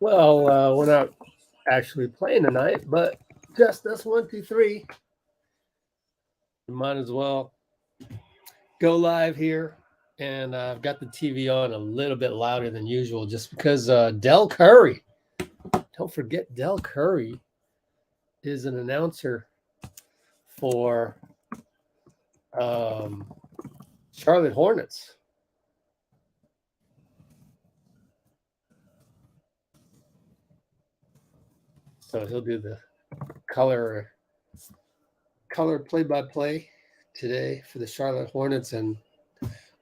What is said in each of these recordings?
Well, we're not actually playing tonight, but just us 1, 2, 3. We might as well go live here. And I've got the TV on a little bit louder than usual just because Dell Curry, don't forget Dell Curry is an announcer for Charlotte Hornets. So he'll do the color play-by-play today for the Charlotte Hornets, and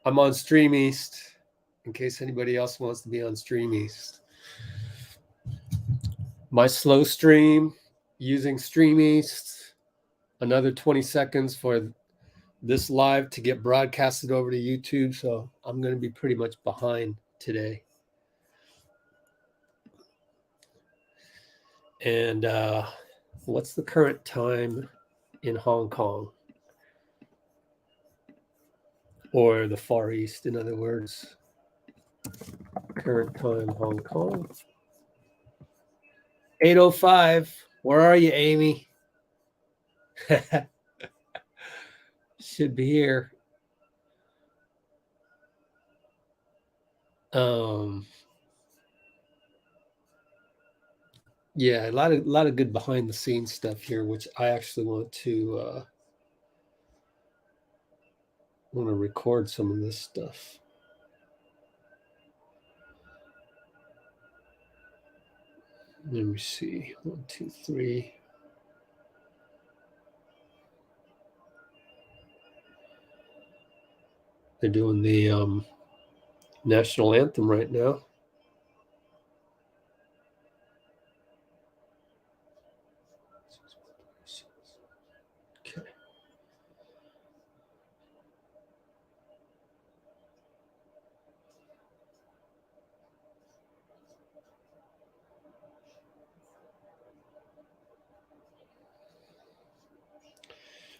I'm on Stream East in case anybody else wants to be on Stream East. My slow stream using Stream East, another 20 seconds for this live to get broadcasted over to YouTube. So I'm going to be pretty much behind today. And what's the current time in Hong Kong? Or the Far East, in other words. Current time, Hong Kong. 8:05. Where are you, Amy? Should be here. Yeah, a lot of good behind the scenes stuff here, which I actually want to record some of this stuff. Let me see. 1, 2, 3. They're doing the national anthem right now. Okay.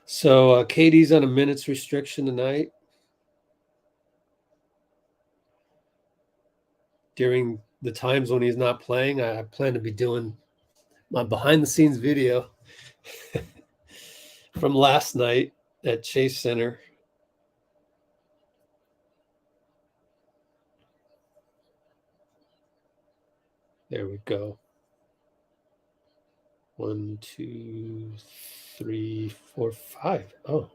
So Katie's on a minutes restriction tonight. During the times when he's not playing, I plan to be doing my behind-the-scenes video from last night at Chase Center. There we go. 1, 2, 3, 4, 5. Oh.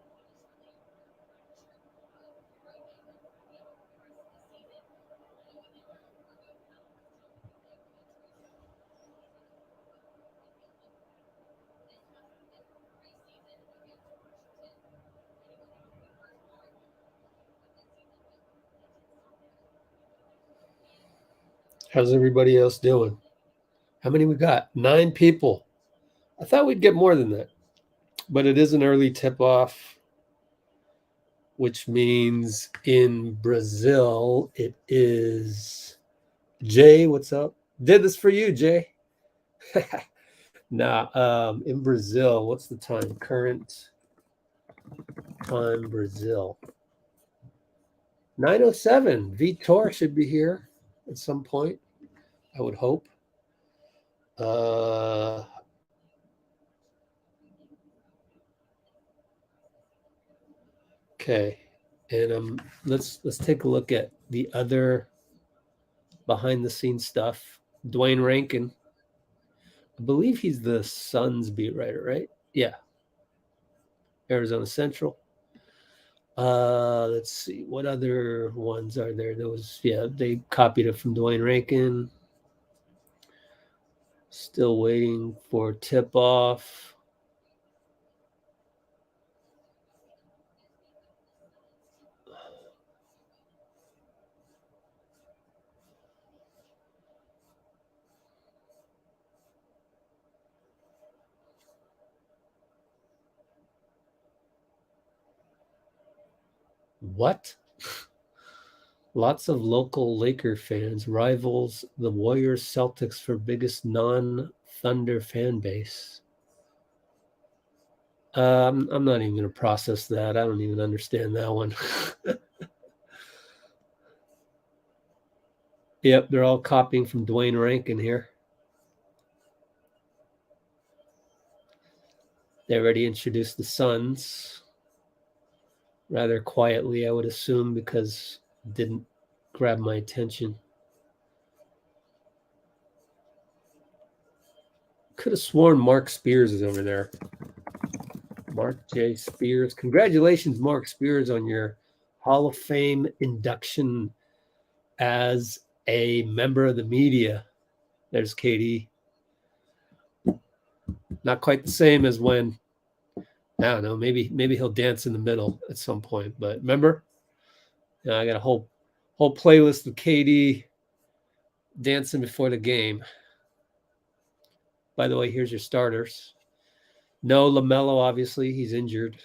How's everybody else doing? How many we got? 9 people. I thought we'd get more than that. But it is an early tip-off, which means in Brazil it is... Jay, what's up? Did this for you, Jay. In Brazil, what's the time? Current time, Brazil. 9:07. Vitor should be here at some point, I would hope. Okay, and let's take a look at the other behind-the-scenes stuff. Dwayne Rankin, I believe he's the Suns beat writer, right? Yeah. Arizona Central. Let's see, what other ones are there? They copied it from Dwayne Rankin. Still waiting for tip-off. What? Lots of local Laker fans rivals the Warriors Celtics for biggest non-Thunder fan base. I'm not even going to process that. I don't even understand that one. Yep, they're all copying from Dwayne Rankin here. They already introduced the Suns rather quietly, I would assume, because it didn't grab my attention. Could have sworn Mark Spears is over there. Mark J. Spears. Congratulations, Mark Spears, on your Hall of Fame induction as a member of the media. There's KD. Not quite the same as when, I don't know, maybe he'll dance in the middle at some point. But remember, I got a whole playlist of KD dancing before the game. By the way, here's your starters. No LaMelo, obviously. He's injured,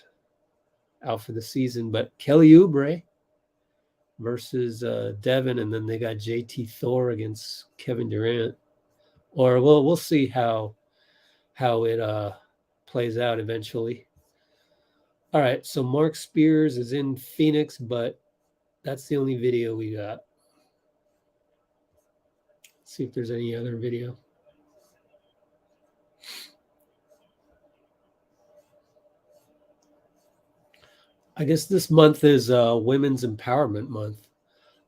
out for the season. But Kelly Oubre versus Devin, and then they got JT Thor against Kevin Durant. Or we'll see how it plays out eventually. All right, so Mark Spears is in Phoenix, but that's the only video we got. Let's see if there's any other video. I guess this month is Women's Empowerment Month.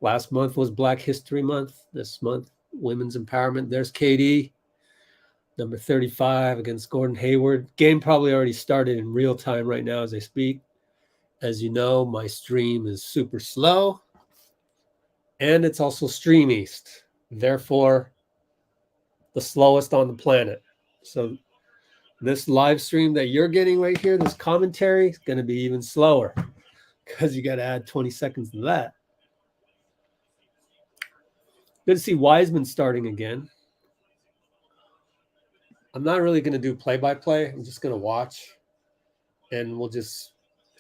Last month was Black History Month. This month, Women's Empowerment. There's KD, number 35 against Gordon Hayward. Game probably already started in real time right now as I speak. As you know, my stream is super slow, and it's also Stream East. Therefore, the slowest on the planet. So this live stream that you're getting right here, this commentary, is going to be even slower because you got to add 20 seconds to that. Good to see Wiseman starting again. I'm not really going to do play-by-play. I'm just going to watch, and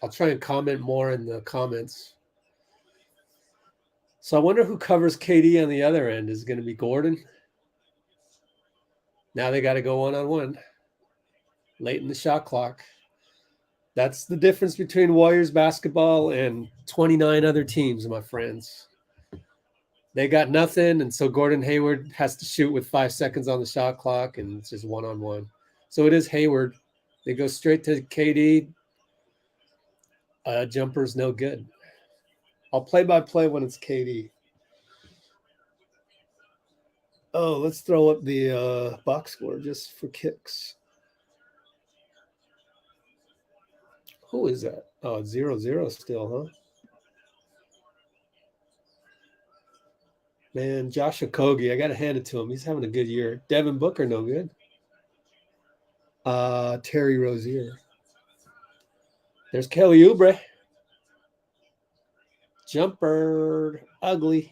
I'll try and comment more in the comments. So I wonder who covers KD on the other end. Is it going to be Gordon? Now they got to go one-on-one late in the shot clock. That's the difference between Warriors basketball and 29 other teams, my friends. They got nothing, and so Gordon Hayward has to shoot with 5 seconds on the shot clock, and it's just one-on-one. So it is Hayward. They go straight to KD. Jumper's no good. I'll play-by-play when it's KD. Oh, let's throw up the box score just for kicks. Who is that? Oh, 0-0 still, huh? Man, Josh Okogie, I got to hand it to him. He's having a good year. Devin Booker, no good. Terry Rozier. There's Kelly Oubre. Jumper. Ugly.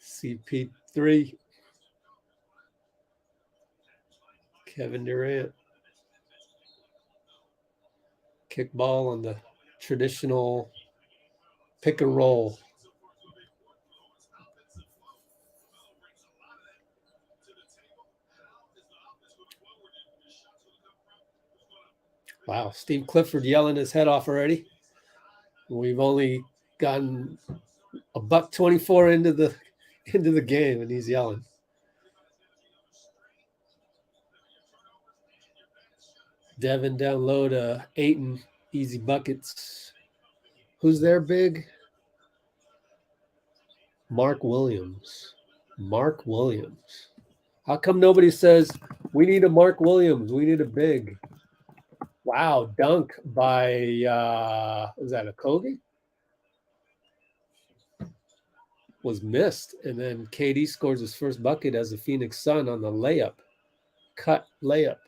CP3. Kevin Durant. Kickball on the traditional pick and roll. Wow, Steve Clifford yelling his head off already. We've only gotten $1.24 into the game, and he's yelling. Devin down low to Ayton, easy buckets. Who's there, big? Mark Williams. Mark Williams. How come nobody says, we need a Mark Williams, we need a big? Wow, dunk by, was that Okogie? Was missed, and then KD scores his first bucket as the Phoenix Sun on the layup. Cut layup.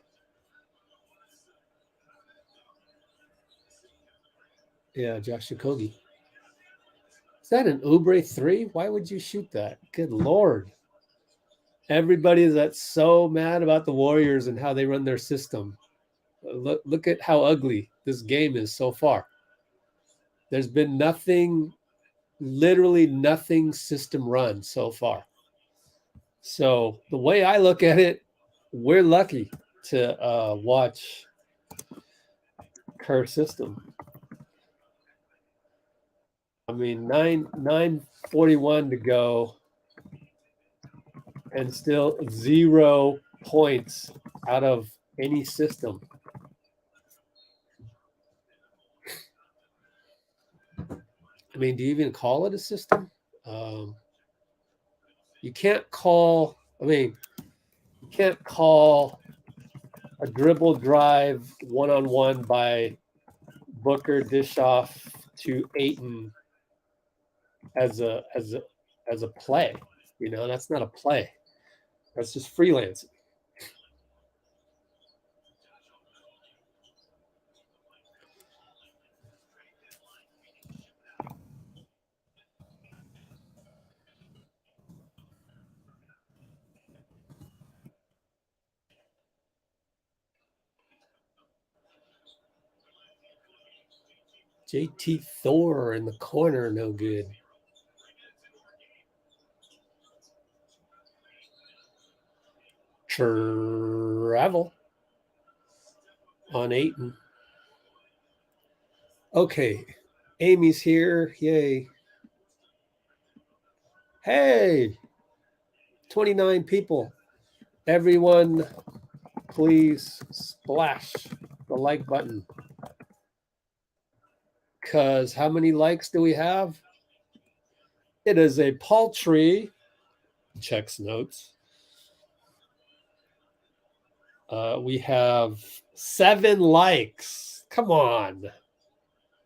Yeah, Josh Okogie. Is that an Oubre 3? Why would you shoot that? Good Lord. Everybody that's so mad about the Warriors and how they run their system. Look at how ugly this game is so far. There's been nothing, literally nothing system run so far. So the way I look at it, we're lucky to watch Kerr System. I mean, 9:41 to go, and still 0 points out of any system. I mean, do you even call it a system? You can't call, you can't call a dribble drive one-on-one by Booker dish off to Ayton as a play. You know, that's not a play. That's just freelancing. JT Thor in the corner, no good. Travel on Ayton. Okay, Amy's here. Yay. Hey, 29 people. Everyone, please splash the like button. Because how many likes do we have? It is a paltry, checks notes. We have 7 likes. Come on.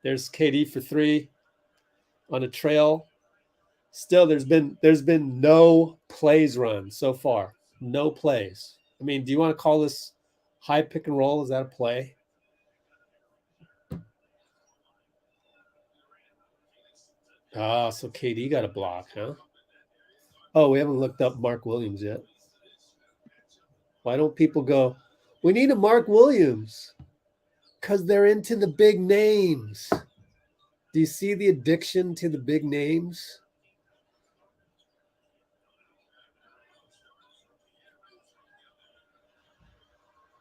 There's KD for 3 on a trail. Still, there's been no plays run so far. No plays. I mean, do you want to call this high pick and roll? Is that a play? So KD got a block, huh? Oh, we haven't looked up Mark Williams yet. Why don't people go, we need a Mark Williams? Because they're into the big names. Do you see the addiction to the big names?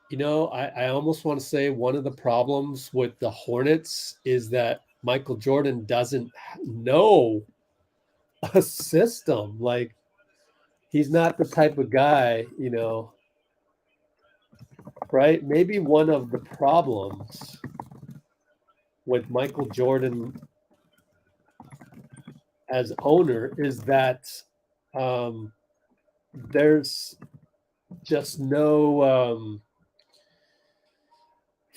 You know, I almost want to say one of the problems with the Hornets is that Michael Jordan doesn't know a system. Like, he's not the type of guy, you know, right? Maybe one of the problems with Michael Jordan as owner is that there's just no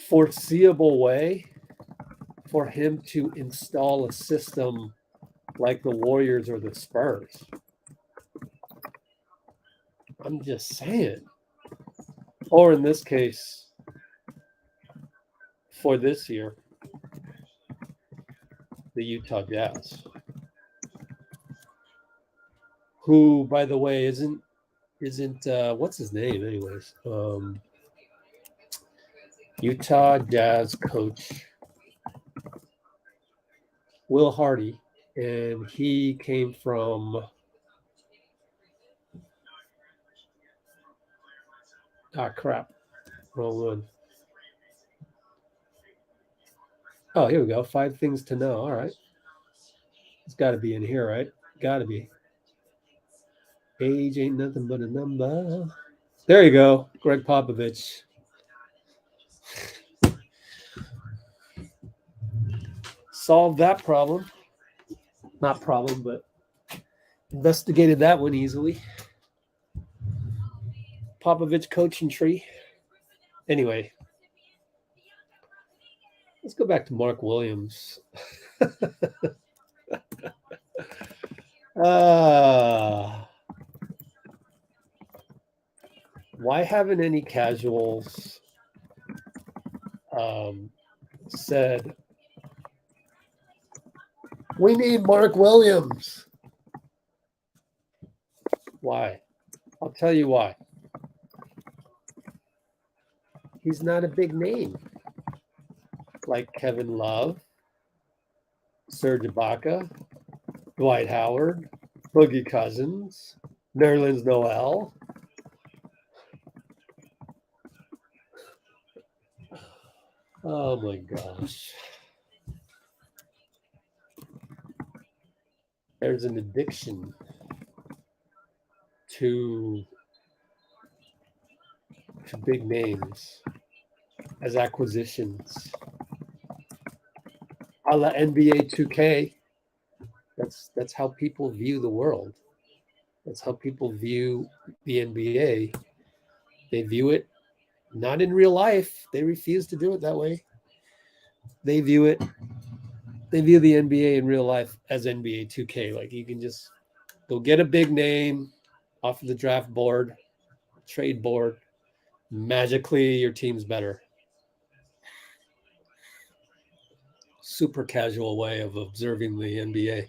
foreseeable way for him to install a system like the Warriors or the Spurs. I'm just saying. Or in this case, for this year, the Utah Jazz, who, by the way, isn't what's his name anyways? Utah Jazz coach Will Hardy, and he came from crap, wrong one. Oh, here we go. 5 things to know. All right, it's got to be in here, right? Got to be. Age ain't nothing but a number. There you go, Greg Popovich. Solved that problem. Not problem, but investigated that one easily. Popovich coaching tree. Anyway, let's go back to Mark Williams. Why haven't any casuals said, we need Mark Williams? Why? I'll tell you why. He's not a big name like Kevin Love, Serge Ibaka, Dwight Howard, Boogie Cousins, Nerlens Noel. Oh my gosh. There's an addiction to to big names as acquisitions. A la NBA 2K. That's how people view the world. That's how people view the NBA. They view it not in real life. They refuse to do it that way. They view the NBA in real life as NBA 2K. Like you can just go get a big name off of the draft board, trade board. Magically, your team's better. Super casual way of observing the NBA.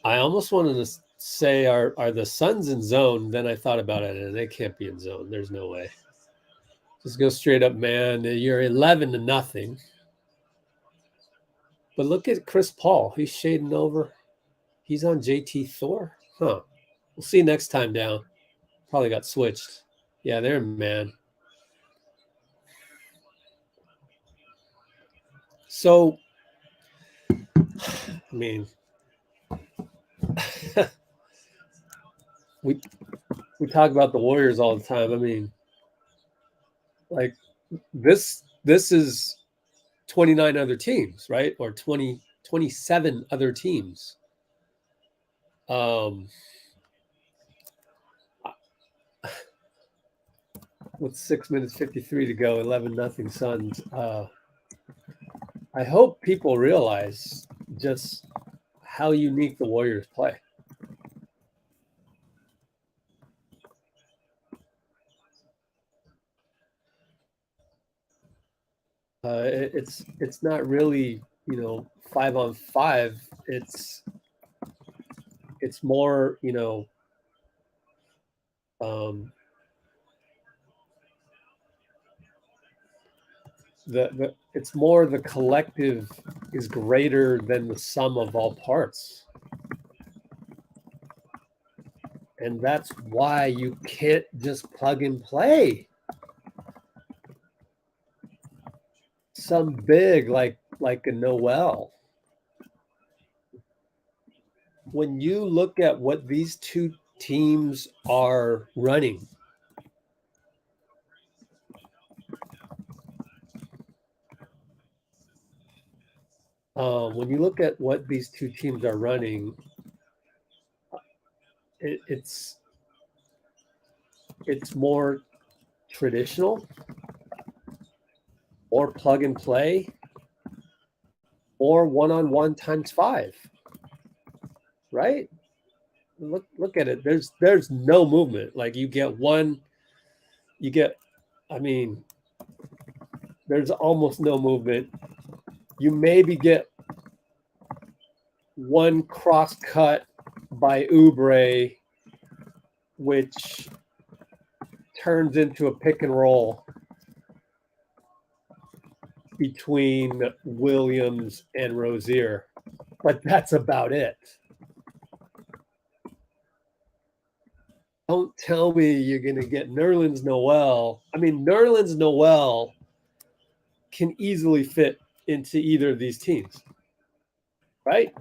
I almost wanted to say, are the Suns in zone? Then I thought about it, and they can't be in zone. There's no way. Just go straight up, man. You're 11-0. But look at Chris Paul. He's shading over. He's on JT Thor. Huh. We'll see next time down. Probably got switched. Yeah, they're man. So, I mean, we talk about the Warriors all the time. I mean, like this is 29 other teams, right? Or 27 other teams. With 6 minutes 53 to go, 11-0 Suns. I hope people realize just how unique the Warriors play. It's not really 5-on-5. It's more it's more the collective is greater than the sum of all parts. And that's why you can't just plug and play. Some big like a Noel. When you look at what these two teams are running, it's more traditional, more plug and play, or 1-on-1 times 5. Right? Look at it. There's no movement. Like there's almost no movement. You maybe get one cross cut by Oubre, which turns into a pick and roll between Williams and Rozier. But that's about it. Don't tell me you're going to get Nerlens Noel. I mean, Nerlens Noel can easily fit into either of these teams, right?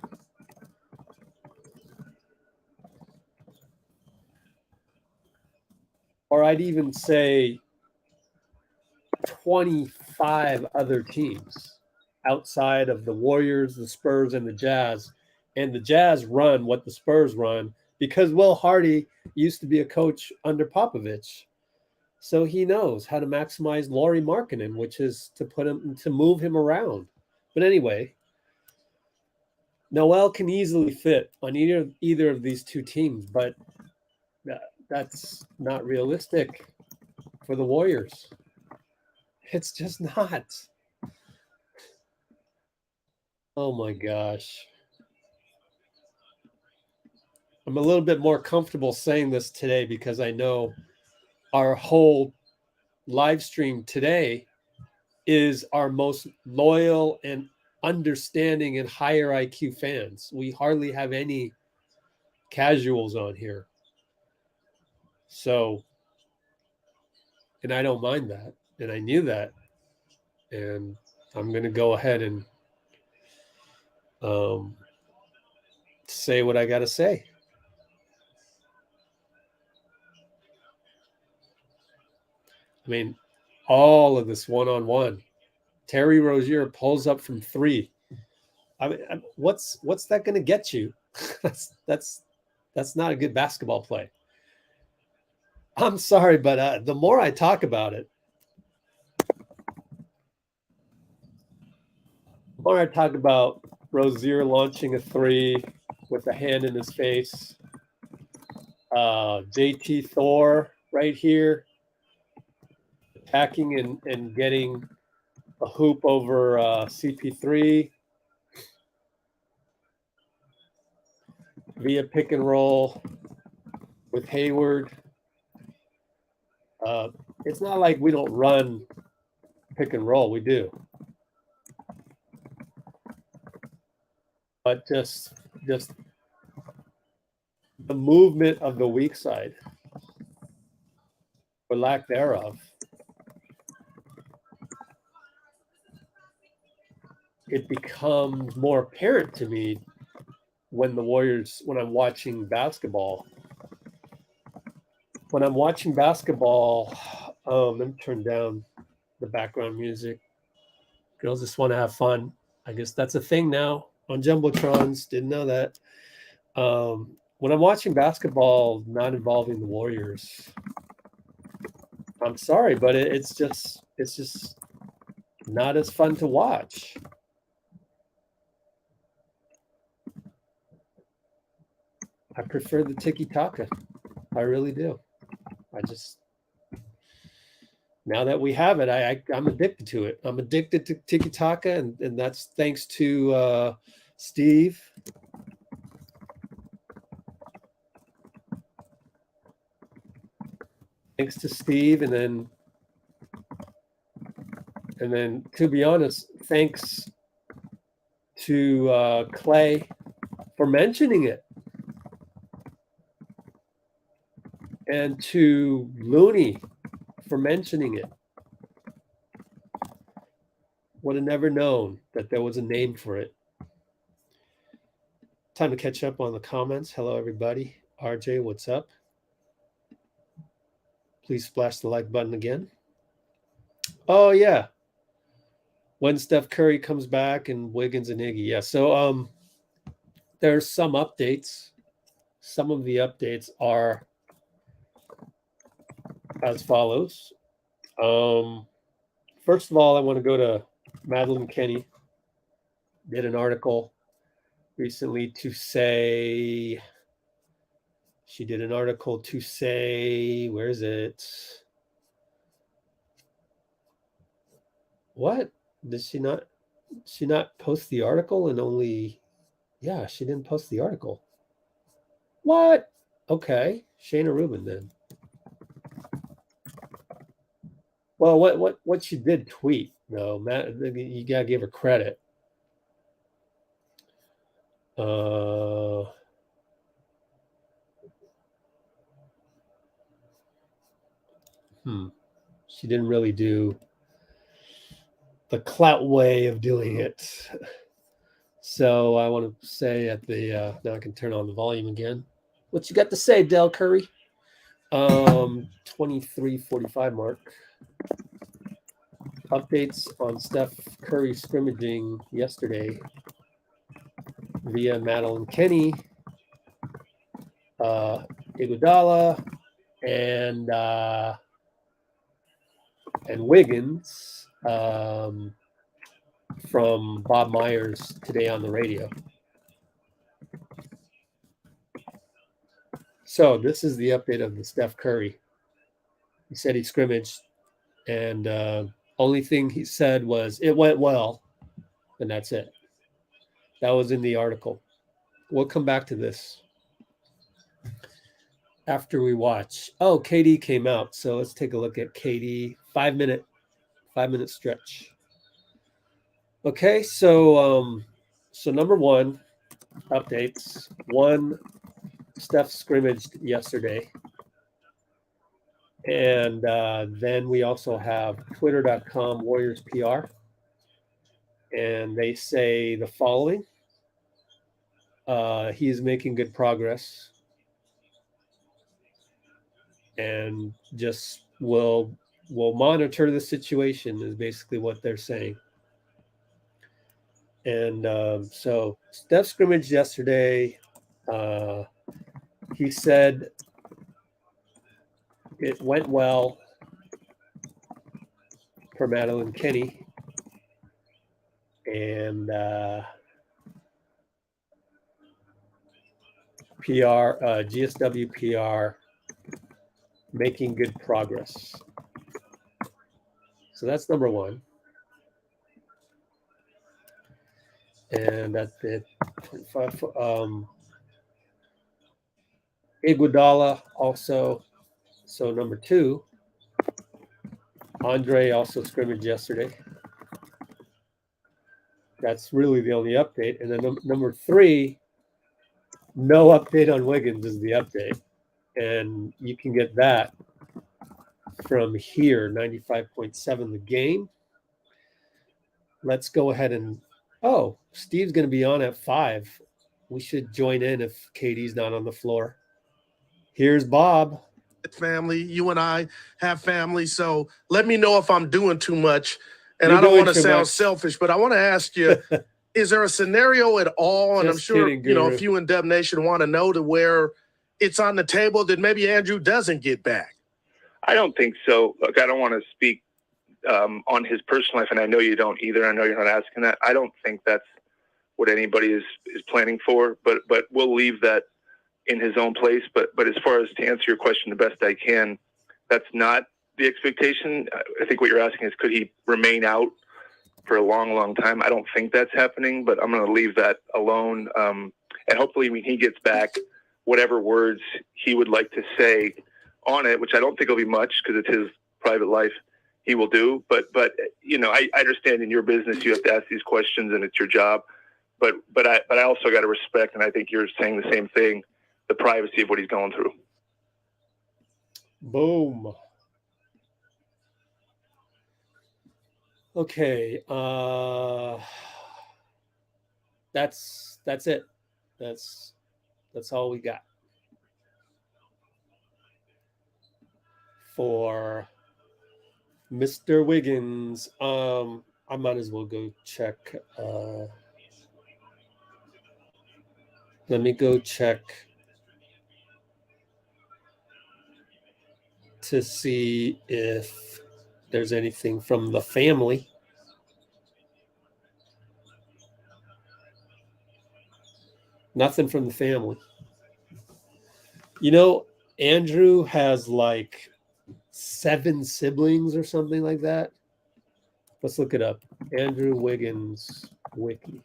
Or I'd even say 25 other teams outside of the Warriors, the Spurs, and the Jazz. And the Jazz run what the Spurs run because Will Hardy used to be a coach under Popovich. So he knows how to maximize Lauri Markkanen, which is to move him around. But anyway, Noel can easily fit on either of these two teams, but that's not realistic for the Warriors. It's just not. Oh my gosh. I'm a little bit more comfortable saying this today because I know our whole live stream today is our most loyal and understanding and higher IQ fans. We hardly have any casuals on here. So, and I don't mind that. And I knew that. And I'm going to go ahead and say what I got to say. I mean, all of this one-on-one. Terry Rozier pulls up from 3. I mean, what's that going to get you? that's not a good basketball play. I'm sorry, but the more I talk about it, the more I talk about Rozier launching a 3 with a hand in his face. JT Thor right here attacking and getting a hoop over CP3 via pick and roll with Hayward. It's not like we don't run pick and roll. We do. But just the movement of the weak side, or lack thereof, it becomes more apparent to me when I'm watching basketball. When I'm watching basketball, let me turn down the background music. Girls just want to have fun. I guess that's a thing now on Jumbotrons. Didn't know that. When I'm watching basketball not involving the Warriors, I'm sorry, but it's just not as fun to watch. I prefer the Tiki-taka. I really do. Now that we have it, I'm addicted to it. I'm addicted to Tiki-taka, and that's thanks to Steve. Thanks to Steve, and then to be honest, thanks to Klay for mentioning it, and to Looney for mentioning it. Would have never known that there was a name for it. Time to catch up on the comments. Hello, everybody. RJ, what's up? Please splash the like button again. Oh, yeah. When Steph Curry comes back and Wiggins and Iggy. Yeah, so there's some updates. Some of the updates are as follows. First of all, I want to go to Madeline Kenney. Did an article recently to say, where is it? What? Did she not post the article and only, yeah, she didn't post the article. What? Okay. Shayna Rubin then. Well, what she did tweet, though, Matt, you gotta give her credit. She didn't really do the clout way of doing it. So I want to say at the now I can turn on the volume again. What you got to say, Dell Curry? 23:45 mark. Updates on Steph Curry scrimmaging yesterday via Madeline Kenney, Iguodala, and Wiggins from Bob Myers today on the radio. So this is the update of the Steph Curry. He said he scrimmaged, and only thing he said was it went well, and that's it. That was in the article. We'll come back to this after we watch. Oh, KD came out, so let's take a look at KD. 5-minute stretch. Okay, so number one, updates. One, Steph scrimmaged yesterday. And then we also have twitter.com Warriors PR. And they say the following. He is making good progress. And just will we'll monitor the situation is basically what they're saying. And so Steph scrimmaged yesterday. He said it went well for Madeline Kenney. And GSW PR making good progress. So that's number one. And that's it. Iguodala also. So number two, Andre also scrimmaged yesterday. That's really the only update. And then number three, no update on Wiggins is the update. And you can get that from here, 95.7 the game. Let's go ahead and, Steve's going to be on at 5. We should join in if KD's not on the floor. Here's Bob. Family, you and I have family, so let me know if I'm doing too much. And I don't want to sound selfish, but I want to ask you, is there a scenario at all, and I'm sure, if you and Dub Nation want to know, to where it's on the table that maybe Andrew doesn't get back? I don't think so. Look, I don't want to speak on his personal life, and I know you don't either. I know you're not asking that. I don't think that's what anybody is planning for, but we'll leave that in his own place. But as far as to answer your question the best I can, that's not the expectation. I think what you're asking is, could he remain out for a long, long time? I don't think that's happening, but I'm going to leave that alone. And hopefully when he gets back, whatever words he would like to say on it, which I don't think will be much because it's his private life, he will do. But I understand in your business you have to ask these questions and it's your job. But I also got to respect, and I think you're saying the same thing, the privacy of what he's going through. Boom. Okay. That's it. That's all we got for Mr. Wiggins. I might as well go check. Let me go check to see if there's anything from the family. Nothing from the family. Andrew has like 7 siblings or something like that. Let's look it up. Andrew Wiggins wiki.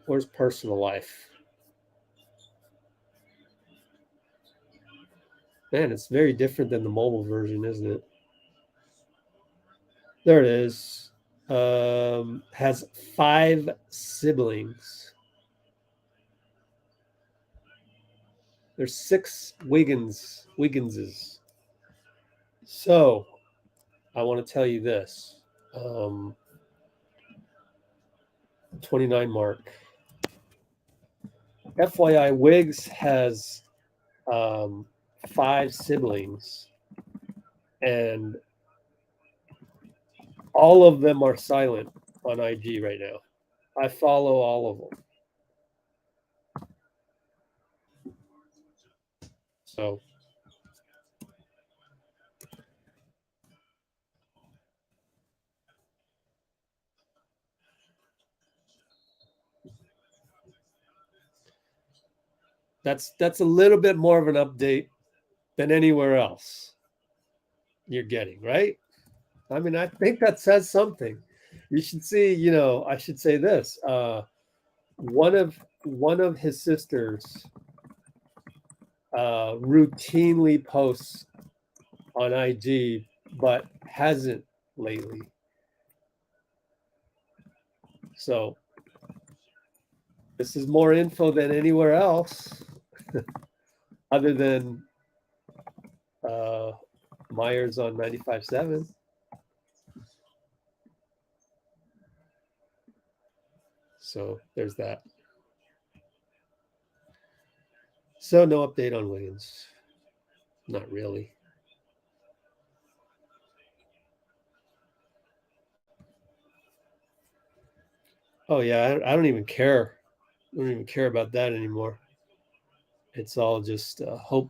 Where's personal life? Man, it's very different than the mobile version, isn't it? There it is. Has 5 siblings. There's 6 Wigginses. So, I want to tell you this. 29 mark. FYI, Wiggs has 5 siblings, and all of them are silent on IG right now. I follow all of them. So that's a little bit more of an update than anywhere else you're getting, right? I mean, I think that says something. You should see, I should say this. One of his sisters routinely posts on IG, but hasn't lately. So this is more info than anywhere else, other than Myers on 95.7. So there's that. So no update on Wiggins. Not really. Oh yeah, I don't even care. I don't even care about that anymore. It's all just hope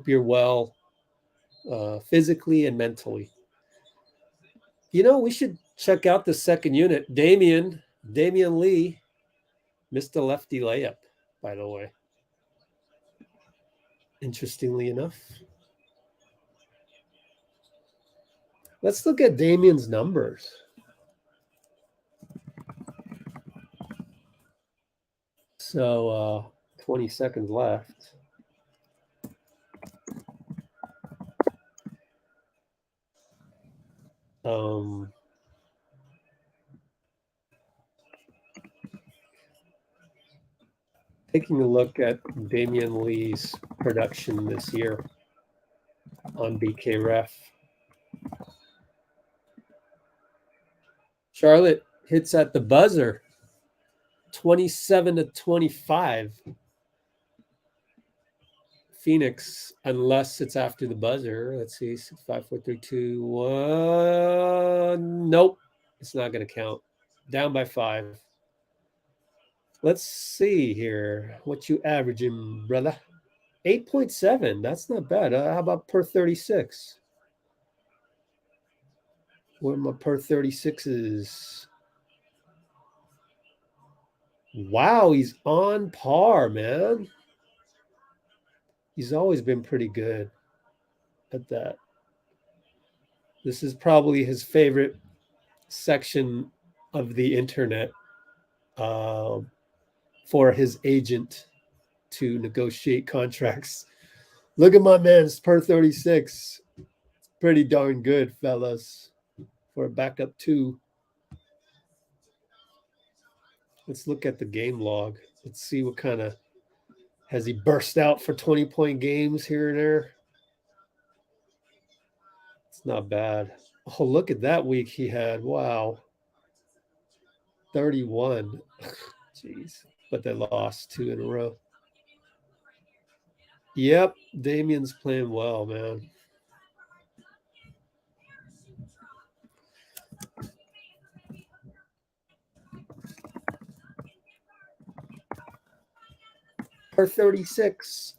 you're well, physically and mentally. We should check out the second unit. Damion Lee missed a lefty layup, by the way. Interestingly enough. Let's look at Damion's numbers. So 20 seconds left. Taking a look at Damion Lee's production this year on BKRef. Charlotte hits at the buzzer, 27-25. Phoenix, unless it's after the buzzer. Let's see, 5, 4, 3, 2, 1. Nope, it's not going to count. Down by 5. Let's see here. What you averaging, brother? 8.7. That's not bad. How about per 36? What are my per 36s? Wow, he's on par, man. He's always been pretty good at that. This is probably his favorite section of the internet for his agent to negotiate contracts. Look at my man's per 36. It's pretty darn good, fellas, for a backup 2. Let's look at the game log. Let's see what kind of, has he burst out for 20-point games here and there? It's not bad. Oh, look at that week he had. Wow. 31. Jeez. But they lost 2 in a row. Yep. Damien's playing well, man. Per 36.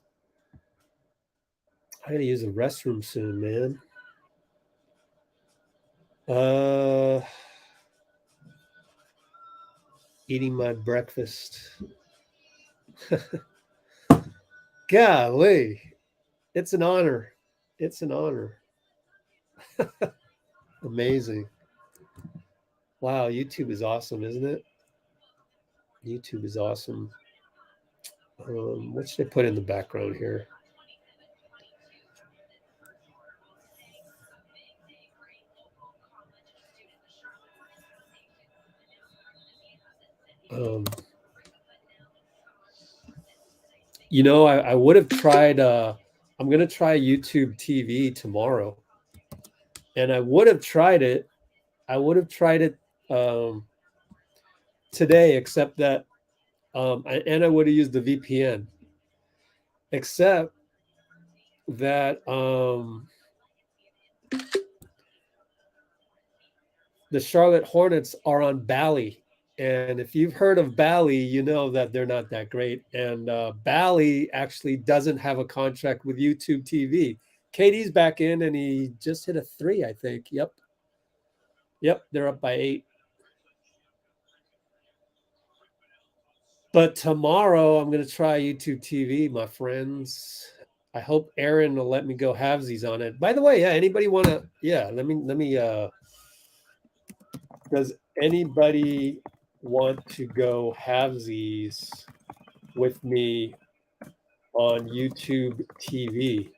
I gotta use the restroom soon, man. Eating my breakfast. Golly. It's an honor. It's an honor. Amazing. Wow, YouTube is awesome, isn't it? YouTube is awesome. What should I put in the background here? I would have tried, I'm going to try YouTube TV tomorrow. And I would have tried it. Today, except that, and I would have used the VPN. Except that the Charlotte Hornets are on Bally. And if you've heard of Bally, you know that they're not that great. And Bally actually doesn't have a contract with YouTube TV. KD's back in, and he just hit a 3, I think. Yep, they're up by 8. But tomorrow, I'm going to try YouTube TV, my friends. I hope Aaron will let me go halvesies on it. By the way, yeah, anybody want to? Yeah, let me. Does anybody want to go halvesies with me on YouTube TV?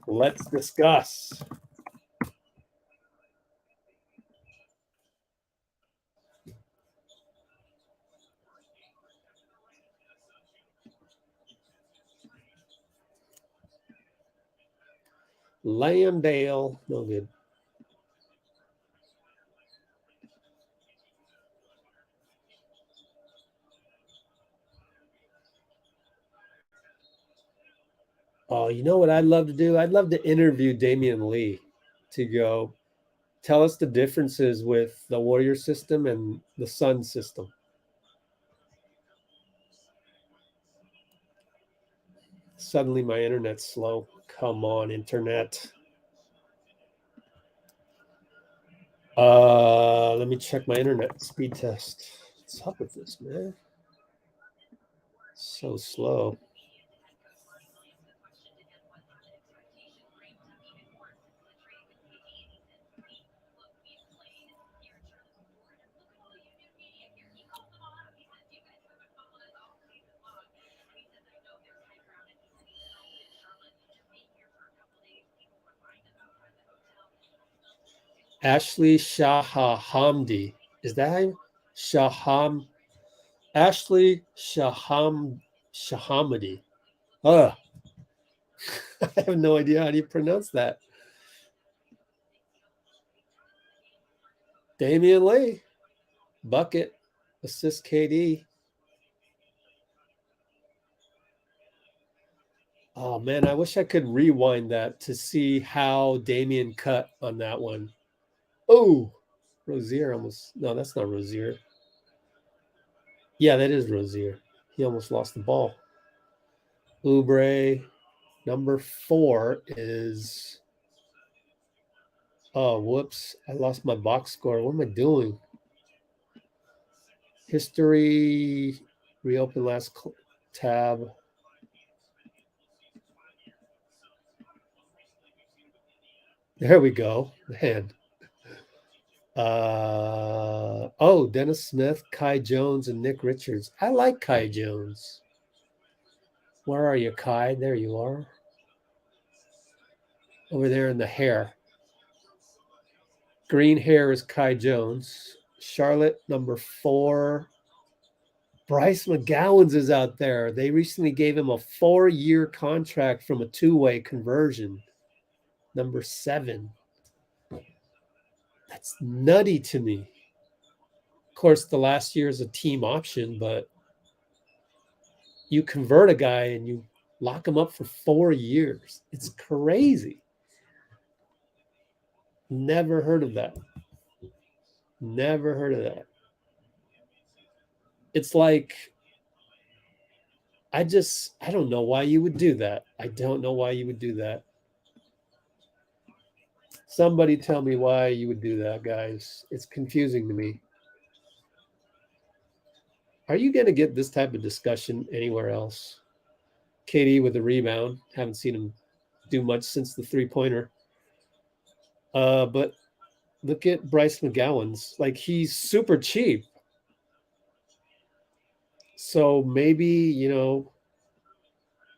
Let's discuss. Lambdale, no good. Oh, you know what I'd love to do? I'd love to interview Damion Lee to go tell us the differences with the Warrior system and the Sun system. Suddenly my internet's slow. Come on, internet. Let me check my internet speed test. What's up with this, man? So slow. Ashley Shahamdi. Is that how you? Shaham? Ashley Shahamdi. I have no idea how do you pronounce that. Damion Lee. Bucket. Assist KD. Oh, man, I wish I could rewind that to see how Damion cut on that one. Oh, Rozier almost. No, that's not Rozier. Yeah, that is Rozier. He almost lost the ball. Oubre. Number 4 is. Oh, whoops. I lost my box score. What am I doing? History. Reopen last tab. There we go. Man. Dennis Smith, Kai Jones, and Nick Richards. I like Kai Jones. Where are you, Kai? There you are. Over there in the hair. Green hair is Kai Jones. Charlotte, number 4. Bryce McGowens is out there. They recently gave him a 4-year contract from a 2-way conversion. Number 7. That's nutty to me. Of course, the last year is a team option, but you convert a guy and you lock him up for 4 years. It's crazy. Never heard of that. Never heard of that. It's like, I don't know why you would do that. I don't know why you would do that. Somebody tell me why you would do that, guys. It's confusing to me. Are you going to get this type of discussion anywhere else? KD with the rebound. Haven't seen him do much since the three-pointer. But look at Bryce McGowens. Like, he's super cheap. So maybe,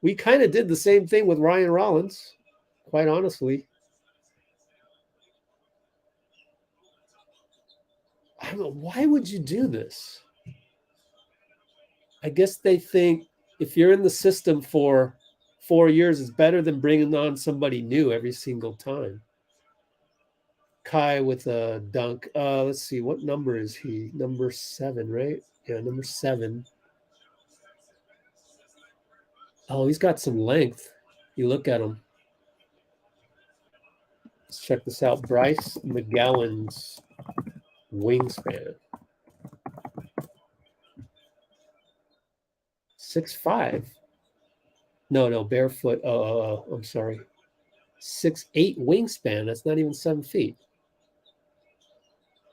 we kind of did the same thing with Ryan Rollins, quite honestly. I don't know. Why would you do this? I guess they think if you're in the system for 4 years, it's better than bringing on somebody new every single time. Kai with a dunk. Let's see. What number is he? Number 7, right? Yeah, number 7. Oh, he's got some length. You look at him. Let's check this out. Bryce McGowens wingspan. 6'5". No, barefoot. I'm sorry. 6'8" wingspan. That's not even 7 feet.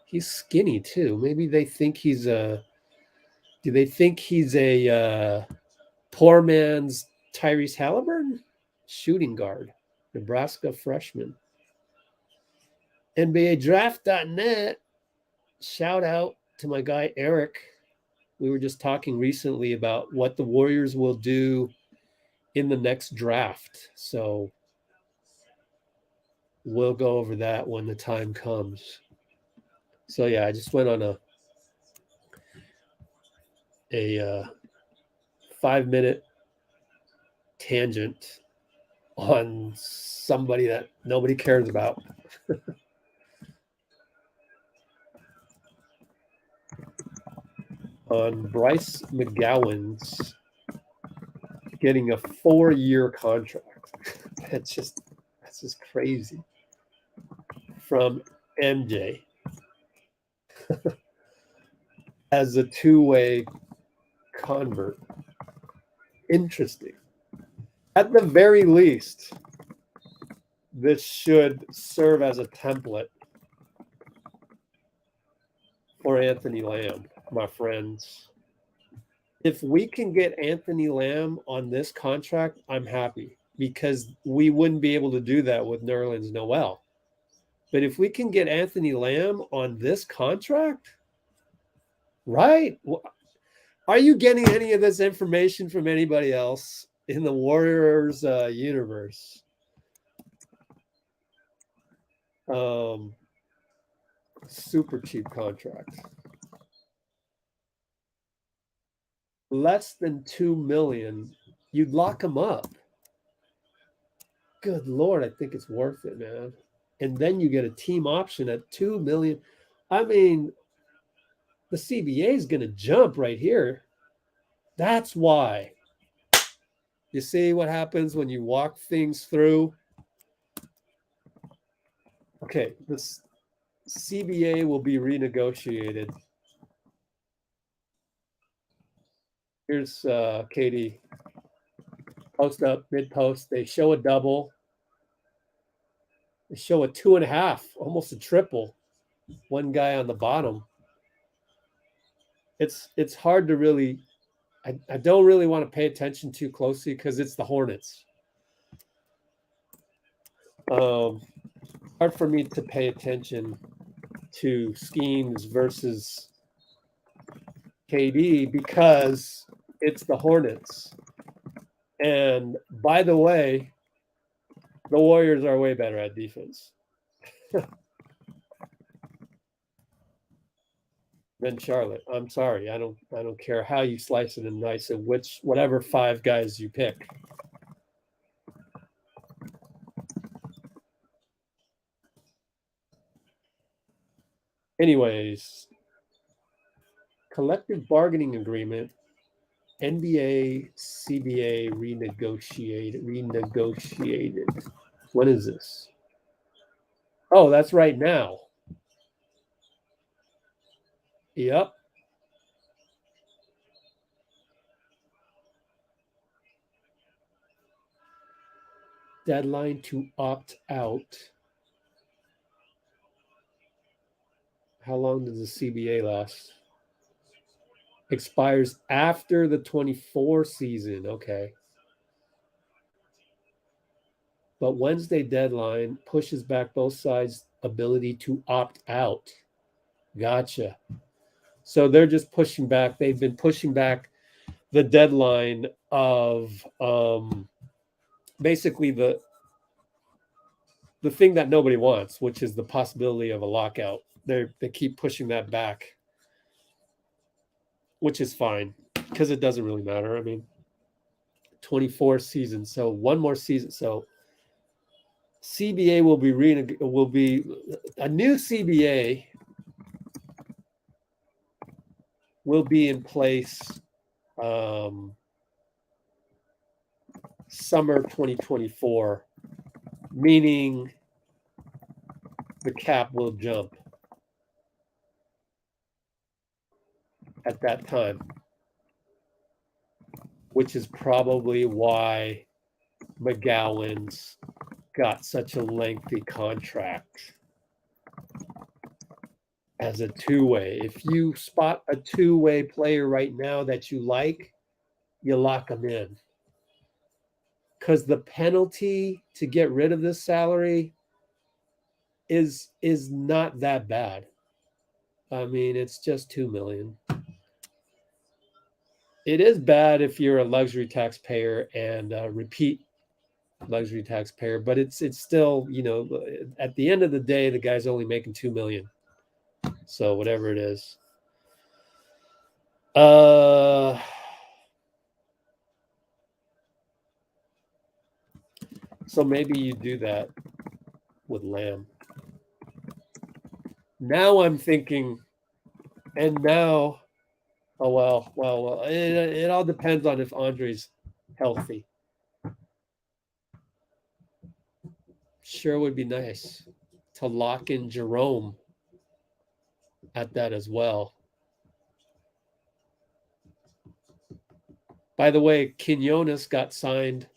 He's skinny too. Maybe they think he's a. Do they think he's a poor man's Tyrese Halliburton? Shooting guard, Nebraska freshman. NBADraft.net. Shout out to my guy Eric. We were just talking recently about what the Warriors will do in the next draft. So we'll go over that when the time comes. So yeah, I just went on a 5-minute tangent on somebody that nobody cares about. On Bryce McGowens getting a 4-year contract. That's just crazy. From MJ as a two-way convert. Interesting. At the very least, this should serve as a template for Anthony Lamb, my friends. If we can get Anthony Lamb on this contract, I'm happy, because we wouldn't be able to do that with Nerlens Noel. But if we can get Anthony Lamb on this contract, right? Are you getting any of this information from anybody else in the Warriors universe? Super cheap contract. Less than $2 million, you'd lock him up. Good Lord, I think it's worth it, man. And then you get a team option at $2 million. I mean, the CBA is going to jump right here. That's why. You see what happens when you walk things through? Okay, this CBA will be renegotiated. Here's KD. Post up, mid post. They show a double. They show a 2.5, almost a triple. One guy on the bottom. It's hard to really. I don't really want to pay attention too closely because it's the Hornets. Hard for me to pay attention to schemes versus KD because it's the Hornets. And by the way, the Warriors are way better at defense than Charlotte. I'm sorry. I don't care how you slice it and dice it, whatever 5 guys you pick. Anyways, collective bargaining agreement, NBA CBA renegotiated. When is this? Oh, that's right now. Yep. Deadline to opt out. How long does the CBA last? Expires after the 24 season. Okay. But Wednesday deadline pushes back both sides' ability to opt out. Gotcha. So they're just pushing back. They've been pushing back the deadline of basically the thing that nobody wants, which is the possibility of a lockout. They keep pushing that back, which is fine because it doesn't really matter. I mean, 24 seasons, so one more season. So CBA will be a new CBA will be in place summer 2024, meaning the cap will jump at that time, which is probably why McGowens got such a lengthy contract as a two-way. If you spot a two-way player right now that you like, you lock them in. Because the penalty to get rid of this salary is not that bad. I mean, it's just $2 million. It is bad if you're a luxury taxpayer and repeat luxury taxpayer, but it's still, at the end of the day, the guy's only making $2 million. So whatever it is. So maybe you do that with Lamb. Now I'm thinking, and now, well, it all depends on if Andre's healthy. Sure would be nice to lock in Jerome at that as well. By the way, Quinones got signed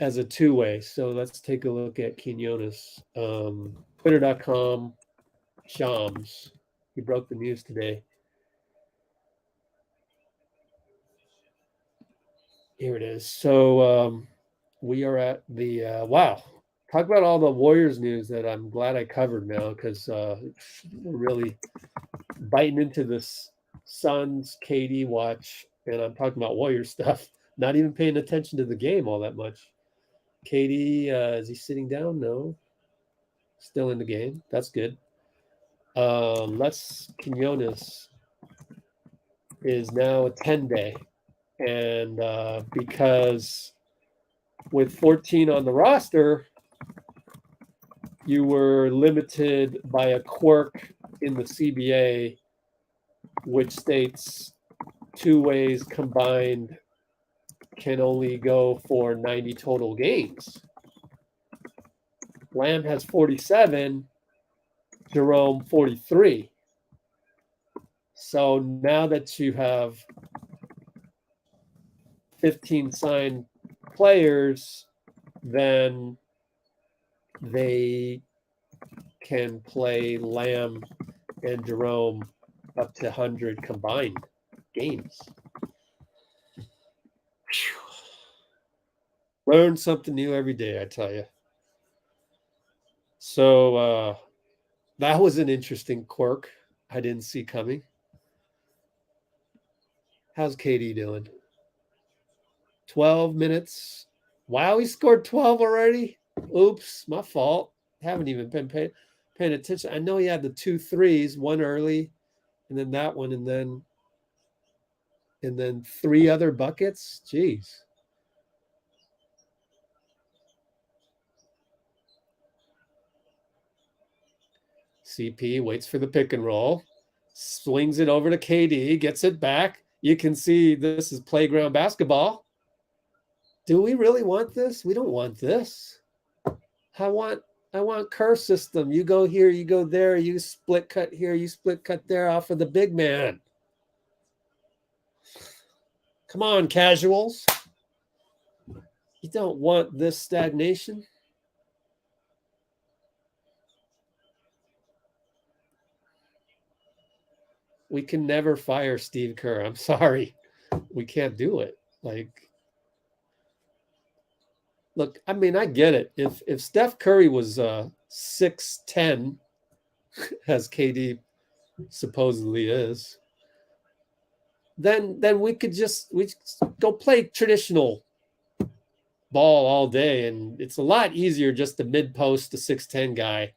as a two-way. So let's take a look at Quinones. Twitter.com, Shams. He broke the news today. Here it is. So we are at the wow. Talk about all the Warriors news that I'm glad I covered now, because we're really biting into this Suns KD watch, and I'm talking about Warriors stuff, not even paying attention to the game all that much. KD, is he sitting down? No. Still in the game. That's good. Quinones is now a 10-day. And because with 14 on the roster, you were limited by a quirk in the CBA, which states two ways combined can only go for 90 total games. Lamb has 47, Jerome 43. So now that you have 15 signed players, then they can play Lamb and Jerome up to 100 combined games. Learn something new every day, I tell you. So that was an interesting quirk I didn't see coming. How's KD doing? 12 minutes. Wow, he scored 12 already? Oops, my fault. Haven't even been paying attention. I know he had the 2 threes, one early, and then that one, and then 3 other buckets. Jeez. CP waits for the pick and roll, swings it over to KD, gets it back. You can see this is playground basketball. Do we really want this? We don't want this. I want Kerr system. You go here, you go there, you split cut here, you split cut there off of the big man. Come on, casuals. You don't want this stagnation. We can never fire Steve Kerr. I'm sorry. We can't do it. Look, I mean, I get it. If Steph Curry was 6'10", as KD supposedly is, then we could go play traditional ball all day, and it's a lot easier just to mid-post the 6'10" guy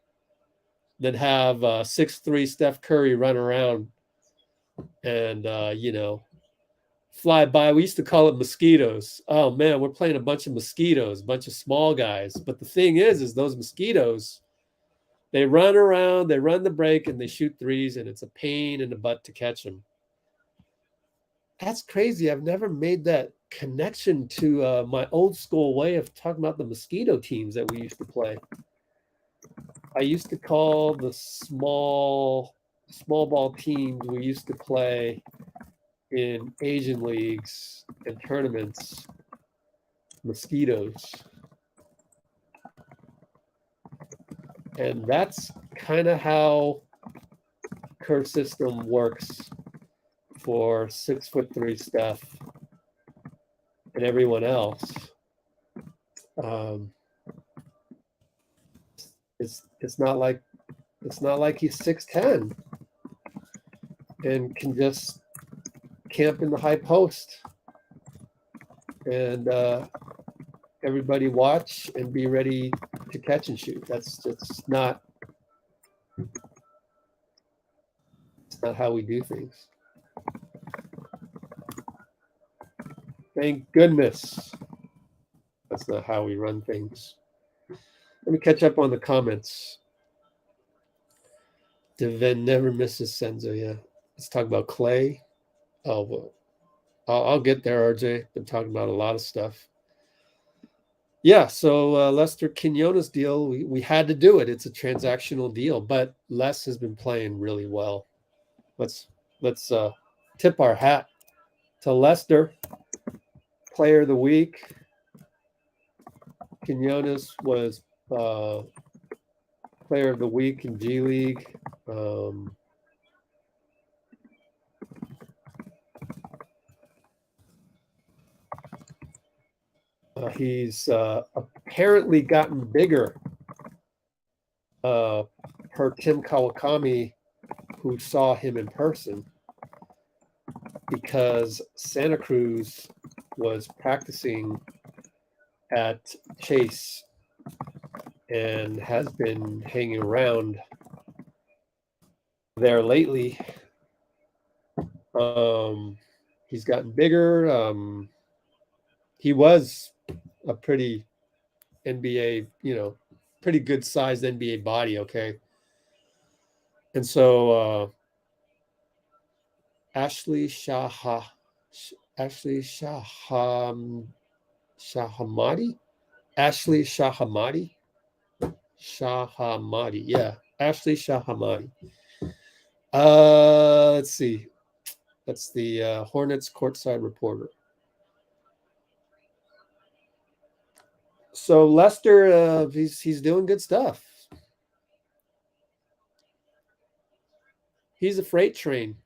than have 6'3" Steph Curry run around and fly by. We used to call it mosquitoes. Oh man, we're playing a bunch of mosquitoes, a bunch of small guys. But the thing is those mosquitoes, they run around, they run the break, and they shoot threes, and it's a pain in the butt to catch them. That's crazy. I've never made that connection to my old school way of talking about the mosquito teams that we used to play. I used to call the small ball teams we used to play in Asian leagues and tournaments mosquitoes. And that's kind of how Kerr system works for 6'3" Steph and everyone else. It's not like he's 6'10" and can just camp in the high post and everybody watch and be ready to catch and shoot. That's just not how we do things. Thank goodness that's not how we run things. Let me catch up on the comments. Devin never misses Senzo. Yeah. Let's talk about Klay. Oh, well, I'll get there, RJ. Been talking about a lot of stuff. Yeah, so Lester Quinones deal, we had to do it. It's a transactional deal, but Les has been playing really well. Let's tip our hat to Lester, player of the week. Quinones was player of the week in G League. He's apparently gotten bigger per Tim Kawakami, who saw him in person, because Santa Cruz was practicing at Chase and has been hanging around there lately. He's gotten bigger. He was a pretty NBA, pretty good sized NBA body. Okay. And so Ashley Shahamadi, yeah, Ashley Shahamadi. Let's see, that's the Hornets courtside reporter. So Lester, he's doing good stuff. He's a freight train,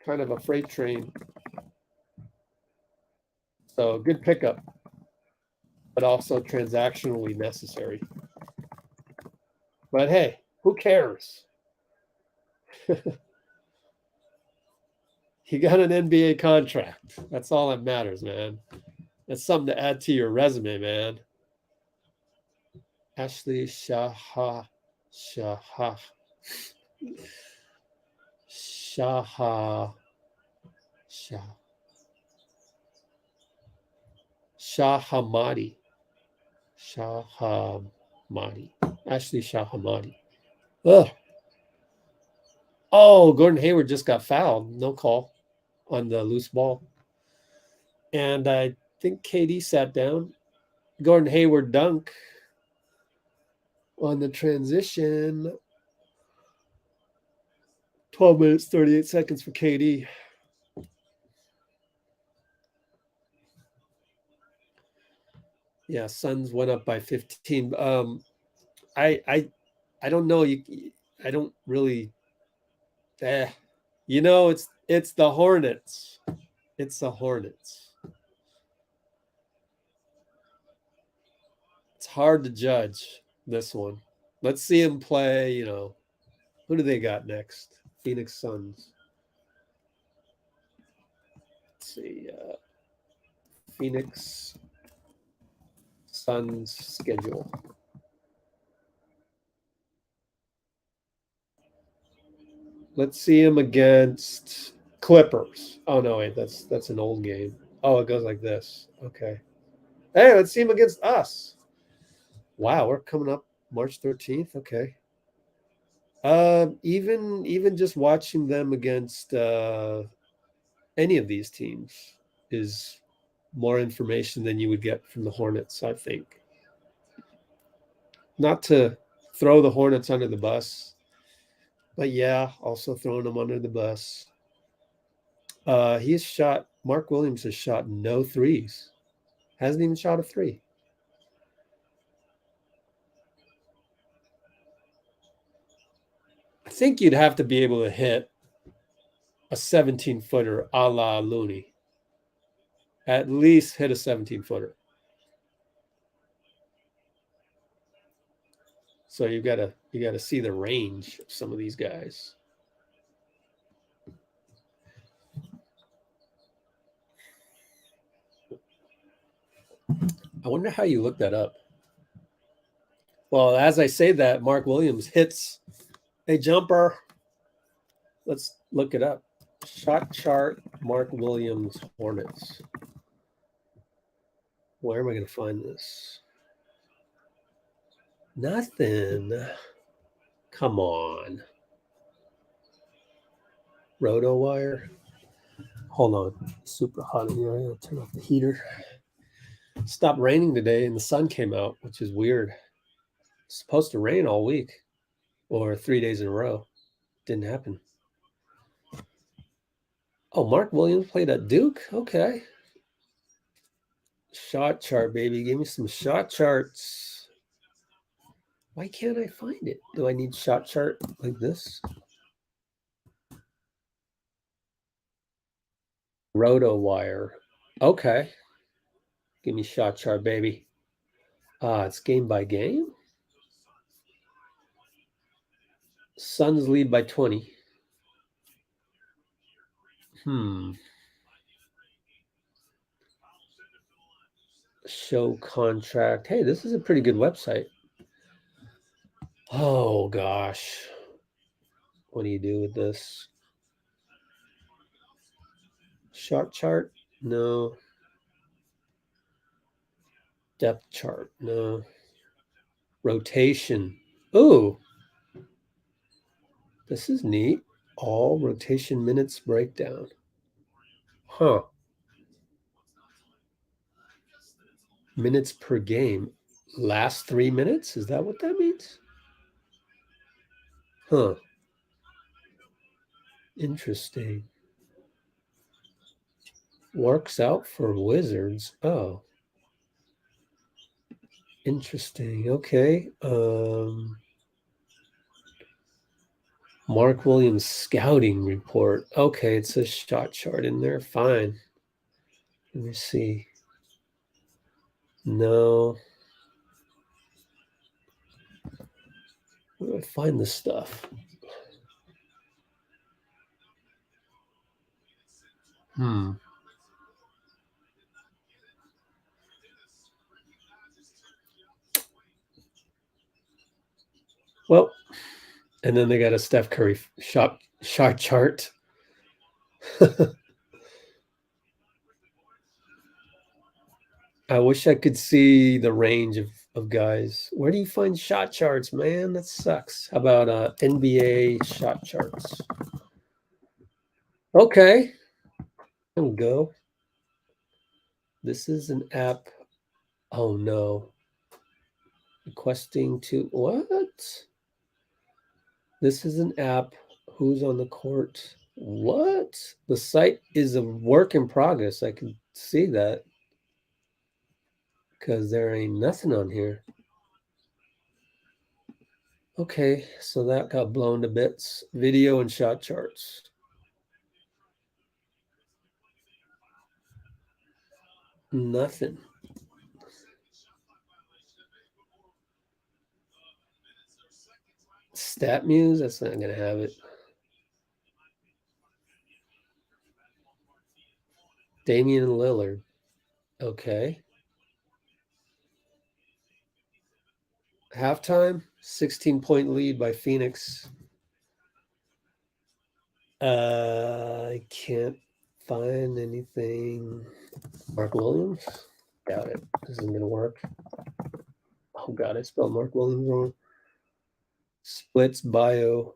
kind of a freight train. So good pickup, but also transactionally necessary. But hey, who cares? He got an NBA contract. That's all that matters, man. That's something to add to your resume, man. Ashley Shahamadi. Ashley Shahamadi. Ugh. Oh, Gordon Hayward just got fouled. No call on the loose ball. And I think KD sat down. Gordon Hayward dunk on the transition. 12 minutes, 38 seconds for KD. Yeah, Suns went up by 15. I don't know. I don't really. It's the Hornets. It's the Hornets. It's hard to judge this one. Let's see him play. Who do they got next? Phoenix Suns. Let's see. Phoenix Suns schedule. Let's see him against Clippers. Oh no, wait, that's an old game. Oh, it goes like this. Okay. Hey, let's see him against us. Wow, we're coming up March 13th. Okay. Even just watching them against any of these teams is more information than you would get from the Hornets, I think. Not to throw the Hornets under the bus, but yeah, also throwing them under the bus. Mark Williams has shot no threes. Hasn't even shot a three. I think you'd have to be able to hit a 17-footer a la Looney. At least hit a 17-footer. So you gotta see the range of some of these guys. I wonder how you look that up. Well, as I say that, Mark Williams hits a jumper. Let's look it up. Shot chart, Mark Williams, Hornets. Where am I going to find this? Nothing. Come on. RotoWire. Hold on. Super hot in here. I gotta turn off the heater. It stopped raining today and the sun came out, which is weird. It's supposed to rain all week or 3 days in a row. Didn't happen. Oh, Mark Williams played at Duke? Okay. Shot chart, baby. Give me some shot charts. Why can't I find it? Do I need shot chart like this? RotoWire. Okay. Give me shot chart, baby. It's game by game. Suns lead by 20. Show contract. Hey, this is a pretty good website. Oh, gosh. What do you do with this? Shot chart? No. Depth chart? No. Rotation. Oh, this is neat. All rotation minutes breakdown. Huh. Minutes per game. Last 3 minutes? Is that what that means? Huh. Interesting. Works out for Wizards. Oh. Interesting. Okay. Mark Williams scouting report. Okay, it says shot chart in there. Fine. Let me see. No. Where do I find this stuff? Well, and then they got a Steph Curry shot chart. I wish I could see the range of guys. Where do you find shot charts, man? That sucks. How about NBA shot charts? Okay. There we go. This is an app. Oh, no. Requesting to what? This is an app. Who's on the court? What? The site is a work in progress. I can see that. Because there ain't nothing on here. Okay, so that got blown to bits. Video and shot charts. Nothing. StatMuse, that's not going to have it. Damian Lillard. Okay. Halftime, 16-point lead by Phoenix. I can't find anything. Mark Williams? Doubt it. This isn't going to work. Oh, God, I spelled Mark Williams wrong. Splits bio.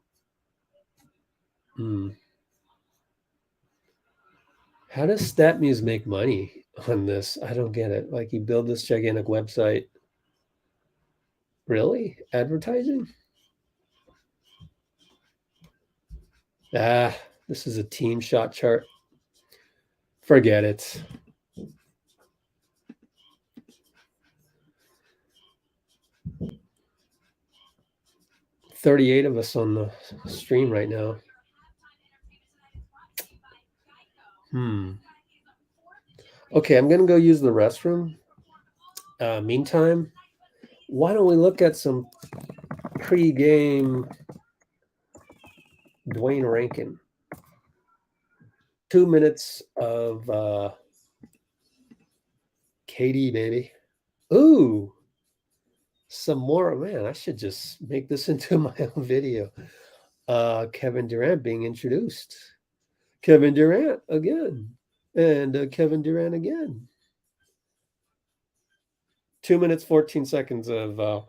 How does StatMuse make money on this? I don't get it. Like, you build this gigantic website. Really? Advertising? This is a team shot chart. Forget it. $38 of us on the stream right now. Okay, I'm going to go use the restroom. Meantime, why don't we look at some pre-game Dwayne Rankin? 2 minutes of KD, baby. Ooh, some more. Man, I should just make this into my own video. Kevin Durant being introduced. Kevin Durant again. And Kevin Durant again. 2 minutes, 14 seconds of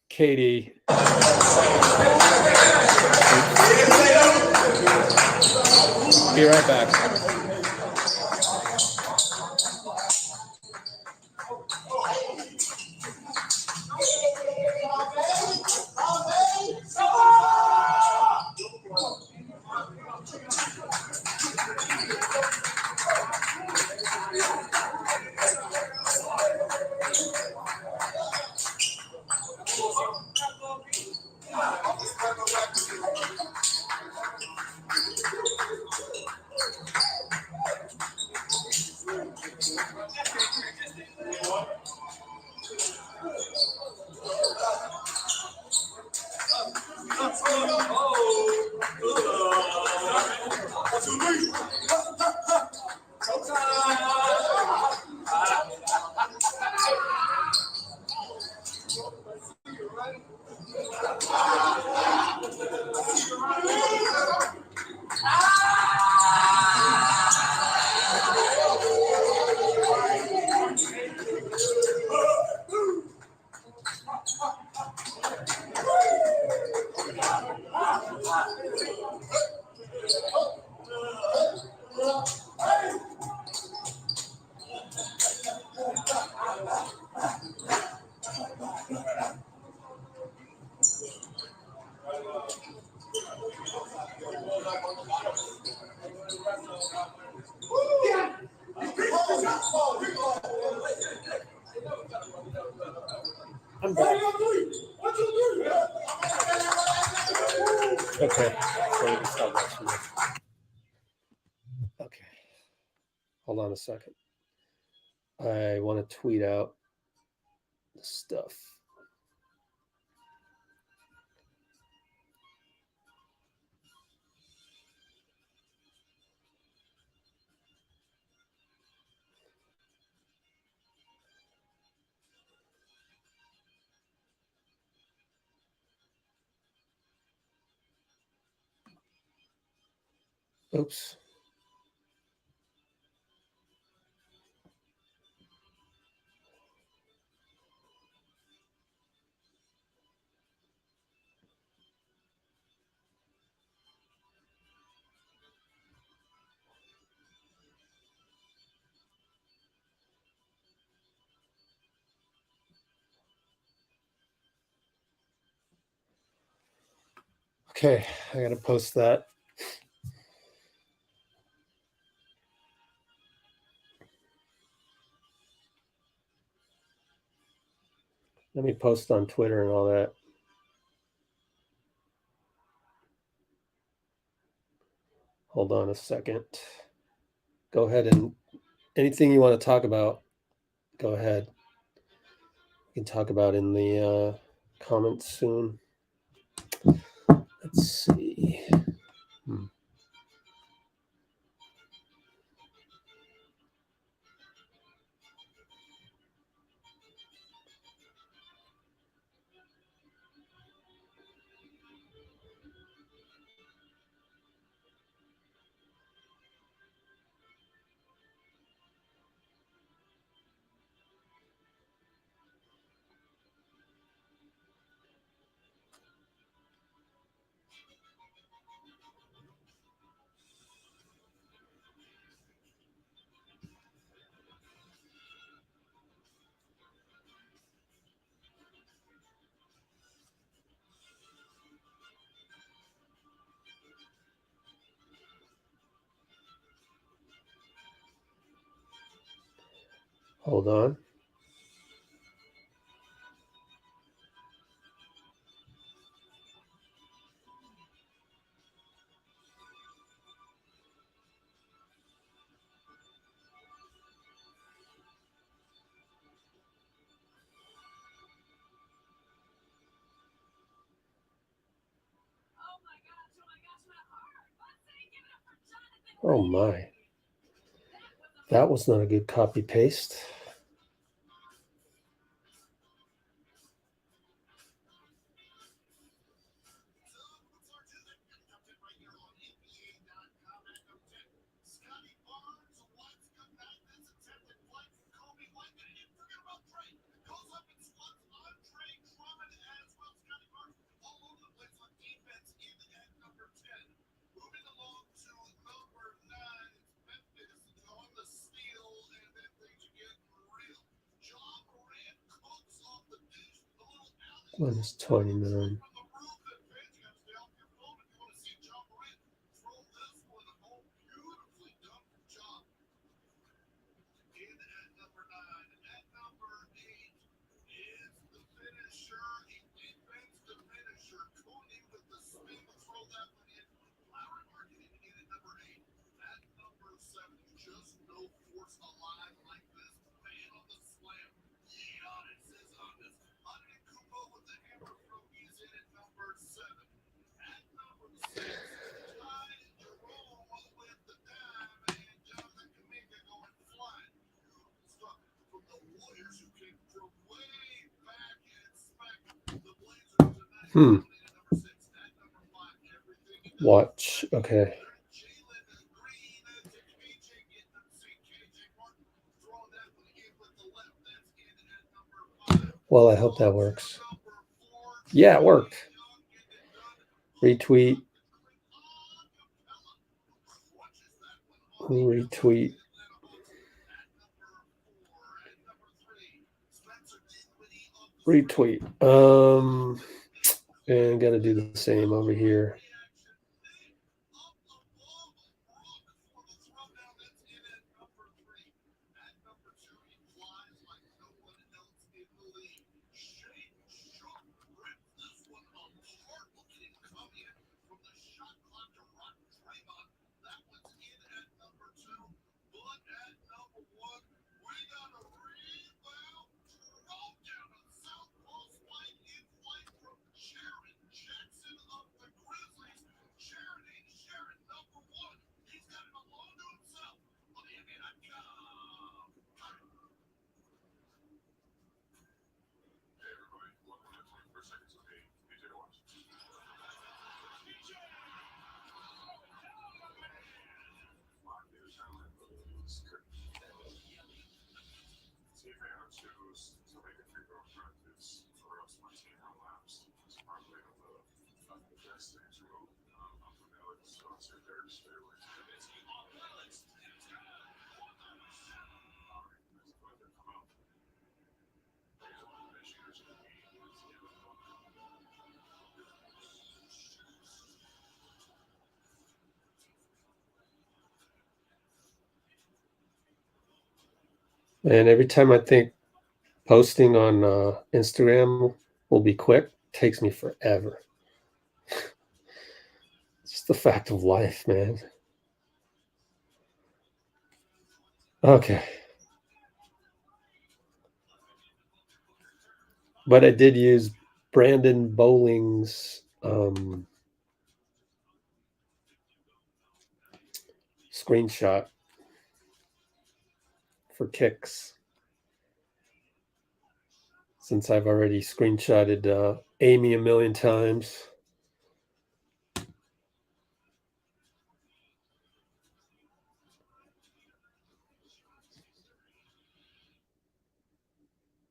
KD. Be right back. I'm back. Okay. So stop watching this. Okay. Hold on a second. I want to tweet out the stuff. Oops. Okay, I got to post that. Let me post on Twitter and all that. Hold on a second. Go ahead and anything you want to talk about, go ahead. We can talk about in the comments soon. Let's see. Hold on. Oh my. That was not a good copy paste. Minus 29. Watch. Okay. Well, I hope that works. Yeah, it worked. Retweet. Retweet. Retweet. And got to do the same over here. And every time I think posting on Instagram will be quick, takes me forever. It's just the fact of life, man. Okay. But I did use Brandon Bowling's screenshot for kicks, since I've already screenshotted Amy a million times.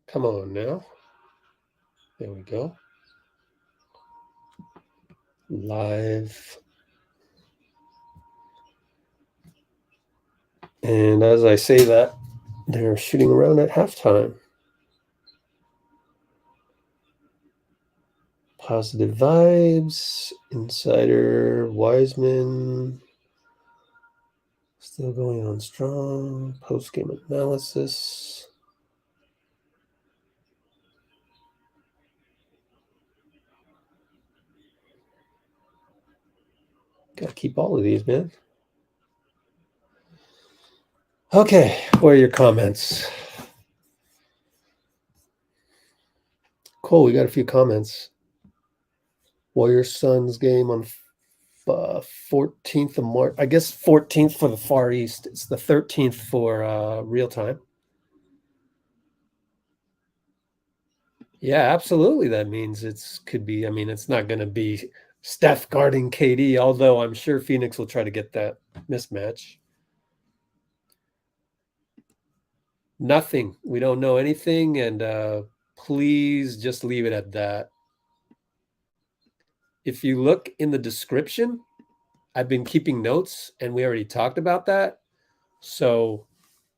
Come on now. There we go. Live. And as I say that, they're shooting around at halftime. Positive vibes. Insider Wiseman still going on strong. Post-game analysis. Gotta keep all of these, man. Okay, what are your comments? Cool, we got a few comments. Warriors Suns game on 14th of March. I guess 14th for the Far East. It's the 13th for real time. Yeah, absolutely. That means could be. I mean, it's not going to be Steph guarding KD, although I'm sure Phoenix will try to get that mismatch. Nothing. We don't know anything, and please just leave it at that. If you look in the description, I've been keeping notes, and we already talked about that. So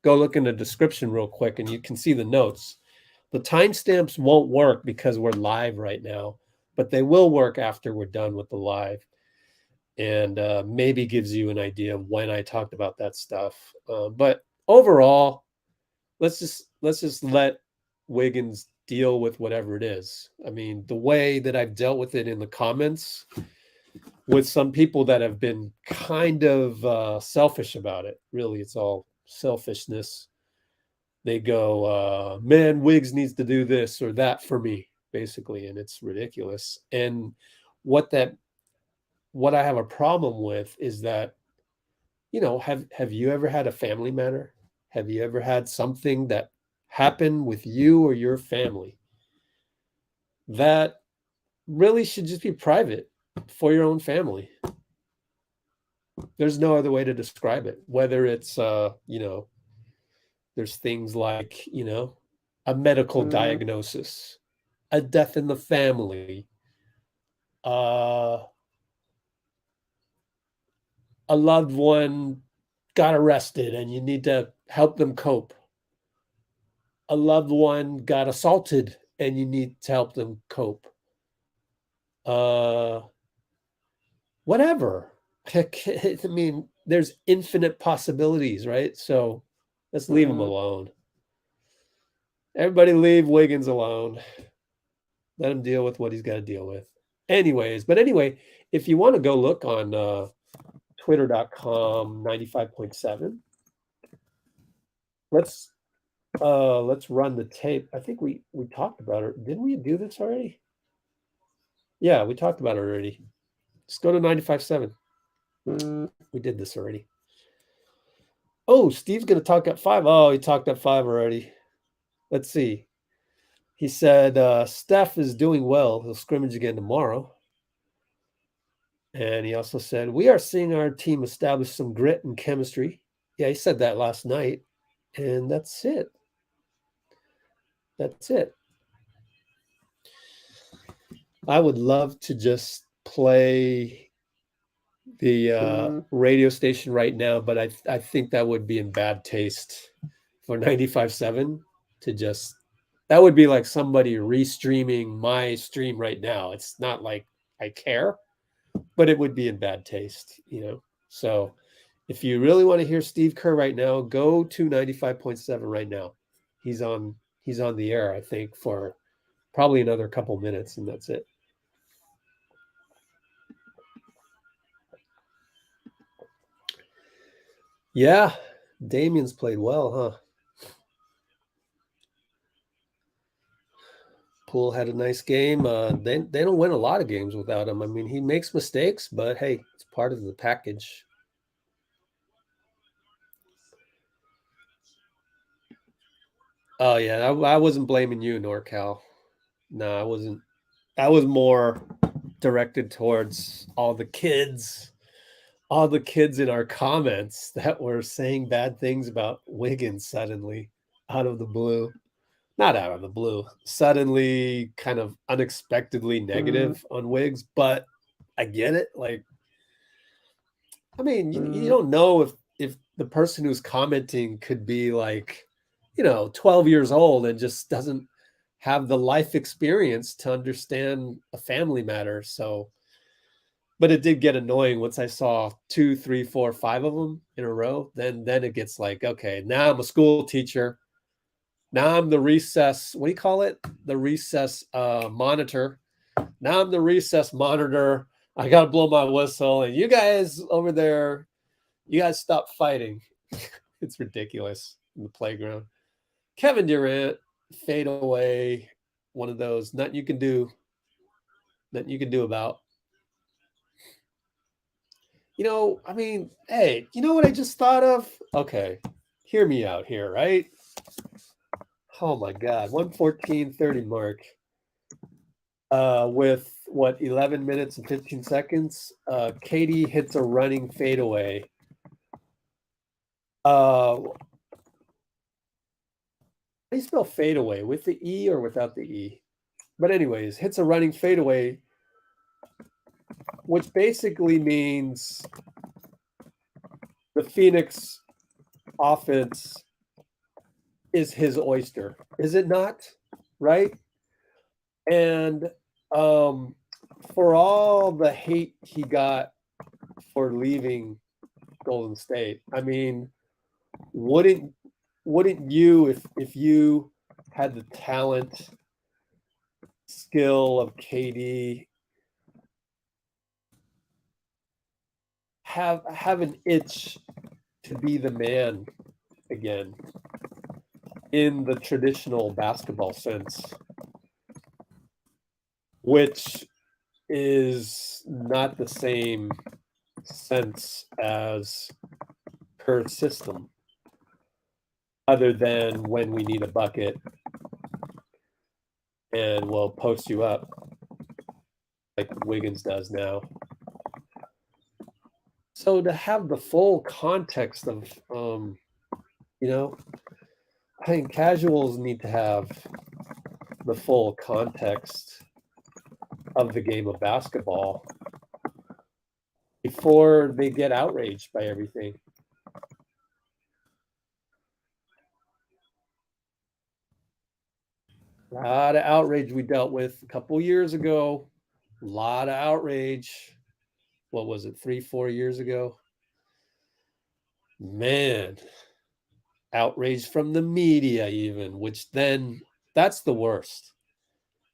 go look in the description real quick, and you can see the notes. The timestamps won't work because we're live right now, but they will work after we're done with the live, and maybe gives you an idea of when I talked about that stuff. But overall, let's just let Wiggins deal with whatever it is. I mean, the way that I've dealt with it in the comments with some people that have been kind of selfish about it. Really, it's all selfishness. They go, man, Wiggs needs to do this or that for me, basically, and it's ridiculous. And what I have a problem with is that, have you ever had a family matter? Have you ever had something that happened with you or your family that really should just be private for your own family? There's no other way to describe it. Whether it's, there's things like, a medical diagnosis, a death in the family, a loved one got arrested and you need to help them cope. A loved one got assaulted and you need to help them cope. Whatever. I mean, there's infinite possibilities, right? So let's leave him alone. Everybody leave Wiggins alone. Let him deal with what he's got to deal with. Anyway, if you want to go look on twitter.com 95.7, let's run the tape. I think we talked about it. Didn't we do this already? Yeah, we talked about it already. Just go to 95.7. We did this already. Oh, Steve's going to talk at 5. Oh, he talked at 5 already. Let's see. He said, Steph is doing well. He'll scrimmage again tomorrow. And he also said, we are seeing our team establish some grit and chemistry. Yeah, he said that last night. And that's it. That's it. I would love to just play the radio station right now, but I think that would be in bad taste for 95.7 to just, that would be like somebody restreaming my stream right now. It's not like I care, but it would be in bad taste, So if you really want to hear Steve Kerr right now, go to 95.7 right now. He's on the air, I think, for probably another couple minutes, and that's it. Yeah, Damien's played well, huh? Poole had a nice game. They don't win a lot of games without him. I mean, he makes mistakes, but hey, it's part of the package. Oh, yeah, I wasn't blaming you, NorCal. No, I wasn't. I was more directed towards all the kids in our comments that were saying bad things about Wiggins suddenly out of the blue. Not out of the blue, suddenly kind of unexpectedly negative on Wiggs, but I get it. Like, I mean, you don't know if the person who's commenting could be like, 12 years old and just doesn't have the life experience to understand a family matter. So, but it did get annoying once I saw 2, 3, 4, 5 of them in a row. Then it gets like, okay, now I'm a school teacher. Now I'm the recess, what do you call it? The recess monitor. Now I'm the recess monitor. I got to blow my whistle. And you guys over there, you guys stop fighting. It's ridiculous in the playground. Kevin Durant, fade away. One of those, nothing you can do about. I mean, hey, you know what I just thought of? Okay, hear me out here, right? Oh my God, 1:14:30 mark. With 11 minutes and 15 seconds, Katie hits a running fadeaway. How do you spell fadeaway? With the E or without the E? But anyways, hits a running fadeaway, which basically means the Phoenix offense is his oyster. Is it not? right? And for all the hate he got for leaving Golden State, I mean, wouldn't you, if you had the talent, skill of KD, have an itch to be the man again in the traditional basketball sense, which is not the same sense as Kerr system, other than when we need a bucket and we'll post you up like Wiggins does now. So to have the full context of, I think casuals need to have the full context of the game of basketball before they get outraged by everything. A lot of outrage we dealt with a couple years ago. A lot of outrage. What was it, 3-4 years ago? Man, outrage from the media even, which then, that's the worst.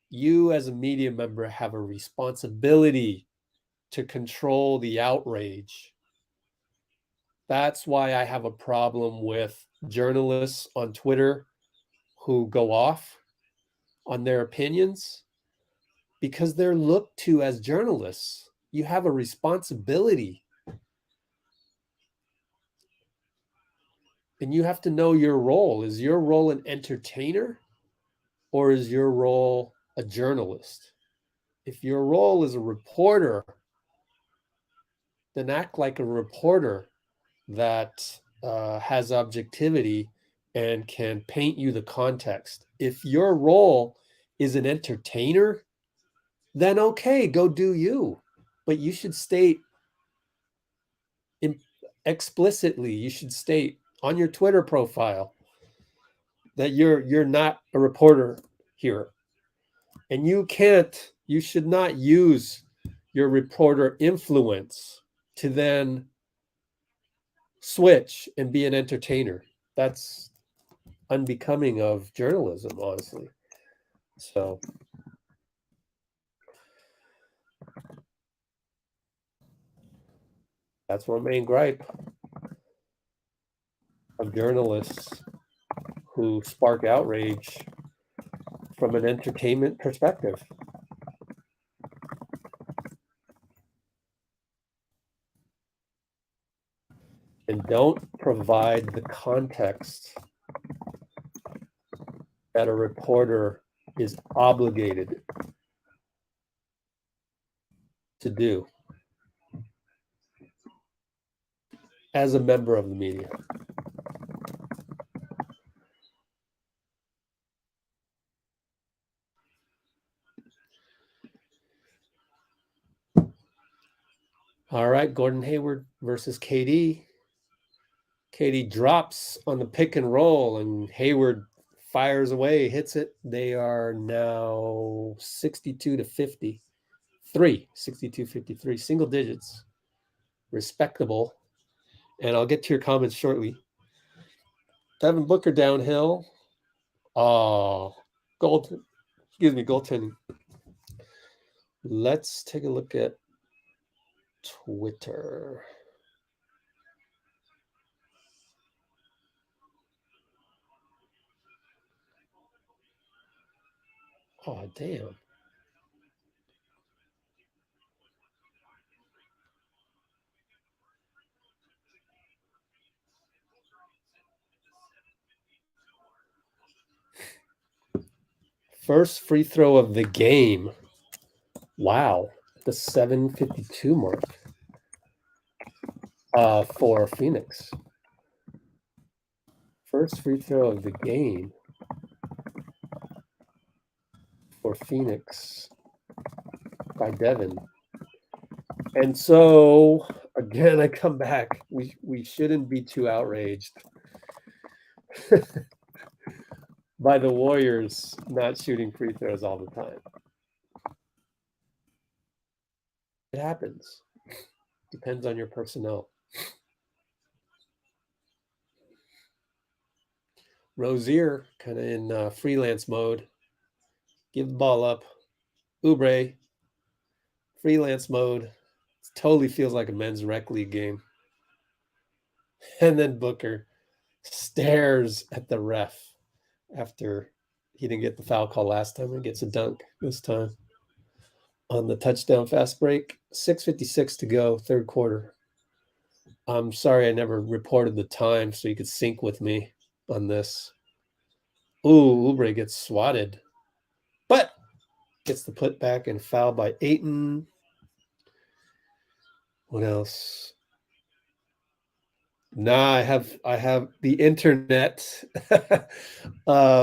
You as a media member have a responsibility to control the outrage. That's why I have a problem with journalists on Twitter who go off on their opinions, because they're looked to as journalists. You have a responsibility. And you have to know your role. Is your role an entertainer, or is your role a journalist? If your role is a reporter, then act like a reporter that has objectivity and can paint you the context. If your role is an entertainer, then okay, go do you. But you should state explicitly, you should state on your Twitter profile that you're not a reporter here. And you should not use your reporter influence to then switch and be an entertainer. That's unbecoming of journalism, honestly. So that's my main gripe of journalists who spark outrage from an entertainment perspective. And don't provide the context that a reporter is obligated to do as a member of the media. All right, Gordon Hayward versus KD. KD drops on the pick and roll, and Hayward fires away, hits it. They are now 62-53, 62-53, single digits, respectable. And I'll get to your comments shortly. Devin Booker downhill. Oh, goaltending. Let's take a look at Twitter. Oh, damn. First free throw of the game. Wow. The 7:52 mark for Phoenix. First free throw of the game for Phoenix by Devin. And so, again, I come back. We shouldn't be too outraged by the Warriors not shooting free throws all the time. It happens. Depends on your personnel. Rozier kind of in freelance mode. Give the ball up. Oubre, freelance mode. It totally feels like a men's rec league game. And then Booker stares at the ref after he didn't get the foul call last time and gets a dunk this time on the touchdown fast break. 6:56 to go, third quarter. I'm sorry I never reported the time so you could sync with me on this. Ooh, Oubre gets swatted, but gets the putback and foul by Ayton. What else? Nah, I have the internet.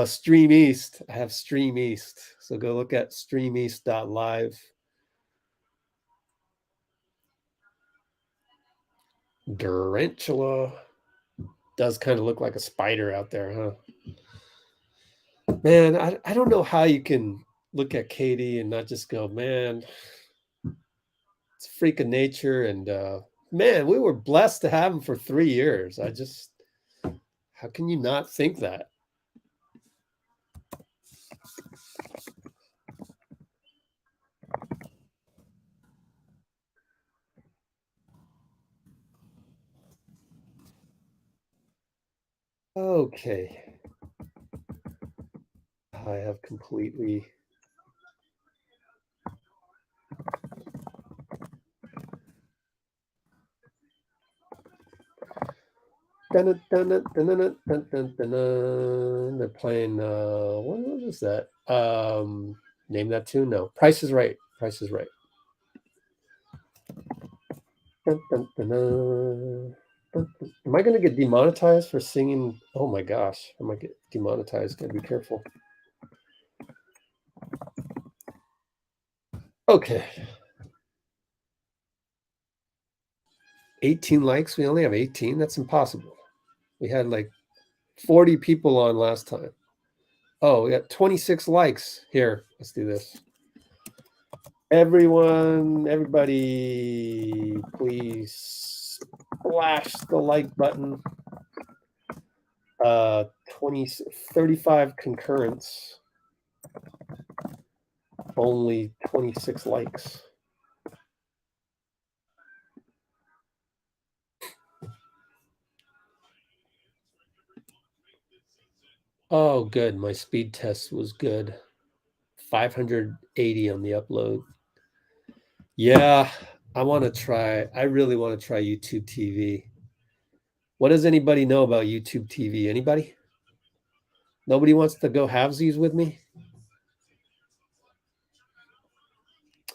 Stream East. I have Stream East. So go look at streameast.live. Durantula does kind of look like a spider out there, huh? Man, I don't know how you can look at KD and not just go, man, it's a freak of nature. And man, we were blessed to have him for 3 years. How can you not think that? Okay. I have completely they're playing what is that? Name that tune? No. Price is Right. Price is Right. Am I going to get demonetized for singing? Oh my gosh. I might get demonetized. Got to be careful. Okay. 18 likes. We only have 18. That's impossible. We had like 40 people on last time. Oh, we got 26 likes. Here, let's do this. Everybody, please splash the like button. 35 concurrents. Only 26 likes. Oh, good. My speed test was good. 580 on the upload. Yeah, I really want to try YouTube TV. What does anybody know about YouTube TV? Anybody? Nobody wants to go halvesies with me?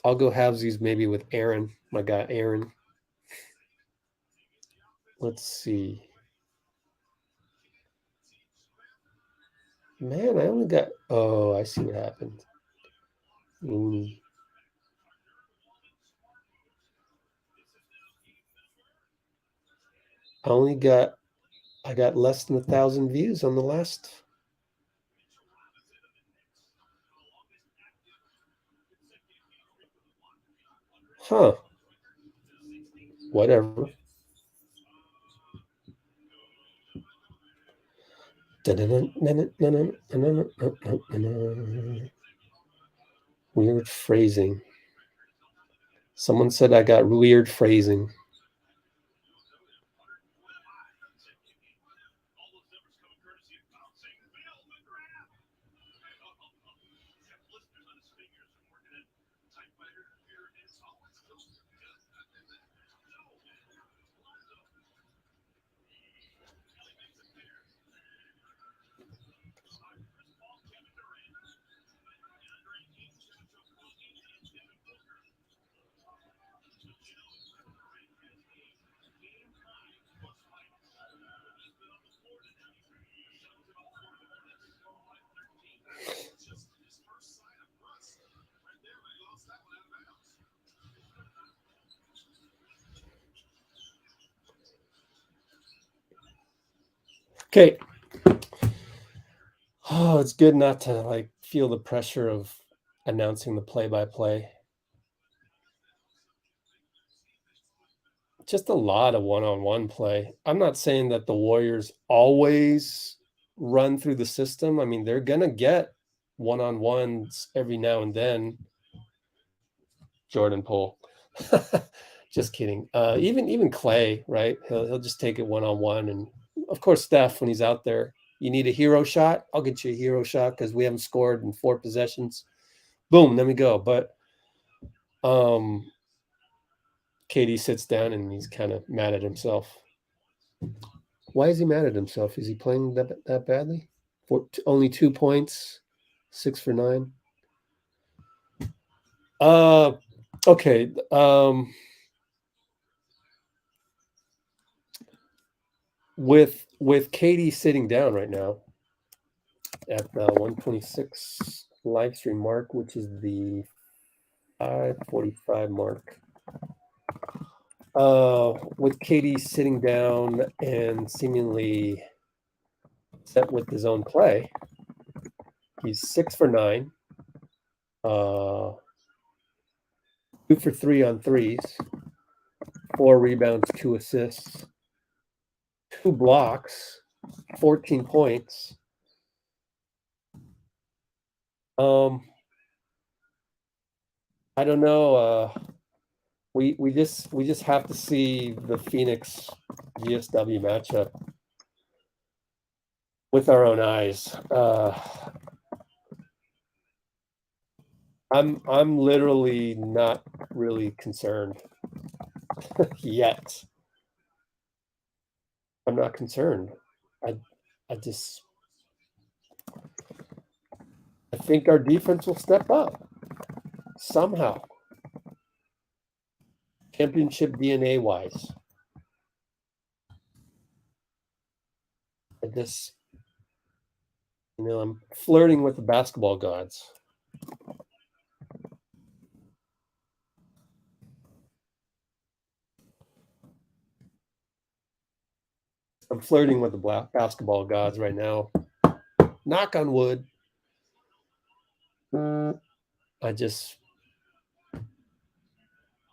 I'll go halvesies maybe with Aaron, my guy Aaron. Let's see. Man, I only got... Oh, I see what happened. Looney. I got less than 1,000 views on the last. Huh. Whatever. Weird phrasing. Someone said I got weird phrasing. Okay. Oh, it's good not to like feel the pressure of announcing the play-by-play. Just a lot of one-on-one play. I'm not saying that the Warriors always run through the system. I mean, they're going to get one-on-ones every now and then. Jordan Poole. Just kidding. Even Klay, right? He'll just take it one-on-one. And, of course, Steph, when he's out there, you need a hero shot? I'll get you a hero shot because we haven't scored in 4 possessions. Boom, then we go. But KD sits down and he's kind of mad at himself. Why is he mad at himself? Is he playing that badly? Only 2 points, 6 for 9. Okay. With KD sitting down right now at the 126 live stream mark, which is the 5:45 mark. With KD sitting down and seemingly set with his own play, he's 6 for 9, 2 for 3 on threes, 4 rebounds, 2 assists, 2 blocks, 14 points. I don't know. We just have to see the Phoenix GSW matchup with our own eyes. I'm literally not really concerned yet. I'm not concerned. I think our defense will step up somehow. Championship DNA wise. I'm flirting with the basketball gods. I'm flirting with the basketball gods right now. Knock on wood.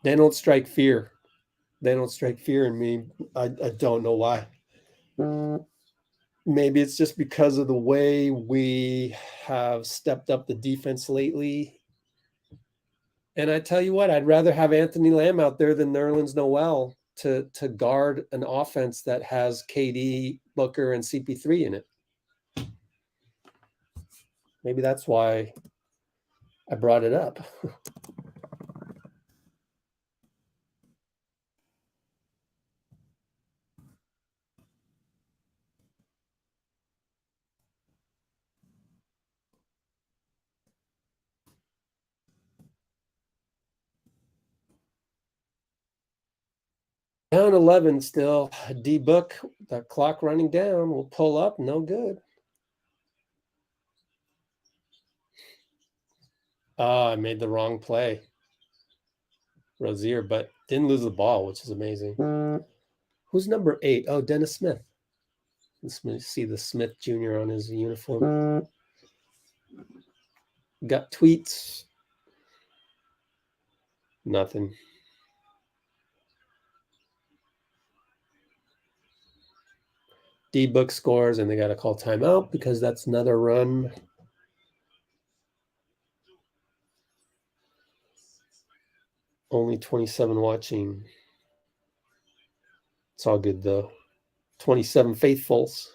They don't strike fear. They don't strike fear in me. I don't know why. Maybe it's just because of the way we have stepped up the defense lately. And I tell you what, I'd rather have Anthony Lamb out there than Nerlens Noel to guard an offense that has KD, Booker, and CP3 in it. Maybe that's why I brought it up. Down 11 still. D-Book, the clock running down. We'll pull up. No good. I made the wrong play. Rozier, but didn't lose the ball, which is amazing. Who's number 8? Oh, Dennis Smith. Let's see the Smith Jr. on his uniform. Got tweets. Nothing. D-Book scores, and they got to call timeout because that's another run. Only 27 watching. It's all good, though. 27 faithfuls.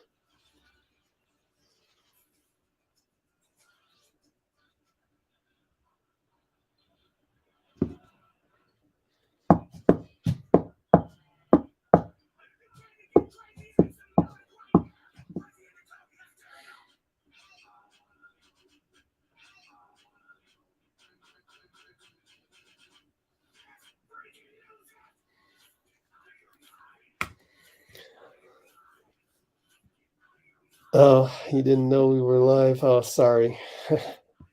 Oh, you didn't know we were live? Oh, sorry.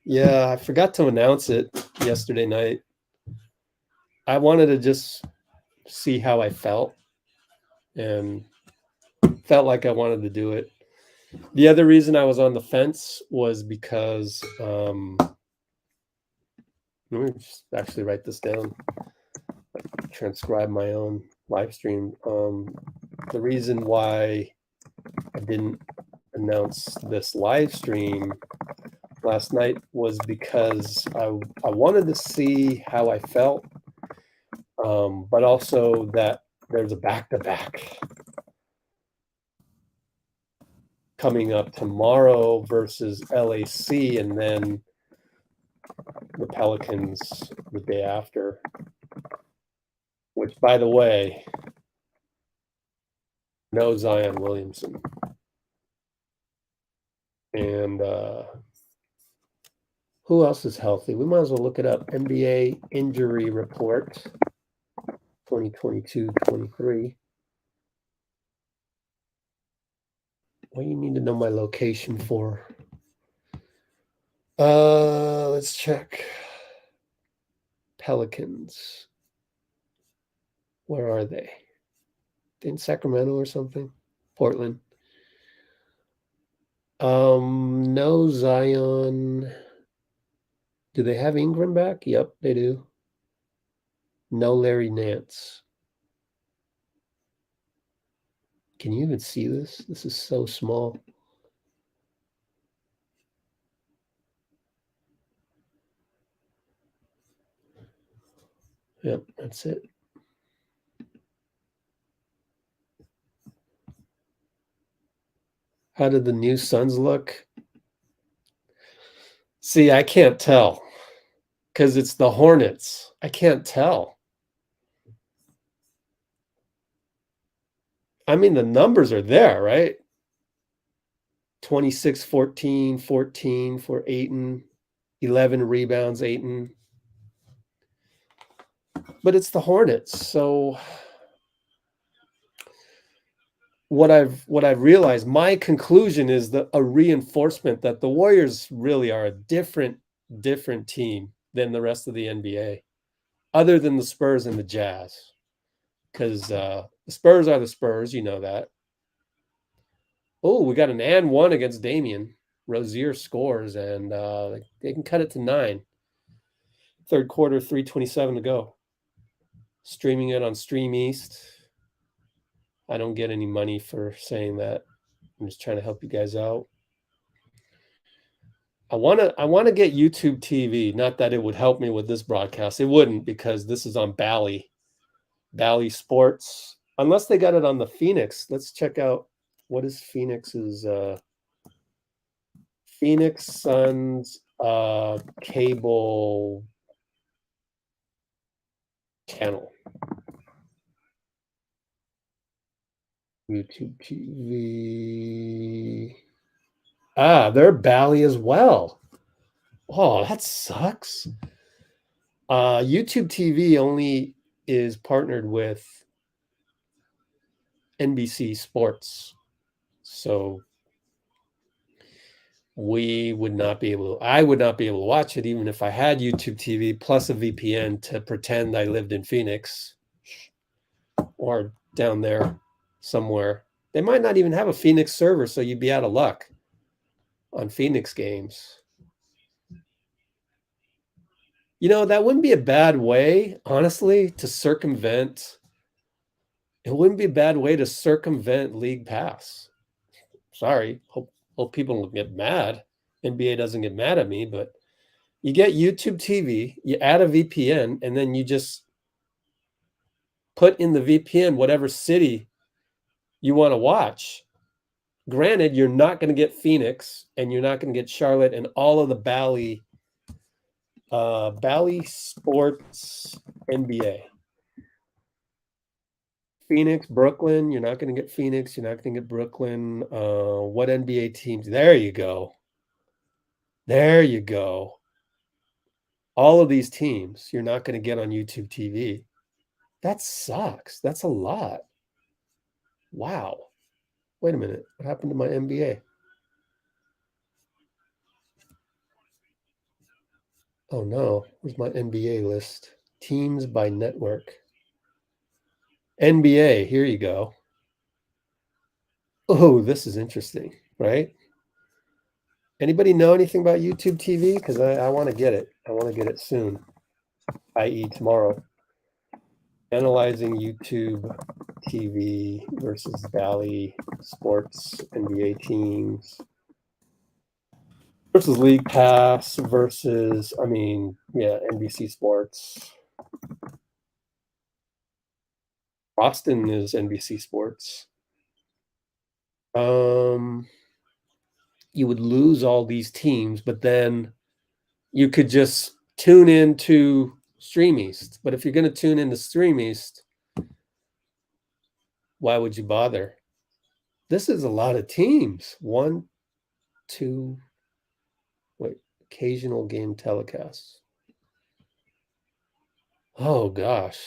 Yeah, I forgot to announce it yesterday night. I wanted to just see how I felt and felt like I wanted to do it. The other reason I was on the fence was because let me just actually write this down, transcribe my own live stream. The reason why I didn't announce this live stream last night was because I wanted to see how I felt, but also that there's a back-to-back coming up tomorrow versus LAC, and then the Pelicans the day after, which, by the way, no Zion Williamson. And who else is healthy? We might as well look it up. NBA injury report 2022-23. What do you need to know my location for? Let's check. Pelicans. Where are they? In Sacramento or something? Portland. No Zion. Do they have Ingram back? Yep, they do. No Larry Nance. Can you even see this? This is so small. Yep, that's it. How did the new Suns look? See, I can't tell because it's the Hornets. I can't tell. I mean, the numbers are there, right? 26, 14 for Ayton, 11 rebounds, Ayton. But it's the Hornets. So what I've realized, my conclusion is that a reinforcement that the Warriors really are a different team than the rest of the NBA, other than the Spurs and the Jazz. Because the Spurs are the Spurs, you know that. Oh, we got an and one against Damion. Rozier scores, and they can cut it to 9. Third quarter, 3:27 to go. Streaming it on Stream East. I don't get any money for saying that. I'm just trying to help you guys out. I want to get YouTube TV. Not that it would help me with this broadcast. It wouldn't, because this is on Bally Sports. Unless they got it on the Phoenix. Let's check out what is Phoenix's Phoenix Suns cable channel. YouTube TV. They're Bally as well. Oh, that sucks. YouTube TV only is partnered with NBC Sports. So I would not be able to watch it even if I had YouTube TV plus a VPN to pretend I lived in Phoenix or down there somewhere. They might not even have a Phoenix server, so you'd be out of luck on Phoenix games. You know, that wouldn't be a bad way, honestly, to circumvent. It wouldn't be a bad way to circumvent League Pass. Sorry, hope people don't get mad. NBA doesn't get mad at me, but you get YouTube TV, you add a VPN, and then you just put in the VPN whatever city you want to watch. Granted, you're not going to get Phoenix, and you're not going to get Charlotte and all of the Bally Sports NBA. Phoenix, Brooklyn, you're not going to get Phoenix. You're not going to get Brooklyn. What NBA teams? There you go. There you go. All of these teams you're not going to get on YouTube TV. That sucks. That's a lot. Wow. Wait a minute. What happened to my NBA? Oh, no. Where's my NBA list? Teams by network. NBA. Here you go. Oh, this is interesting. right? Anybody know anything about YouTube TV? Because I want to get it. I want to get it soon, i.e. tomorrow. Analyzing YouTube TV versus Valley Sports NBA teams versus League Pass versus, NBC Sports. Boston is NBC Sports. You would lose all these teams, but then you could just tune into Stream East. But if you're going to tune into Stream East, why would you bother? This is a lot of teams. Occasional game telecasts. Oh gosh.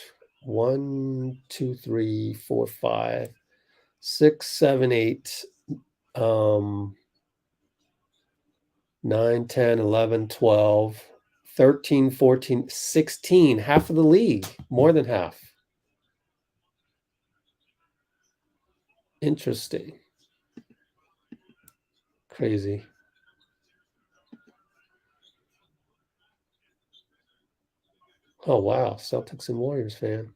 1, 2, 3, 4, 5, 6, 7, 8, 9, 10, 11, 12, 13, 14, 16, half of the league, more than half. Interesting. Crazy. Oh, wow. Celtics and Warriors fan.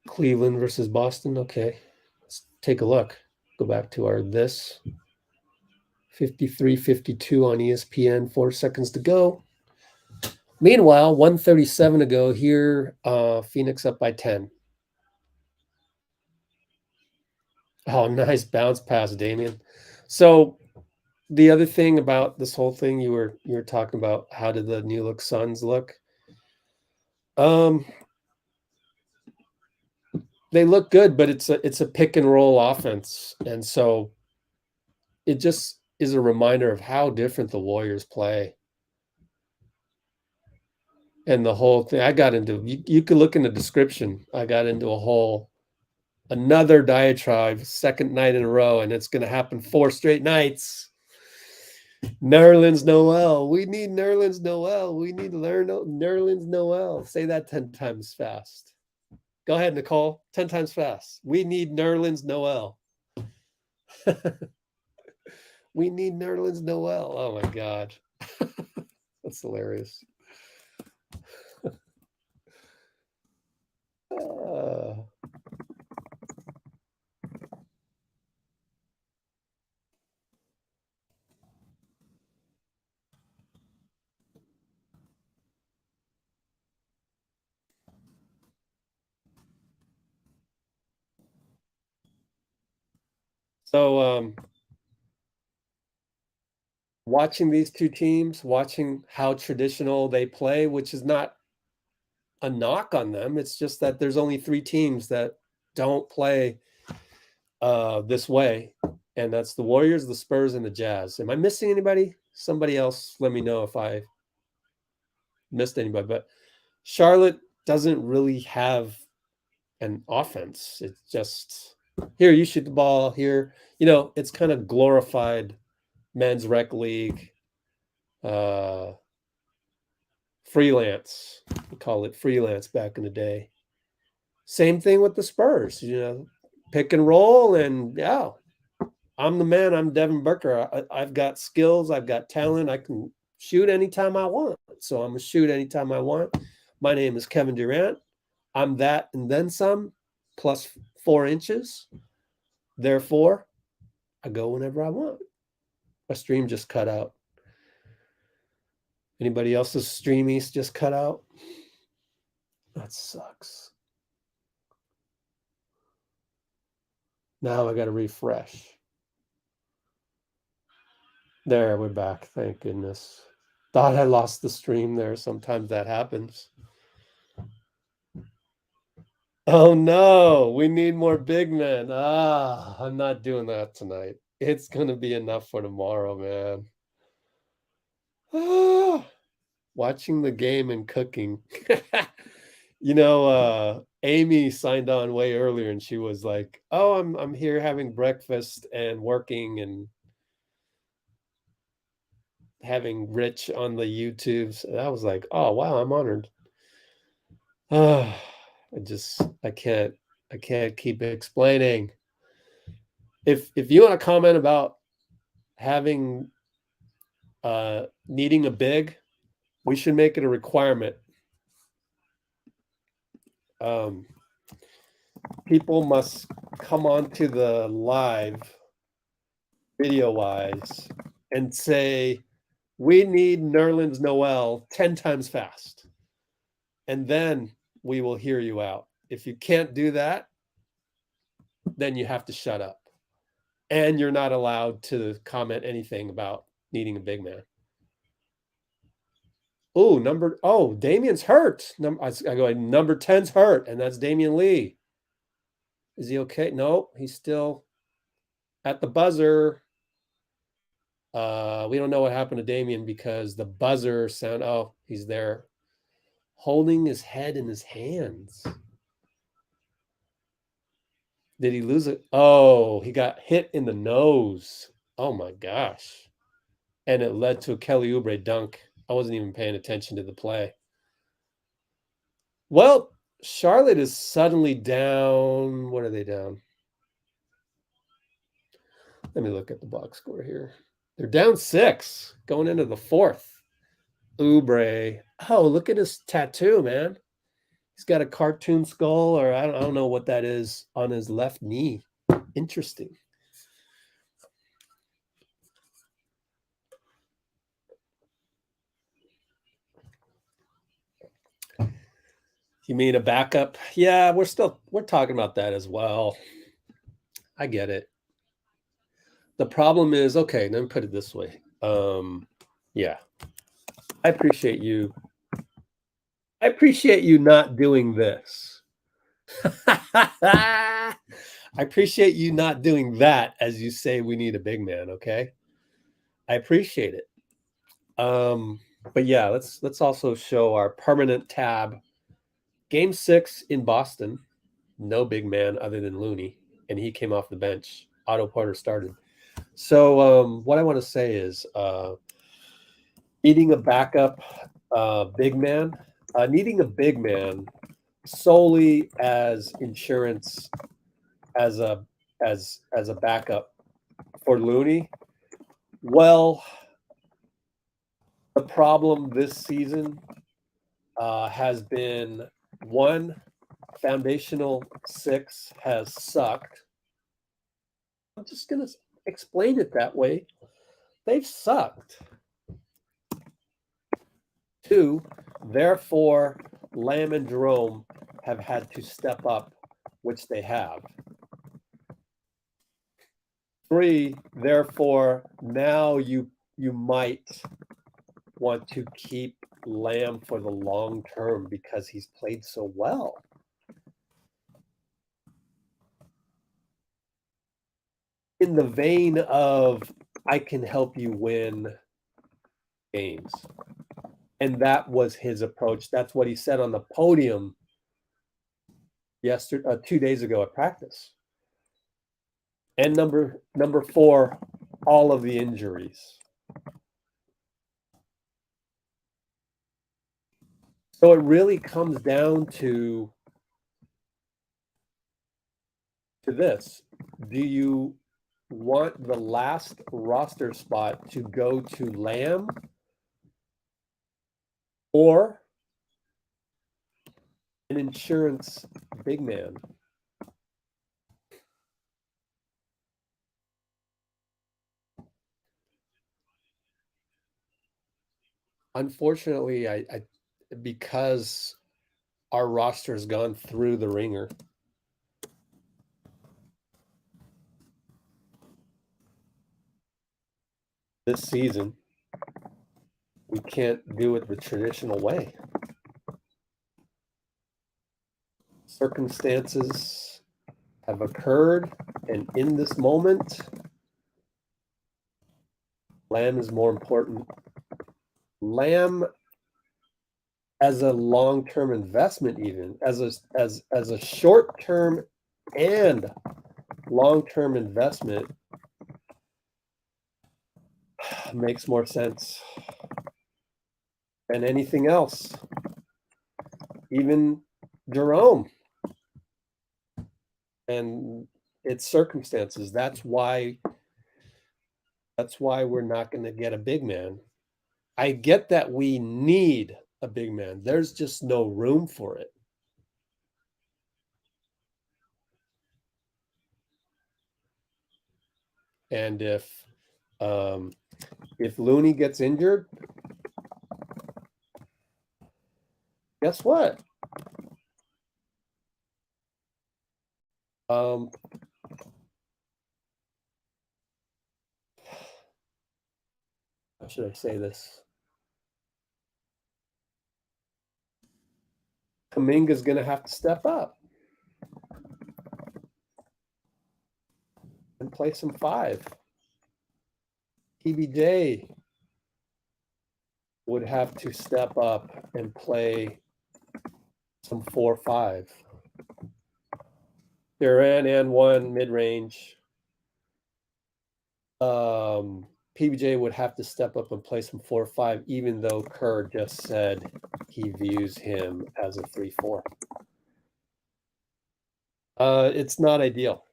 Cleveland versus Boston. Okay. Let's take a look. Go back to our this. 53-52 on ESPN. 4 seconds to go. Meanwhile, 1:37 to go here. Phoenix up by 10. Oh, nice bounce pass, Damion. So the other thing about this whole thing, you were talking about how did the New Look Suns look? They look good, but it's a pick and roll offense, and so it just is a reminder of how different the Warriors play. And the whole thing, I got into, you could look in the description. I got into another diatribe, second night in a row, and it's going to happen 4 straight nights. Nerlens Noel. We need Nerlens Noel. We need to learn Nerlens Noel. Say that 10 times fast. Go ahead, Nicole. 10 times fast. We need Nerlens Noel. We need Nerlens Noel. Oh, my God. That's hilarious. So watching these two teams, watching how traditional they play, which is not a knock on them. It's just that there's only 3 teams that don't play this way, and that's the Warriors, the Spurs, and the Jazz. Am I missing anybody? Somebody else, let me know if I missed anybody. But Charlotte doesn't really have an offense. It's just, here, you shoot the ball here. It's kind of glorified men's rec league, freelance. We call it freelance back in the day. Same thing with the Spurs, pick and roll, and yeah, I'm the man. I'm Devin Booker. I've got skills. I've got talent. I can shoot anytime I want. So I'm going to shoot anytime I want. My name is Kevin Durant. I'm that and then some, plus 4 inches. Therefore, I go whenever I want. My stream just cut out. Anybody else's Stream East just cut out? That sucks. Now I got to refresh. There, we're back. Thank goodness. Thought I lost the stream there. Sometimes that happens. Oh no, we need more big men. I'm not doing that tonight. It's going to be enough for tomorrow, man. Watching the game and cooking. Amy signed on way earlier and she was like, "Oh, I'm here having breakfast and working and having Rich on the YouTubes." And I was like, "Oh, wow, I'm honored." I can't keep explaining. If you want to comment about having needing a big, we should make it a requirement. People must come onto the live video wise and say, we need Nerlens Noel 10 times fast. And then we will hear you out. If you can't do that, then you have to shut up. And you're not allowed to comment anything about needing a big man. Damion's hurt. I go, number 10's hurt, and that's Damion Lee. Is he okay? No, he's still at the buzzer. We don't know what happened to Damion because the buzzer sound. Oh, he's there, holding his head in his hands. Did he lose it? Oh, he got hit in the nose. Oh my gosh. And it led to a Kelly Oubre dunk. I wasn't even paying attention to the play. Well, Charlotte is suddenly down. What are they down? Let me look at the box score here. They're down 6 going into the 4th. Oubre. Oh, look at his tattoo, man. He's got a cartoon skull, or I don't know what that is, on his left knee. Interesting. You mean a backup? Yeah, we're talking about that as well. I get it. The problem is, okay, let me put it this way. Yeah. I appreciate you not doing this. I appreciate you not doing that as you say we need a big man, okay? I appreciate it. But yeah, let's also show our permanent tab. Game 6 in Boston, no big man other than Looney, and he came off the bench. Otto Porter started. So what I want to say is needing a backup big man, needing a big man solely as insurance, as a backup for Looney. Well, the problem this season has been, one, foundational 6 has sucked. I'm just going to explain it that way. They've sucked. 2, therefore, Lamb and Jerome have had to step up, which they have. 3, therefore, now you might want to keep Lamb for the long term because he's played so well. In the vein of, I can help you win games. And that was his approach. That's what he said on the podium 2 days ago at practice. And number 4, all of the injuries. So it really comes down to this. Do you want the last roster spot to go to Lamb or an insurance big man? Unfortunately, I because our roster has gone through the ringer. This season, we can't do it the traditional way. Circumstances have occurred, and in this moment, Lamb is more important. Lamb as a long-term investment, even as a short-term and long-term investment, makes more sense than anything else. Even Jerome. And It's circumstances. That's why we're not going to get a big man. I get that we need a big man. There's just no room for it. And if Looney gets injured, guess what? How should I say this? Kuminga's going to have to step up and play some 5. PBJ would have to step up and play some 4-5. Durant and 1 mid-range. PBJ would have to step up and play some 4-5, even though Kerr just said he views him as a 3-4. It's not ideal.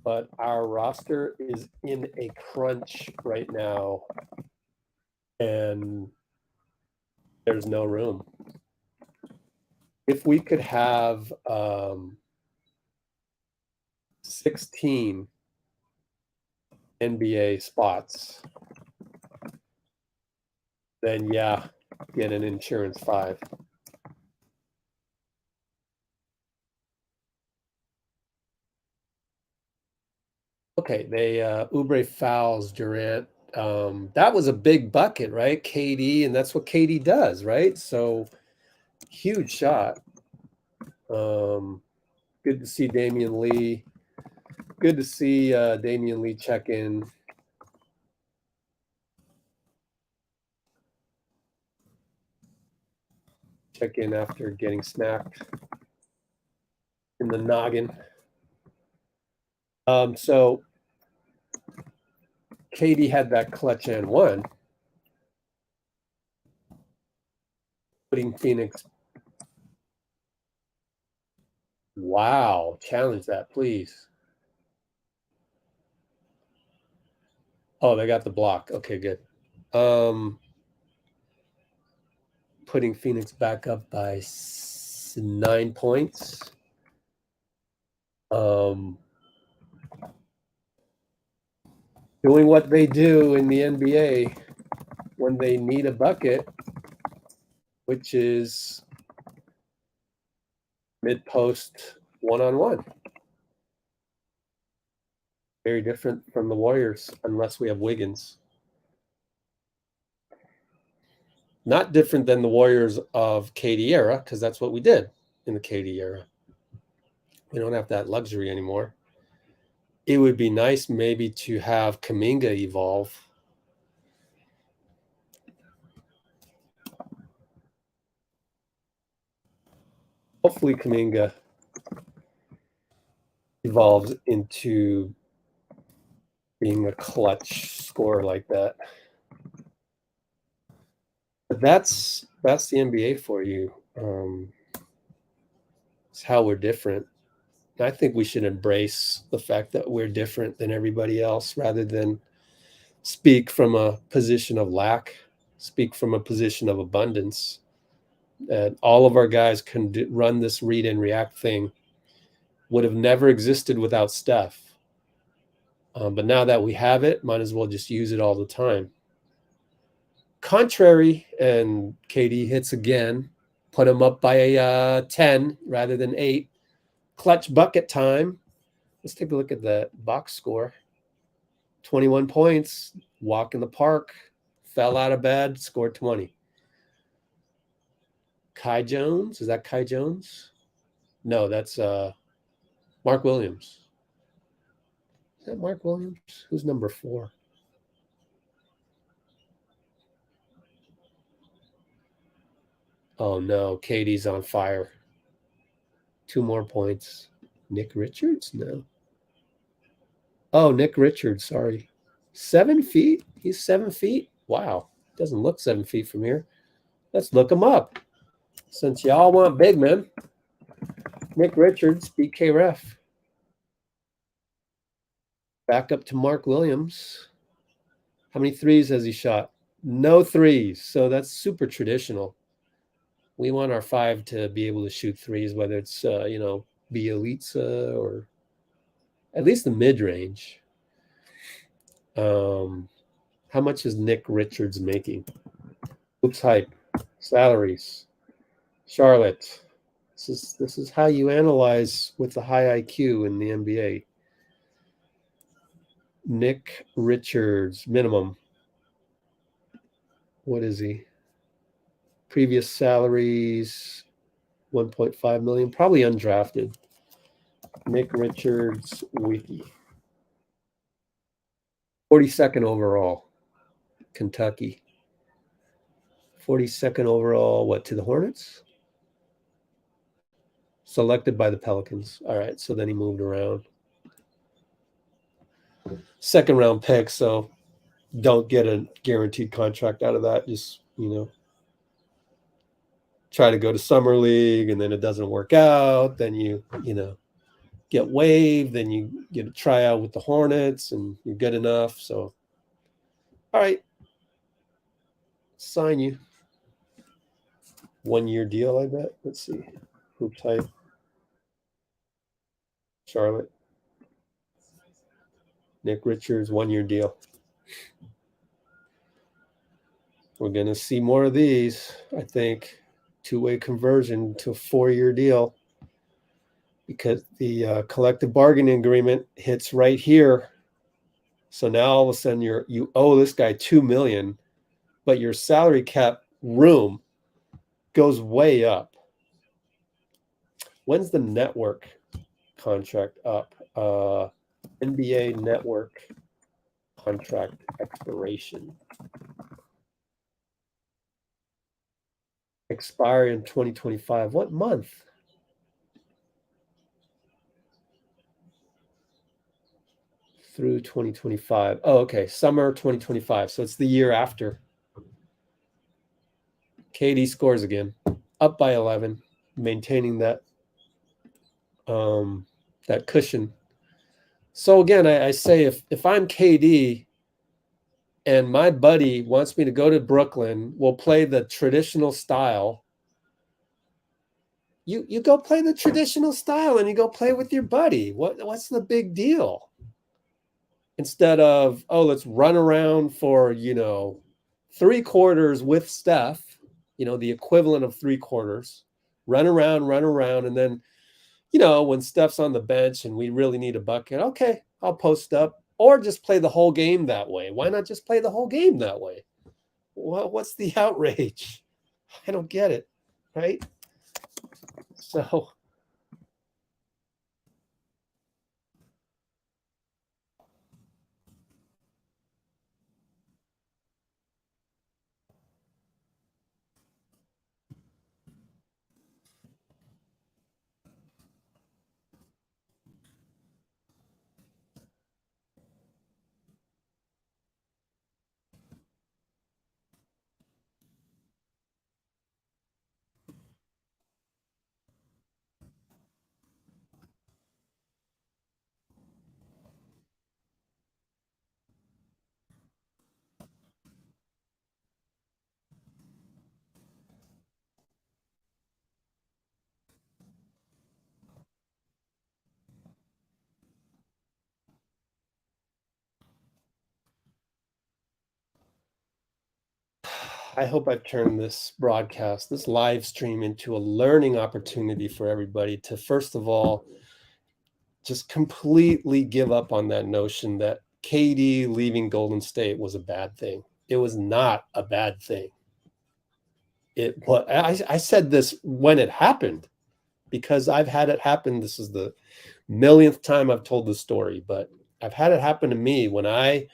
But our roster is in a crunch right now, and there's no room. If we could have 16 NBA spots, then yeah, get an insurance 5. Okay, they Oubre fouls Durant. That was a big bucket, right? KD, and that's what KD does, right? So huge shot. Good to see Damion Lee. Good to see Damion Lee check in. Check in after getting smacked in the noggin. So KD had that clutch and 1, putting Phoenix. Wow, challenge that, please. Oh, they got the block. Okay, good. Putting Phoenix back up by 9 points. Doing what they do in the NBA when they need a bucket, which is mid-post 1-on-1. Very different from the Warriors, unless we have Wiggins. Not different than the Warriors of KD era, because that's what we did in the KD era. We don't have that luxury anymore. It would be nice maybe to have Kuminga evolve. Hopefully Kuminga evolves into being a clutch scorer like that. But that's the NBA for you. It's how we're different. I think we should embrace the fact that we're different than everybody else rather than speak from a position of lack, speak from a position of abundance. And all of our guys can run this read and react thing. Would have never existed without Steph. But now that we have it, might as well just use it all the time. Contrary, and KD hits again, put him up by 10 rather than 8. Clutch bucket time. Let's take a look at the box score. 21 points, walk in the park, fell out of bed, scored 20. Kai Jones, is that Kai Jones? No, that's Mark Williams. Is that Mark Williams? Who's number 4? Oh no, Katie's on fire. 2 more points. Nick Richards? No. Oh, Nick Richards, sorry. 7 feet? He's 7 feet? Wow. Doesn't look 7 feet from here. Let's look him up. Since y'all want big men. Nick Richards, BK Ref. Back up to Mark Williams. How many threes has he shot? No threes. So that's super traditional. We want our 5 to be able to shoot threes, whether it's, Bielitsa or at least the mid-range. How much is Nick Richards making? Oops, hype. Salaries. Charlotte. This is how you analyze with the high IQ in the NBA. Nick Richards, minimum. What is he? Previous salaries, 1.5 million, probably undrafted. Nick Richards wiki. 42nd overall, Kentucky. 42nd overall, what, to the Hornets? Selected by the Pelicans. All right, so then he moved around. Second round pick, so don't get a guaranteed contract out of that. Just, try to go to summer league and then it doesn't work out. Then you get waived. Then you get a tryout with the Hornets and you're good enough. So, all right, sign you. 1 year deal, I bet. Let's see. Hoop type. Charlotte. Nick Richards, 1 year deal. We're going to see more of these, I think. 2-way conversion to a 4-year deal because the collective bargaining agreement hits right here. So now all of a sudden you owe this guy $2 million, but your salary cap room goes way up. When's the network contract up? NBA network contract expiration. Expire in 2025. What month? Through 2025. Oh, okay. Summer 2025. So it's the year after. KD scores again. Up by 11. Maintaining that cushion. So again, I say if I'm KD and my buddy wants me to go to Brooklyn, we'll play the traditional style. You go play the traditional style and you go play with your buddy. What's the big deal? Instead of, let's run around for, 3 quarters with Steph, the equivalent of 3 quarters, run around. And then, when Steph's on the bench and we really need a bucket, okay, I'll post up. Or just play the whole game that way. Why not just play the whole game that way? What's the outrage? I don't get it, right? So I hope I've turned this broadcast, this live stream into a learning opportunity for everybody to, first of all, just completely give up on that notion that KD leaving Golden State was a bad thing. It was not a bad thing. I said this when it happened because I've had it happen. This is the millionth time I've told this story, but I've had it happen to me when I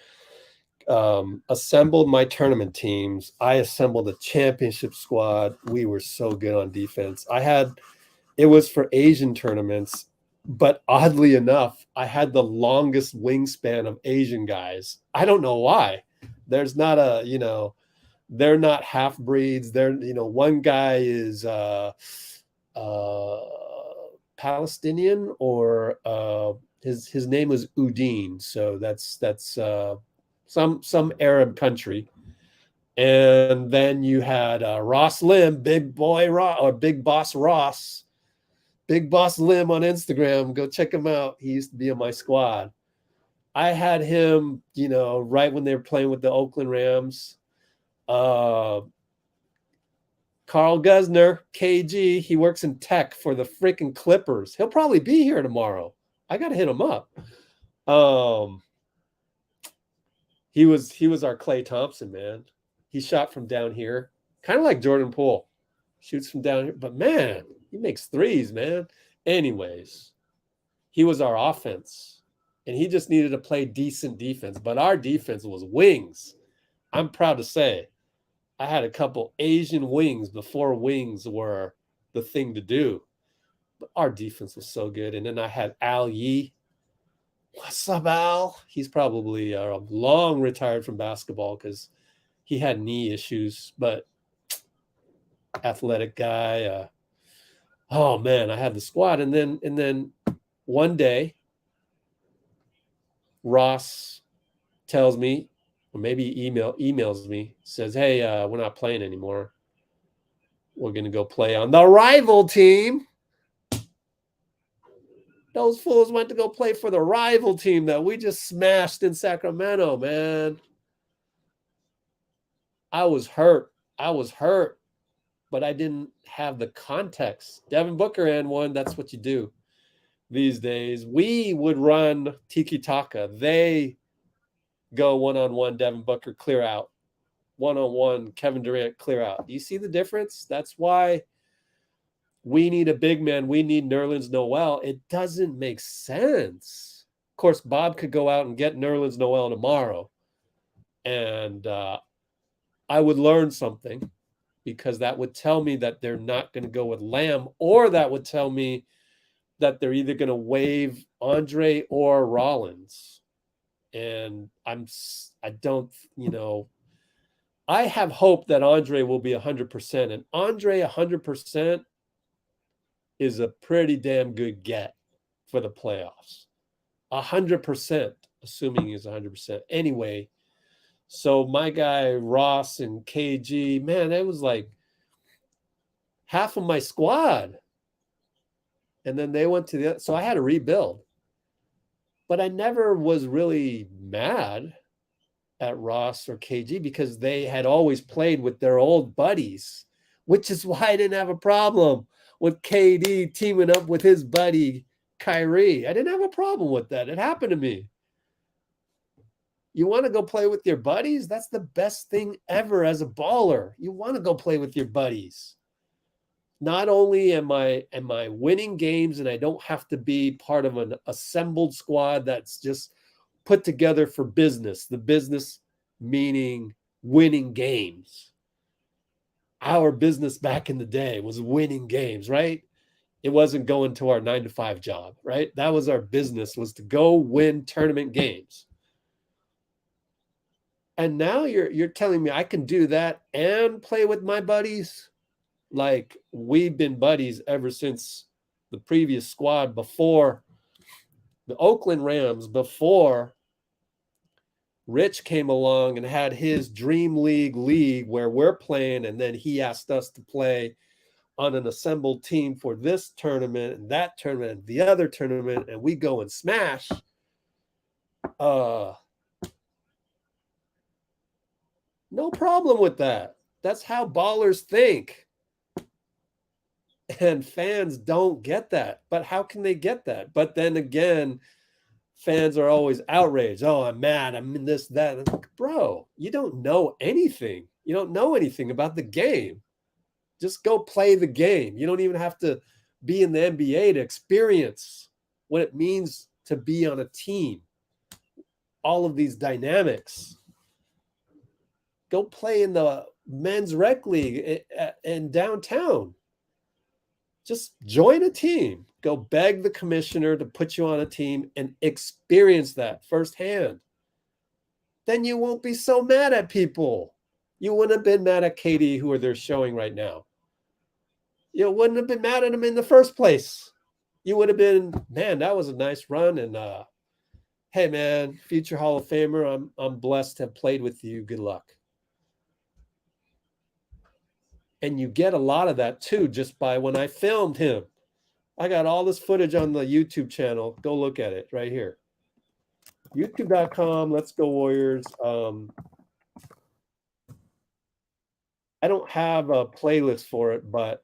assembled my tournament teams. I assembled a championship squad. We were so good on defense. It was for Asian tournaments, but oddly enough, I had the longest wingspan of Asian guys. I don't know why. There's not they're not half breeds. They're, one guy is Palestinian, or his name was Udine. So that's some Arab country. And then you had Ross Lim, Big Boy Ross, or Big Boss Ross, Big Boss Lim on Instagram. Go check him out. He used to be on my squad. I had him, right when they were playing with the Oakland Rams. Carl Guzner, KG, he works in tech for the freaking Clippers. He'll probably be here tomorrow. I got to hit him up. He was our Klay Thompson, man. He shot from down here, kind of like Jordan Poole. Shoots from down here, but man, he makes threes, man. Anyways, he was our offense, and he just needed to play decent defense. But our defense was wings. I'm proud to say I had a couple Asian wings before wings were the thing to do. But our defense was so good. And then I had Al Yee. What's up, Al? He's probably long retired from basketball because he had knee issues, but athletic guy. Oh man, I had the squad. And then one day, Ross tells me, or maybe emails me, says, hey, we're not playing anymore. We're going to go play on the rival team. Those fools went to go play for the rival team that we just smashed in Sacramento, man. I was hurt, but I didn't have the context. Devin Booker and one, that's what you do these days. We would run Tiki-taka. They go one-on-one, Devin Booker, clear out. One-on-one, Kevin Durant, clear out. Do you see the difference? That's why we need a big man. We need Nerlens Noel. It doesn't make sense. Of course, Bob could go out and get Nerlens Noel tomorrow. And I would learn something, because that would tell me that they're not going to go with Lamb, or that would tell me that they're either going to waive Andre or Rollins. And I have hope that Andre will be 100%, and Andre 100% is a pretty damn good get for the playoffs. 100%, assuming he's 100%. Anyway, so my guy Ross and KG, man, that was like half of my squad. And then they went to the other, so I had to rebuild. But I never was really mad at Ross or KG, because they had always played with their old buddies, which is why I didn't have a problem with KD teaming up with his buddy Kyrie. I didn't have a problem with that. It happened to me. You want to go play with your buddies? That's the best thing ever as a baller. You want to go play with your buddies. Not only am I winning games, and I don't have to be part of an assembled squad that's just put together for business. The business meaning winning games. Our business back in the day was winning games, right? It wasn't going to our 9-to-5 job, right? That was our business, was to go win tournament games. And now you're telling me I can do that and play with my buddies? Like, we've been buddies ever since the previous squad, before the Oakland Rams, before Rich came along and had his Dream League where we're playing, and then he asked us to play on an assembled team for this tournament and that tournament and the other tournament, and we go and smash. No problem with that. That's how ballers think. And fans don't get that. But how can they get that? But then again, fans are always outraged. Oh, I'm mad. I'm in this, that. Like, bro, you don't know anything. You don't know anything about the game. Just go play the game. You don't even have to be in the NBA to experience what it means to be on a team. All of these dynamics. Go play in the men's rec league in downtown. Just join a team. Go beg the commissioner to put you on a team and experience that firsthand. Then you won't be so mad at people. You wouldn't have been mad at KD, who they're showing right now. You wouldn't have been mad at him in the first place. you would have been, man, that was a nice run. And hey, man, future Hall of Famer, I'm blessed to have played with you. Good luck. And you get a lot of that too, just by when I filmed him. I got all this footage on the YouTube channel. Go look at it right here. YouTube.com, Let's Go Warriors. I don't have a playlist for it, but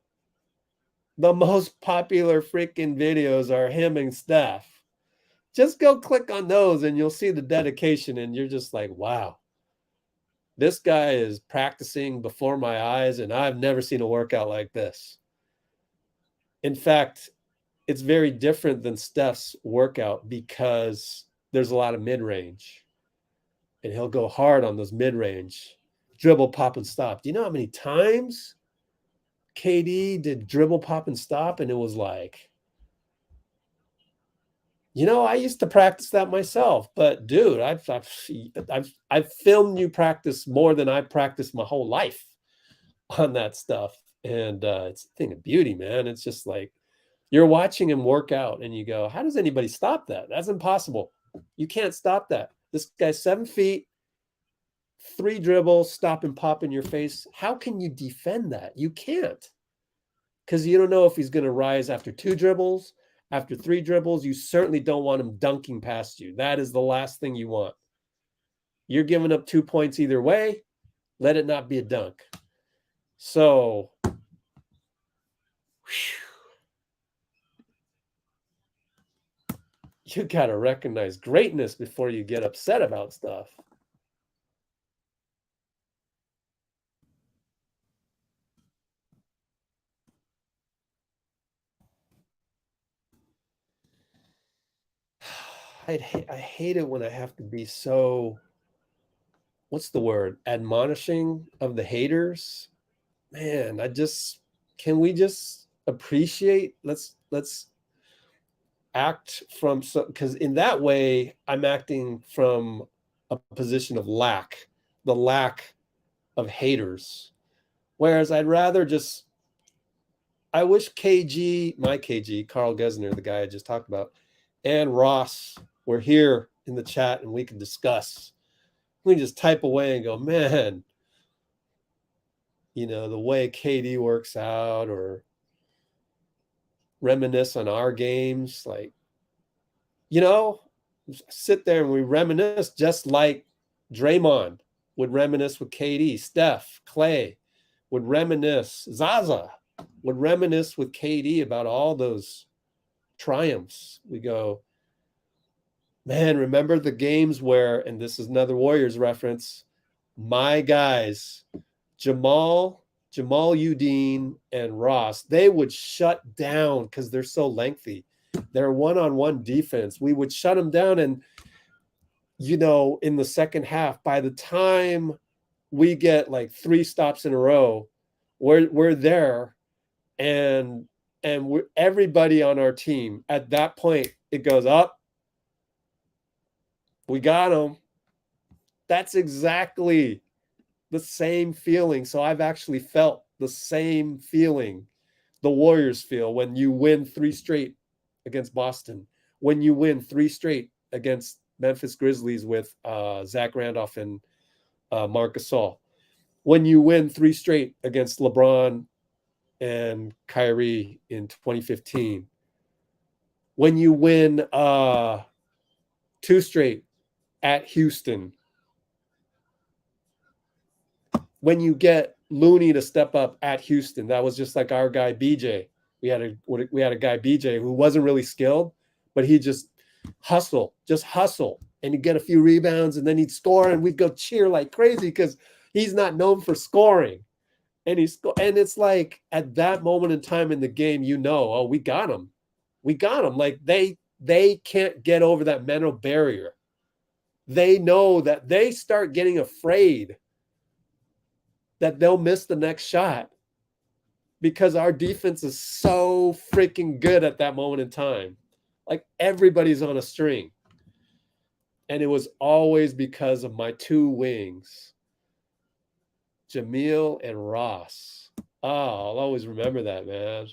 the most popular freaking videos are him and Steph. Just go click on those and you'll see the dedication, and you're just like, wow. This guy is practicing before my eyes, and I've never seen a workout like this. In fact, it's very different than Steph's workout because there's a lot of mid-range. And he'll go hard on those mid-range. Dribble, pop, and stop. Do you know how many times KD did dribble, pop, and stop? And it was like, I used to practice that myself, but dude, I've filmed you practice more than I practiced my whole life on that stuff. And it's a thing of beauty, man. It's just like you're watching him work out and you go, how does anybody stop that? That's impossible. You can't stop that. This guy's 7 feet, 3 dribbles, stop and pop in your face. How can you defend that? You can't, because you don't know if he's going to rise after 2 dribbles. After 3 dribbles, you certainly don't want him dunking past you. That is the last thing you want. You're giving up 2 points either way. Let it not be a dunk. So, you got to recognize greatness before you get upset about stuff. I hate it when I have to be so, what's the word, admonishing of the haters. Man, can we just appreciate, let's act from, because in that way, I'm acting from a position of lack, the lack of haters. Whereas I'd rather I wish my KG, Carl Gesner, the guy I just talked about, and Ross were here in the chat and we can discuss. We can just type away and go, man, the way KD works out, or reminisce on our games. Like, sit there and we reminisce just like Draymond would reminisce with KD. Steph, Klay would reminisce. Zaza would reminisce with KD about all those triumphs. We go, man, remember the games where, and this is another Warriors reference, my guys, Jamal Udine, and Ross, they would shut down because they're so lengthy. They're one-on-one defense. We would shut them down, and, in the second half, by the time we get like 3 stops in a row, we're there, and everybody on our team at that point, it goes up. We got them. That's exactly the same feeling. So I've actually felt the same feeling the Warriors feel when you win 3 straight against Boston, when you win 3 straight against Memphis Grizzlies with Zach Randolph and Marc Gasol, when you win 3 straight against LeBron and Kyrie in 2015, when you win 2 straight at Houston, when you get Looney to step up at Houston, that was just like our guy BJ. We had a guy BJ who wasn't really skilled, but he just hustle, and he'd get a few rebounds, and then he'd score, and we'd go cheer like crazy because he's not known for scoring. And and it's like at that moment in time in the game, oh, we got him. Like they can't get over that mental barrier. They know that they start getting afraid that they'll miss the next shot because our defense is so freaking good at that moment in time. Like everybody's on a string. And it was always because of my 2 wings, Jamil and Ross. Oh, I'll always remember that, man.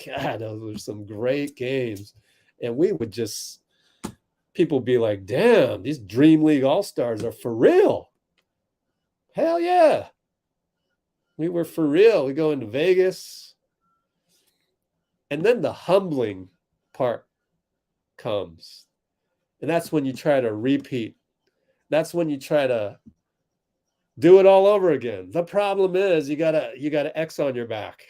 God, those were some great games. And we would just, people be like, damn, these Dream League All-Stars are for real. Hell yeah. We were for real. We go into Vegas. And then the humbling part comes. And that's when you try to repeat. That's when you try to do it all over again. The problem is you gotta X on your back.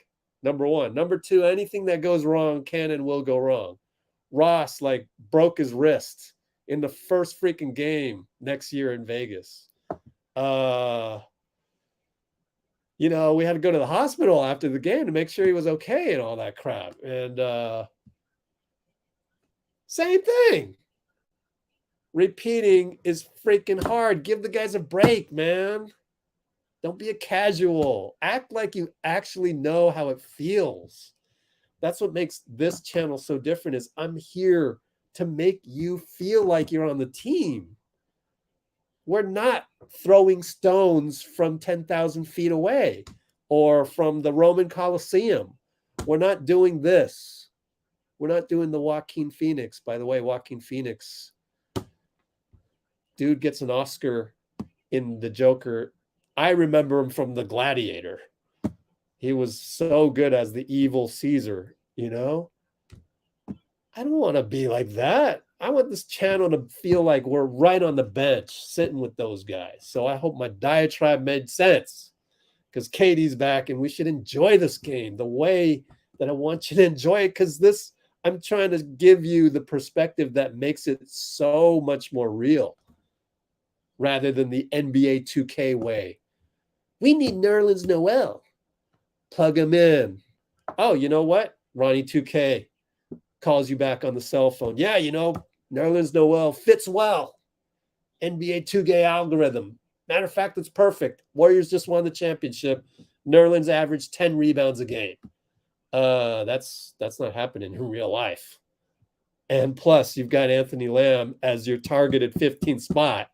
Number one. Number two, anything that goes wrong can and will go wrong. Ross broke his wrist in the first freaking game next year in Vegas. We had to go to the hospital after the game to make sure he was okay and all that crap. And same thing. Repeating is freaking hard. Give the guys a break, man. Don't be a casual. Act like you actually know how it feels. That's what makes this channel so different is I'm here to make you feel like you're on the team. We're not throwing stones from 10,000 feet away or from the Roman Colosseum. We're not doing this. We're not doing the Joaquin Phoenix. By the way, Joaquin Phoenix, dude gets an Oscar in The Joker. I remember him from The Gladiator. He was so good as the evil Caesar, I don't want to be like that. I want this channel to feel like we're right on the bench sitting with those guys. So I hope my diatribe made sense because Katie's back and we should enjoy this game the way that I want you to enjoy it because I'm trying to give you the perspective that makes it so much more real rather than the NBA 2K way. We need Nerlens Noel. Plug him in. Oh, you know what? Ronnie 2K calls you back on the cell phone. Yeah, Nerlens Noel fits well. NBA 2K algorithm. Matter of fact, it's perfect. Warriors just won the championship. Nerlens averaged 10 rebounds a game. That's not happening in real life. And plus, you've got Anthony Lamb as your targeted 15th spot.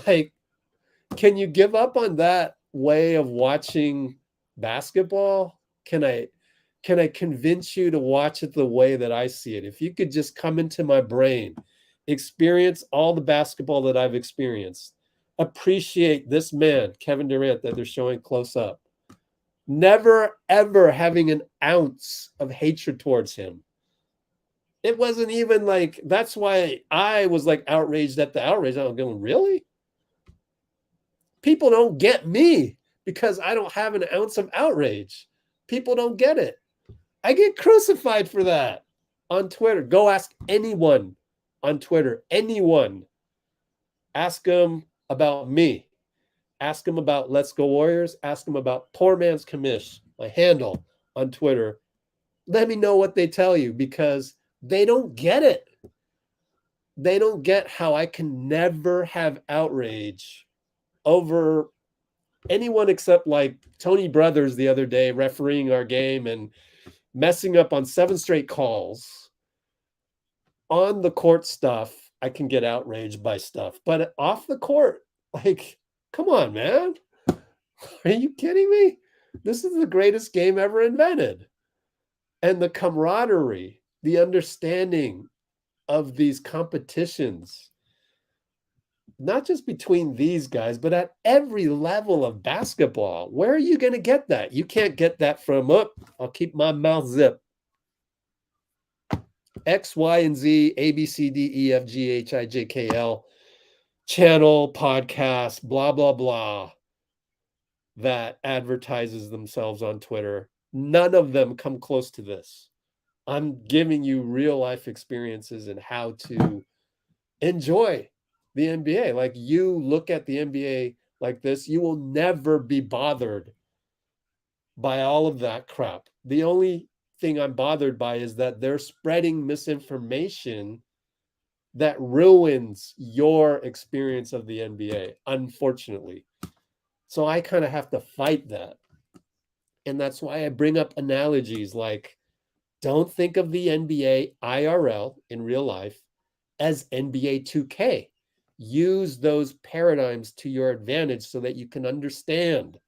Can you give up on that way of watching basketball? Can I convince you to watch it the way that I see it? If you could just come into my brain, experience all the basketball that I've experienced, appreciate this man, Kevin Durant, that they're showing close up, never, ever having an ounce of hatred towards him. It wasn't even that's why I was outraged at the outrage. I'm going, really? People don't get me because I don't have an ounce of outrage. People don't get it. I get crucified for that on Twitter. Go ask anyone on Twitter. Anyone. Ask them about me. Ask them about Let's Go Warriors. Ask them about Poor Man's Commish, my handle on Twitter. Let me know what they tell you because they don't get it. They don't get how I can never have outrage over anyone except Tony Brothers the other day refereeing our game and messing up on 7 straight calls. On the court stuff, I can get outraged by stuff. But off the court, come on, man. Are you kidding me? This is the greatest game ever invented. And the camaraderie, the understanding of these competitions, not just between these guys, but at every level of basketball. Where are you going to get that? You can't get that from, I'll keep my mouth zipped. X, Y, and Z, A, B, C, D, E, F, G, H, I, J, K, L, channel, podcast, blah, blah, blah, that advertises themselves on Twitter. None of them come close to this. I'm giving you real life experiences and how to enjoy the NBA. You look at the NBA like this, you will never be bothered by all of that crap. The only thing I'm bothered by is that they're spreading misinformation that ruins your experience of the NBA, unfortunately. So I kind of have to fight that. And that's why I bring up analogies don't think of the NBA IRL in real life as NBA 2K. Use those paradigms to your advantage so that you can understand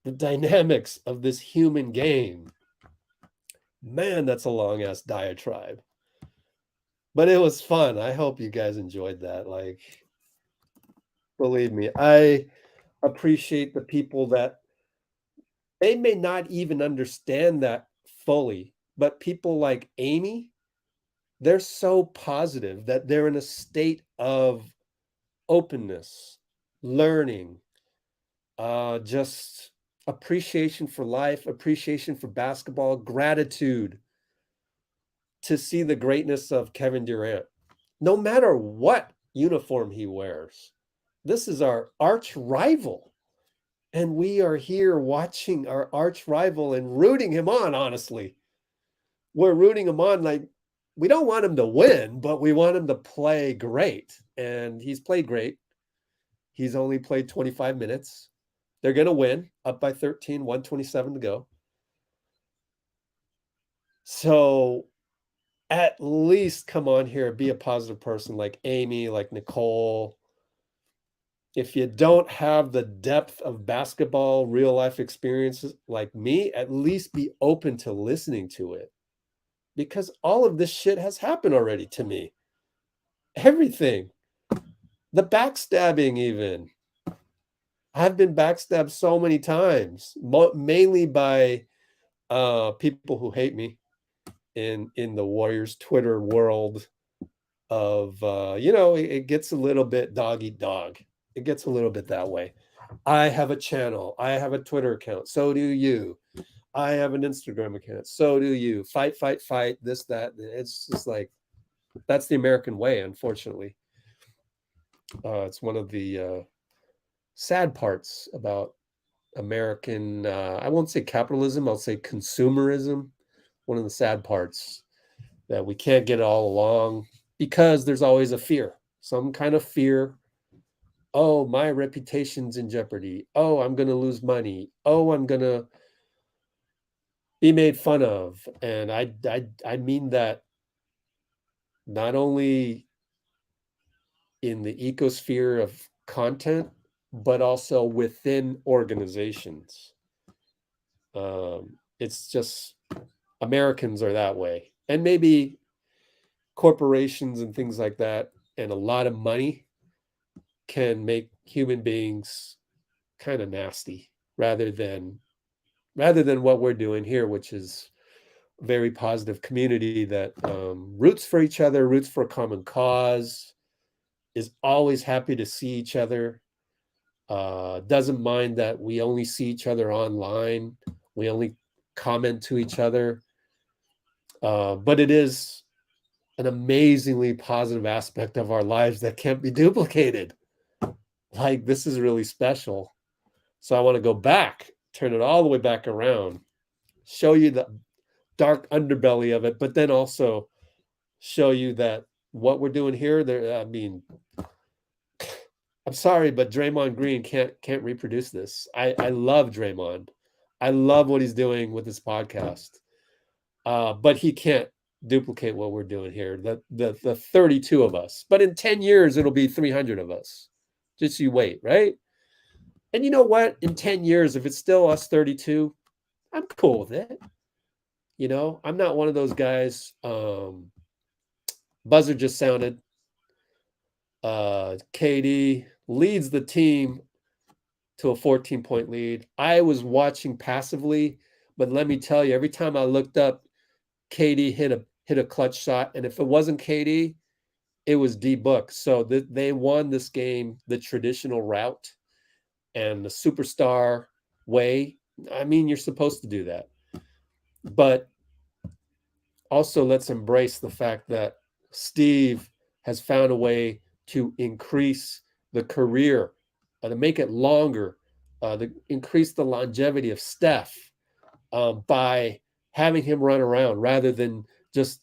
the dynamics of this human game. Man, that's a long ass diatribe. But it was fun. I hope you guys enjoyed that. Like, believe me, I appreciate the people that they may not even understand that fully, but people like Amy, they're so positive that they're in a state of openness, learning, just appreciation for life, appreciation for basketball, gratitude to see the greatness of Kevin Durant. No matter what uniform he wears, this is our arch rival. And we are here watching our arch rival and rooting him on, honestly. We're rooting him on like we don't want him to win, but we want him to play great. And he's played great. He's only played 25 minutes. They're going to win, up by 13, 127 to go. So at least come on here, be a positive person like Amy, like Nicole. If you don't have the depth of basketball, real life experiences like me, at least be open to listening to it. Because all of this shit has happened already to me. Everything. The backstabbing even. I've been backstabbed so many times, mainly by people who hate me in the Warriors Twitter world of, it gets a little bit dog eat dog. It gets a little bit that way. I have a channel. I have a Twitter account. So do you. I have an Instagram account. So do you. Fight, fight, fight, this, that. It's just like, that's the American way, unfortunately. It's one of the sad parts about American, I won't say capitalism, I'll say consumerism. One of the sad parts that we can't get all along because there's always a fear, some kind of fear. Oh, my reputation's in jeopardy. Oh, I'm going to lose money. Oh, I'm going to be made fun of. And I mean that not only in the ecosphere of content, but also within organizations. It's just Americans are that way. And maybe corporations and things like that, and a lot of money can make human beings kind of nasty rather than what we're doing here, which is a very positive community that roots for each other, roots for a common cause, is always happy to see each other, doesn't mind that we only see each other online, we only comment to each other, but it is an amazingly positive aspect of our lives that can't be duplicated. Like, this is really special. So I want to go back, turn it all the way back around, show you the dark underbelly of it, but then also show you that what we're doing here, there, I mean, I'm sorry, but Draymond Green can't reproduce this. I love Draymond. I love what he's doing with this podcast. But he can't duplicate what we're doing here. The 32 of us. But in 10 years, it'll be 300 of us. Just you wait, right? And you know what? In 10 years, if it's still us 32, I'm cool with it. You know, I'm not one of those guys. Buzzer just sounded. KD leads the team to a 14-point lead. I was watching passively, but let me tell you, every time I looked up, KD hit a clutch shot, and if it wasn't KD, it was D-Book. So they won this game the traditional route and the superstar way. I mean, you're supposed to do that. But also let's embrace the fact that Steve has found a way to increase the career, to make it longer, to increase the longevity of Steph by having him run around rather than just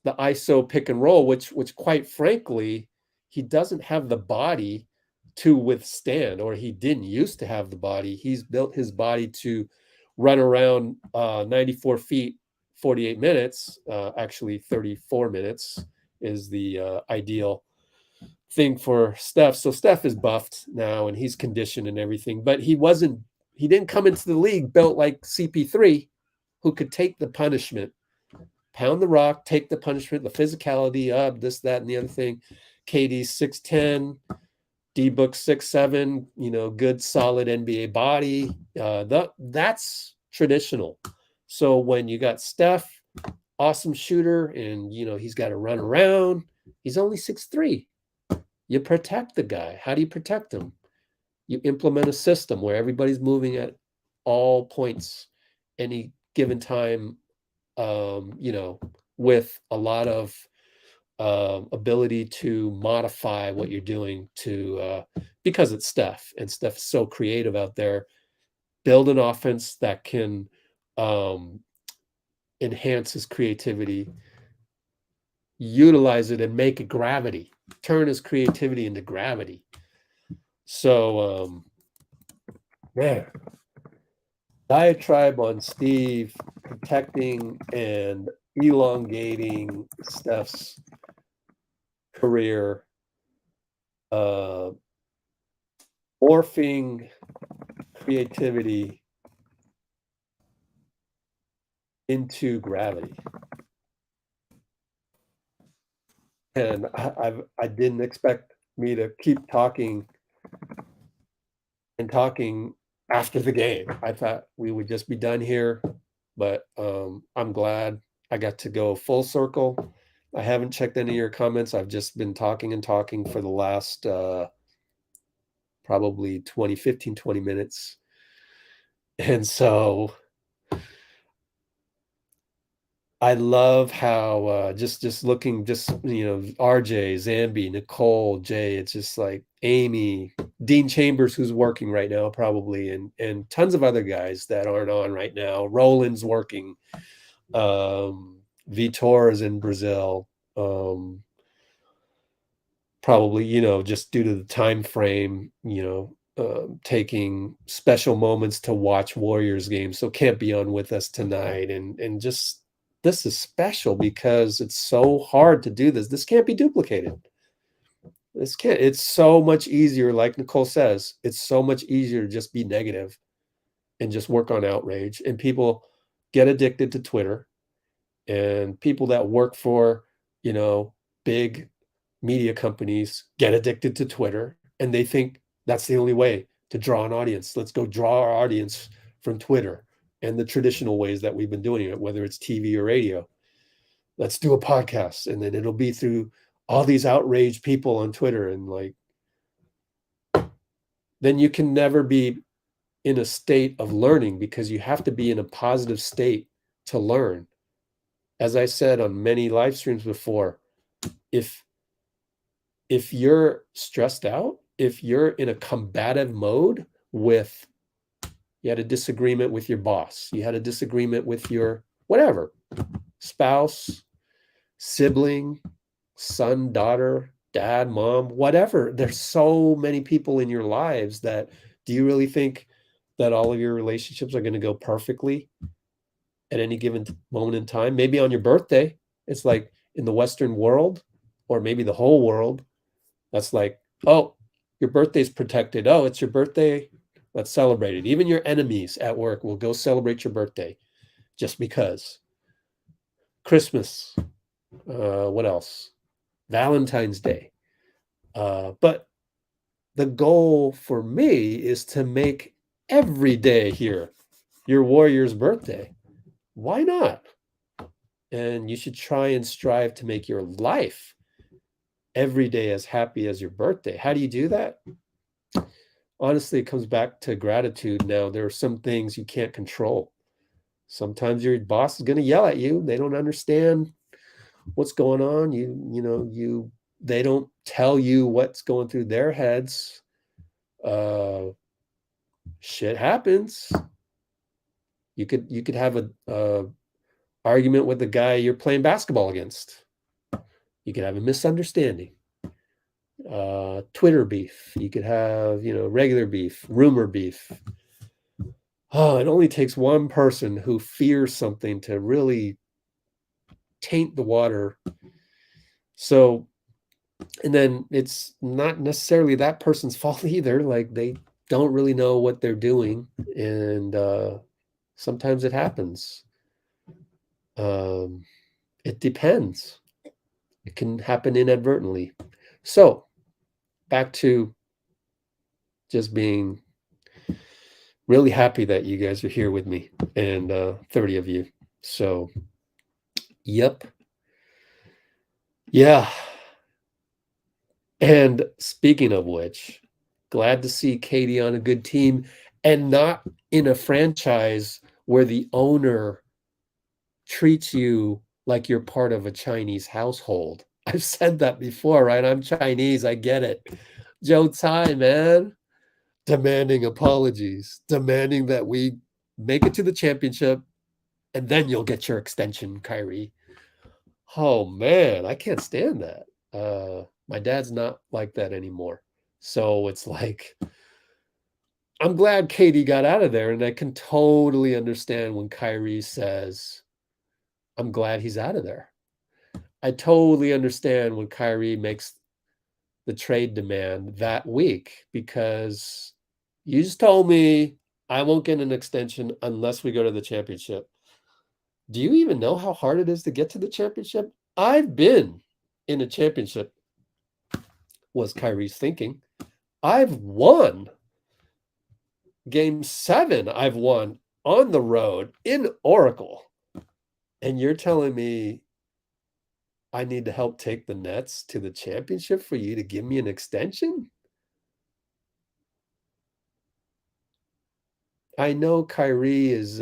the ISO pick and roll, which quite frankly, he doesn't have the body to withstand, or he didn't used to have the body. He's built his body to run around 94 feet, 48 minutes, actually 34 minutes is the ideal thing for Steph. So Steph is buffed now and he's conditioned and everything, but he didn't come into the league built like CP3. who could take the punishment, pound the rock, take the punishment, the physicality of this, that, and the other thing. KD's 6'10", D-Book 6'7", good solid NBA body. That's traditional. So when you got Steph, awesome shooter, and he's got to run around, he's only 6'3". You protect the guy. How do you protect him? You implement a system where everybody's moving at all points, any given time, with a lot of ability to modify what you're doing because it's Steph, and Steph's so creative out there. Build an offense that can enhance his creativity, utilize it, and make it gravity. Turn his creativity into gravity. So, diatribe on Steve protecting and elongating Steph's career, morphing creativity into gravity. And I didn't expect me to keep talking after the game. I thought we would just be done here, but I'm glad I got to go full circle. I haven't checked any of your comments. I've just been talking for the last probably 20 minutes. And so I love how just looking, RJ, Zambi, Nicole, Jay, it's just like Amy, Dean Chambers, who's working right now probably, and tons of other guys that aren't on right now. Roland's working. Vitor is in Brazil. Probably, just due to the time frame, taking special moments to watch Warriors games, so can't be on with us tonight. And just, this is special because it's so hard to do this. This can't be duplicated. It's so much easier, like Nicole says, it's so much easier to just be negative and just work on outrage. And people get addicted to Twitter, and people that work for, big media companies get addicted to Twitter, and they think that's the only way to draw an audience. Let's go draw our audience from Twitter and the traditional ways that we've been doing it, whether it's TV or radio. Let's do a podcast, and then it'll be through all these outraged people on Twitter. And then you can never be in a state of learning, because you have to be in a positive state to learn. As I said on many live streams before, if you're stressed out, if you're in a combative mode you had a disagreement with your boss, you had a disagreement with your whatever, spouse, sibling, son, daughter, dad, mom, whatever. There's so many people in your lives that, do you really think that all of your relationships are going to go perfectly at any given moment in time? Maybe on your birthday, it's like in the Western world, or maybe the whole world, that's like, oh, your birthday's protected. Oh, it's your birthday. Let's celebrate it. Even your enemies at work will go celebrate your birthday just because. Christmas. What else? Valentine's Day. But the goal for me is to make every day here your Warrior's birthday. Why not? And you should try and strive to make your life every day as happy as your birthday. How do you do that? Honestly, it comes back to gratitude. Now, there are some things you can't control. Sometimes your boss is going to yell at you. They don't understand what's going on. They don't tell you what's going through their heads. Shit happens. You could have a argument with the guy you're playing basketball against. You could have a misunderstanding. Twitter beef. You could have, regular beef, rumor beef. Oh, it only takes one person who fears something to really taint the water. So, and then it's not necessarily that person's fault either. Like, they don't really know what they're doing. And sometimes it happens. It depends. It can happen inadvertently. So back to just being really happy that you guys are here with me, and 30 of you. So, yep. Yeah. And speaking of which, glad to see Katie on a good team and not in a franchise where the owner treats you like you're part of a Chinese household. I've said that before, right? I'm Chinese. I get it. Joe Tsai, man. Demanding apologies, demanding that we make it to the championship, and then you'll get your extension, Kyrie. Oh, man, I can't stand that. My dad's not like that anymore. So it's like, I'm glad Katie got out of there, and I can totally understand when Kyrie says, I'm glad he's out of there. I totally understand when Kyrie makes the trade demand that week, because you just told me I won't get an extension unless we go to the championship. Do you even know how hard it is to get to the championship? I've been in a championship, was Kyrie's thinking. I've won. Game 7, I've won on the road in Oracle. And you're telling me I need to help take the Nets to the championship for you to give me an extension? I know Kyrie is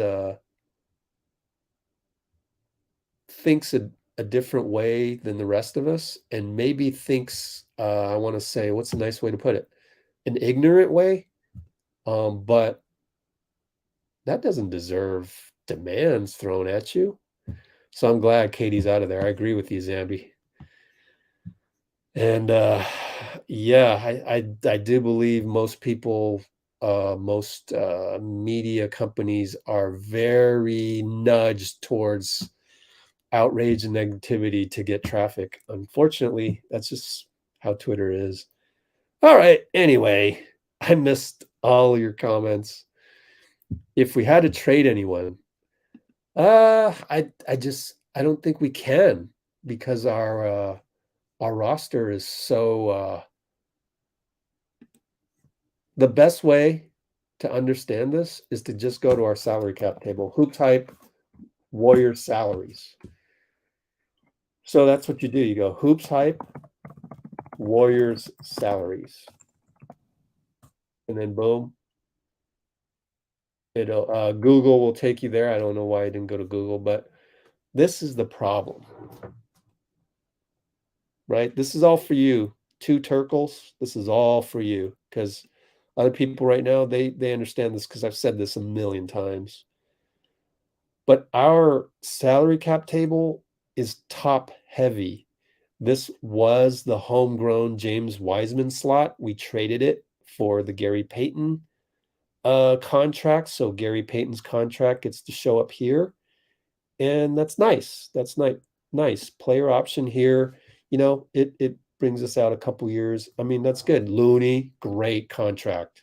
thinks a different way than the rest of us, and maybe thinks, I want to say, what's a nice way to put it? An ignorant way. But that doesn't deserve demands thrown at you. So I'm glad Katie's out of there. I agree with you, Zambi. And yeah, I do believe most people, most media companies are very nudged towards outrage and negativity to get traffic. Unfortunately, that's just how Twitter is. All right. Anyway, I missed all your comments. If we had to trade anyone, I don't think we can, because our roster is so the best way to understand this is to just go to our salary cap table, hoop type, Warriors salaries. So that's what you do. You go hoops hype, Warriors salaries. And then boom. It'll Google will take you there. I don't know why I didn't go to Google, but this is the problem. Right? This is all for you. 2 Turkles. This is all for you, because other people right now, they understand this, because I've said this a million times. But our salary cap table is top heavy. This was the homegrown James Wiseman slot. We traded it for the Gary Payton contract. So Gary Payton's contract gets to show up here. And that's nice. That's nice. Player option here. You know, it brings us out a couple years. I mean, that's good. Looney, great contract.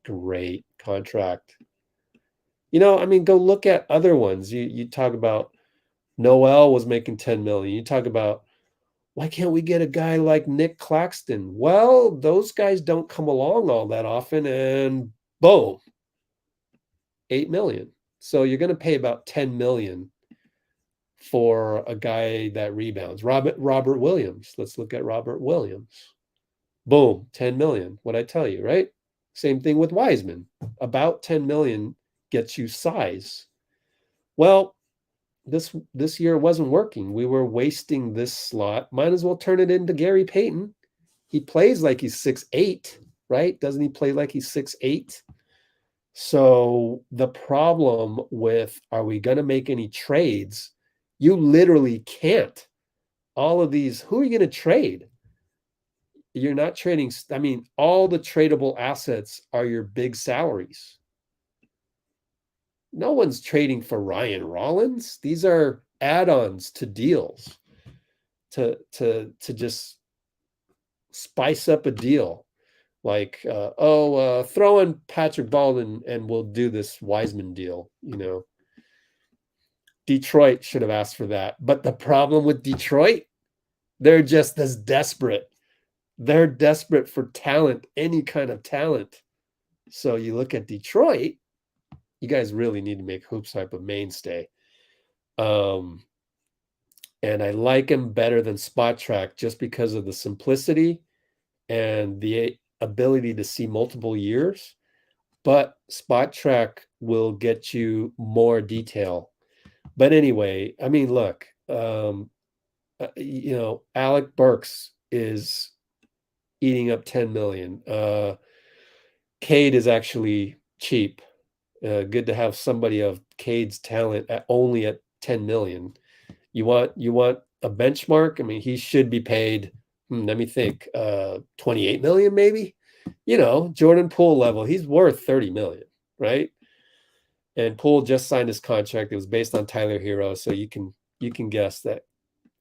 Great contract. You know, I mean, go look at other ones. You talk about Noel was making 10 million. You talk about, why can't we get a guy like Nick Claxton? Well, those guys don't come along all that often, and boom, 8 million. So you're going to pay about 10 million for a guy that rebounds. Robert Williams. Let's look at Robert Williams. Boom, 10 million. What'd I tell you, right? Same thing with Wiseman. About 10 million gets you size. Well, this year wasn't working. We were wasting this slot. Might as well turn it into Gary Payton. He plays like he's 6'8", right? Doesn't he play like he's 6'8"? So the problem with, are we going to make any trades? You literally can't. All of these, who are you going to trade? You're not trading. I mean, all the tradable assets are your big salaries. No one's trading for Ryan Rollins. These are add-ons to deals to just spice up a deal. Like, throw in Patrick Baldwin and we'll do this Wiseman deal, you know. Detroit should have asked for that. But the problem with Detroit, they're just as desperate. They're desperate for talent, any kind of talent. So you look at Detroit, you guys really need to make Hoops Hype a mainstay. And I like him better than Spot Track just because of the simplicity and the ability to see multiple years. But Spot Track will get you more detail. But anyway, I mean, look, Alec Burks is eating up 10 million. Cade is actually cheap. Good to have somebody of Cade's talent only at 10 million. You want a benchmark? I mean, he should be paid, let me think, 28 million maybe? Jordan Poole level, he's worth 30 million, right? And Poole just signed his contract. It was based on Tyler Hero, so you can guess that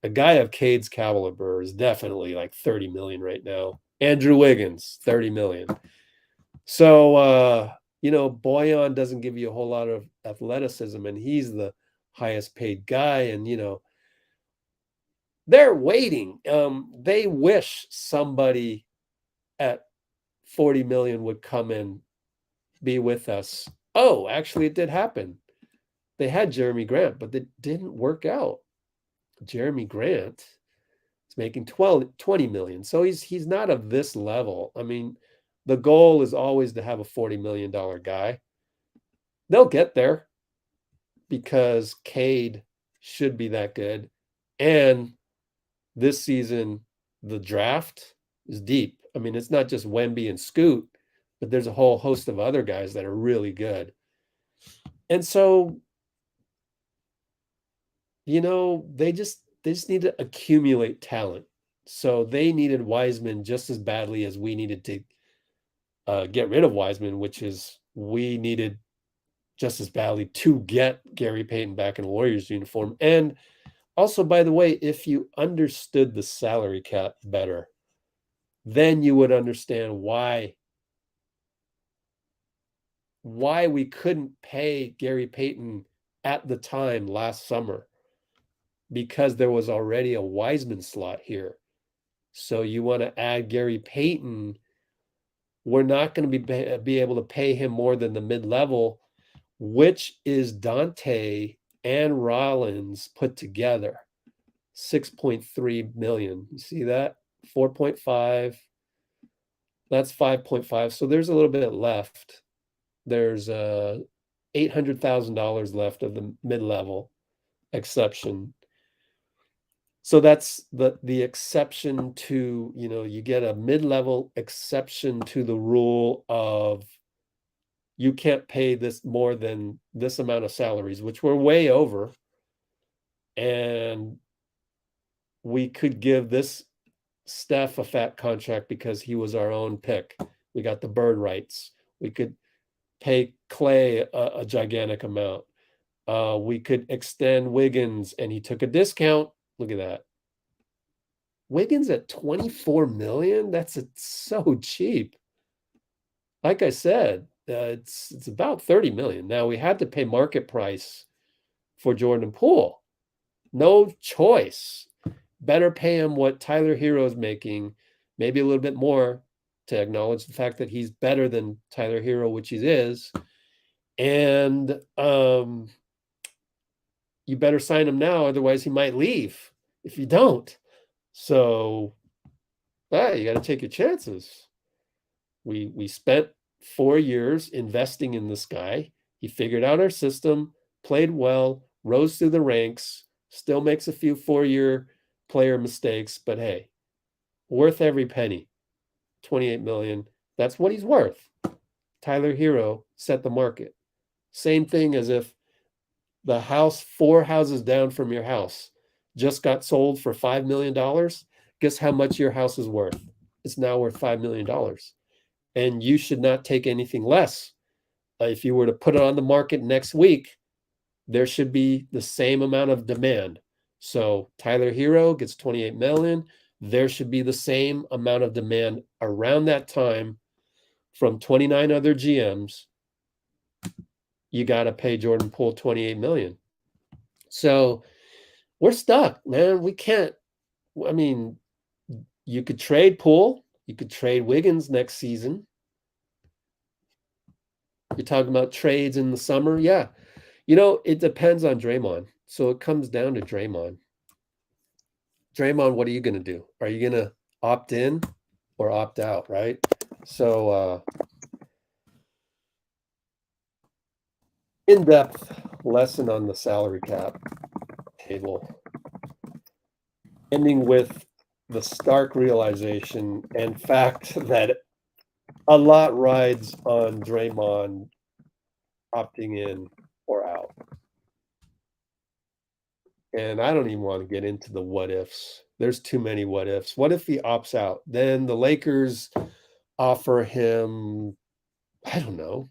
a guy of Cade's caliber is definitely like 30 million right now. Andrew Wiggins, 30 million. So, Boyan doesn't give you a whole lot of athleticism, and he's the highest paid guy. And, they're waiting. They wish somebody at 40 million would come and be with us. Oh, actually, it did happen. They had Jeremy Grant, but it didn't work out. Jeremy Grant is making 20 million. So he's not of this level. I mean, the goal is always to have a $40 million guy. They'll get there because Cade should be that good. And this season, the draft is deep. I mean, it's not just Wemby and Scoot, but there's a whole host of other guys that are really good. And so, they just need to accumulate talent. So they needed Wiseman just as badly as we needed to get rid of Wiseman, which is we needed just as badly to get Gary Payton back in a Warriors uniform. And also, by the way, if you understood the salary cap better, then you would understand why we couldn't pay Gary Payton at the time last summer, because there was already a Wiseman slot here. So you want to add Gary Payton, we're not going to be able to pay him more than the mid-level, which is Dante and Rollins put together. 6.3 million. You see that? 4.5. That's 5.5. So there's a little bit left. There's $800,000 left of the mid-level exception. So that's the exception to, you get a mid-level exception to the rule of you can't pay this more than this amount of salaries, which we're way over. And we could give this Steph a fat contract because he was our own pick. We got the bird rights. We could pay Klay a gigantic amount. We could extend Wiggins, and he took a discount. Look at that. Wiggins at 24 million? That's so cheap. Like I said, it's about 30 million. Now, we had to pay market price for Jordan Poole. No choice. Better pay him what Tyler Hero is making, maybe a little bit more, to acknowledge the fact that he's better than Tyler Hero, which he is. And you better sign him now, otherwise he might leave if you don't. So, you got to take your chances. We spent 4 years investing in this guy. He figured out our system, played well, rose through the ranks, still makes a few 4-year player mistakes, but hey, worth every penny. 28 million. That's what he's worth. Tyler Hero set the market. Same thing as if the house 4 houses down from your house just got sold for $5 million. Guess how much your house is worth? It's now worth $5 million. And you should not take anything less. If you were to put it on the market next week, there should be the same amount of demand. So Tyler Hero gets 28 million. There should be the same amount of demand around that time from 29 other GMs. You got to pay Jordan Poole 28 million. So we're stuck, man. We can't. I mean, you could trade Poole. You could trade Wiggins next season. You're talking about trades in the summer. Yeah. It depends on Draymond. So it comes down to Draymond. Draymond, what are you going to do? Are you going to opt in or opt out, right? So in-depth lesson on the salary cap table, ending with the stark realization and fact that a lot rides on Draymond opting in or out. And I don't even want to get into the what ifs. There's too many what ifs. What if he opts out? Then the Lakers offer him, I don't know,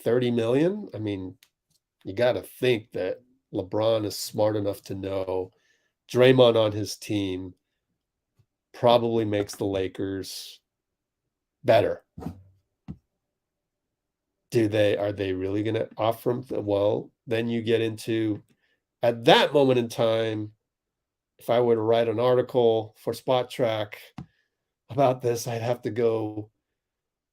30 million. I mean, you got to think that LeBron is smart enough to know Draymond on his team probably makes the Lakers better. Are they really going to offer him? Well, then you get into, at that moment in time, if I were to write an article for Spot Track about this, I'd have to go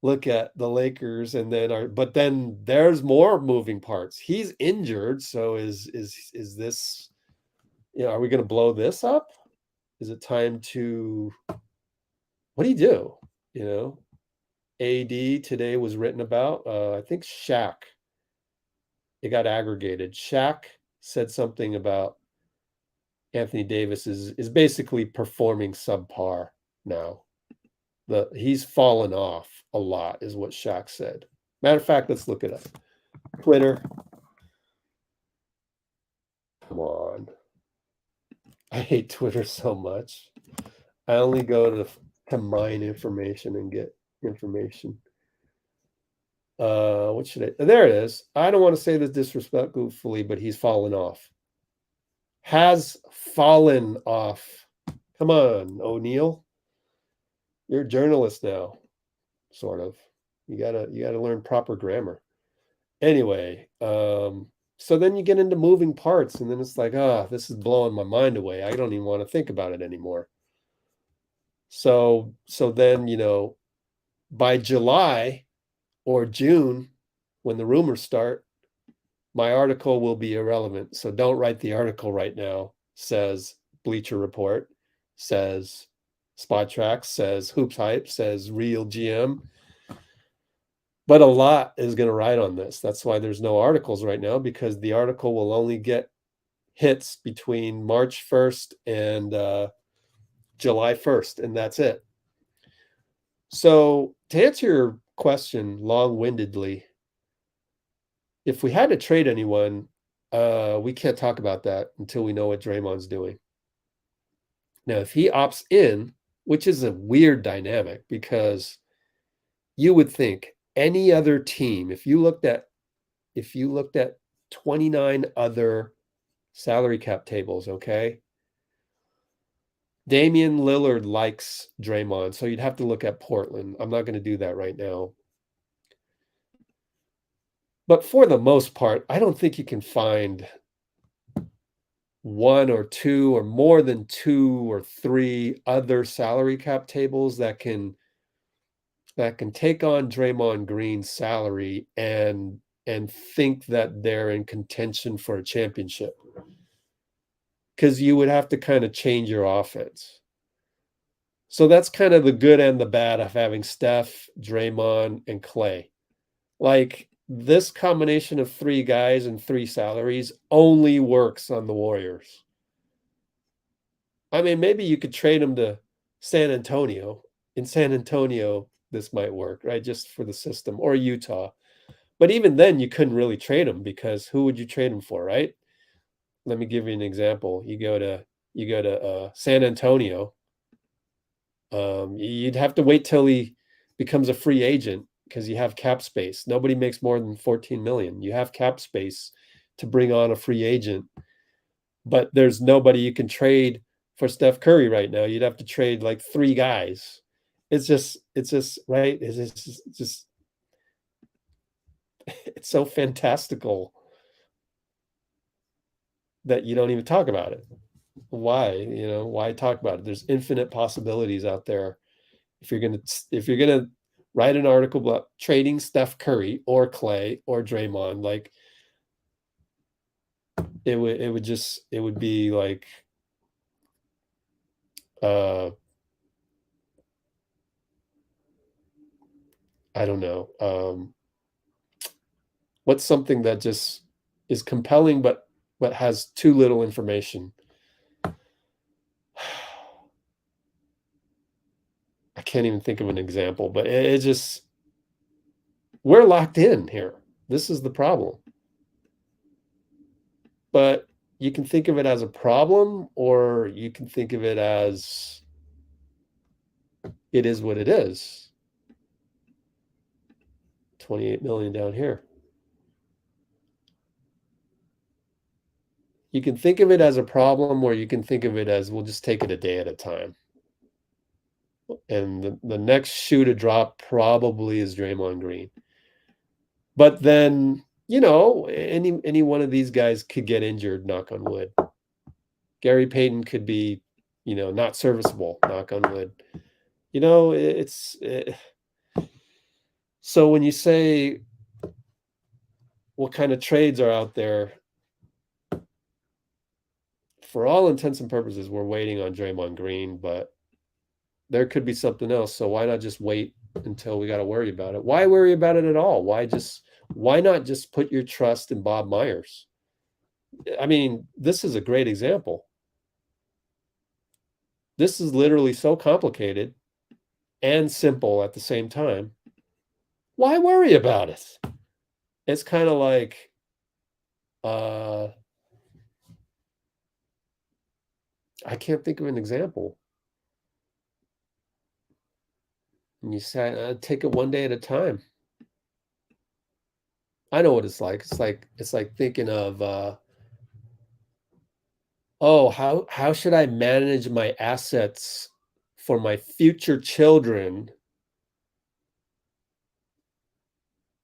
look at the Lakers, but then there's more moving parts. He's injured, so is this, are we going to blow this up? Is it time to, what do you do? AD today was written about. I think Shaq. It got aggregated. Shaq said something about Anthony Davis is basically performing subpar now. He's fallen off a lot, is what Shaq said. Matter of fact, let's look it up. Twitter. Come on. I hate Twitter so much. I only go to mine information and get information. What should I? There it is. I don't want to say this disrespectfully, but he's fallen off. Has fallen off. Come on, O'Neal. You're a journalist now, sort of. You gotta learn proper grammar. Anyway, so then you get into moving parts, and then it's like, this is blowing my mind away. I don't even want to think about it anymore. So then, by July or June, when the rumors start, my article will be irrelevant. So don't write the article right now, says Bleacher Report, says Spot Track, says Hoops Hype, says Real GM. But a lot is going to ride on this. That's why there's no articles right now, because the article will only get hits between March 1st and July 1st, and that's it. So to answer your question long-windedly, if we had to trade anyone, we can't talk about that until we know what Draymond's doing. Now, if he opts in, which is a weird dynamic, because you would think any other team, if you looked at 29 other salary cap tables, okay? Damian Lillard likes Draymond, so you'd have to look at Portland. I'm not going to do that right now. But for the most part, I don't think you can find one or two or more than two or three other salary cap tables that can take on Draymond Green's salary and think that they're in contention for a championship. Because you would have to kind of change your offense. So that's kind of the good and the bad of having Steph, Draymond, and Klay. Like, this combination of three guys and three salaries only works on the Warriors. I mean, maybe you could trade them to San Antonio. In San Antonio, this might work, right? Just for the system, or Utah. But even then, you couldn't really trade them, because who would you trade them for, right? Let me give you an example. You go to San Antonio. You'd have to wait till he becomes a free agent, because you have cap space. Nobody makes more than 14 million. You have cap space to bring on a free agent, but there's nobody you can trade for Steph Curry right now. You'd have to trade like three guys. It's just right. It's just it's so fantastical. that you don't even talk about it. Why? Why talk about it? There's infinite possibilities out there. If you're gonna write an article about trading Steph Curry or Klay or Draymond, like it would be like I don't know. What's something that just is compelling but has too little information? I can't even think of an example, but it just, we're locked in here. This is the problem. But you can think of it as a problem, or you can think of it as it is what it is. 28 million down here. You can think of it as a problem, or you can think of it as we'll just take it a day at a time. And the next shoe to drop probably is Draymond Green. But then, any one of these guys could get injured, knock on wood. Gary Payton could be, not serviceable, knock on wood. So when you say what kind of trades are out there, for all intents and purposes, we're waiting on Draymond Green, but there could be something else. So why not just wait until we got to worry about it? Why worry about it at all? Why not just put your trust in Bob Myers? I mean, this is a great example. This is literally so complicated and simple at the same time. Why worry about it? It's kind of like, I can't think of an example. And you say, take it one day at a time. I know what it's like. It's like thinking of, how should I manage my assets for my future children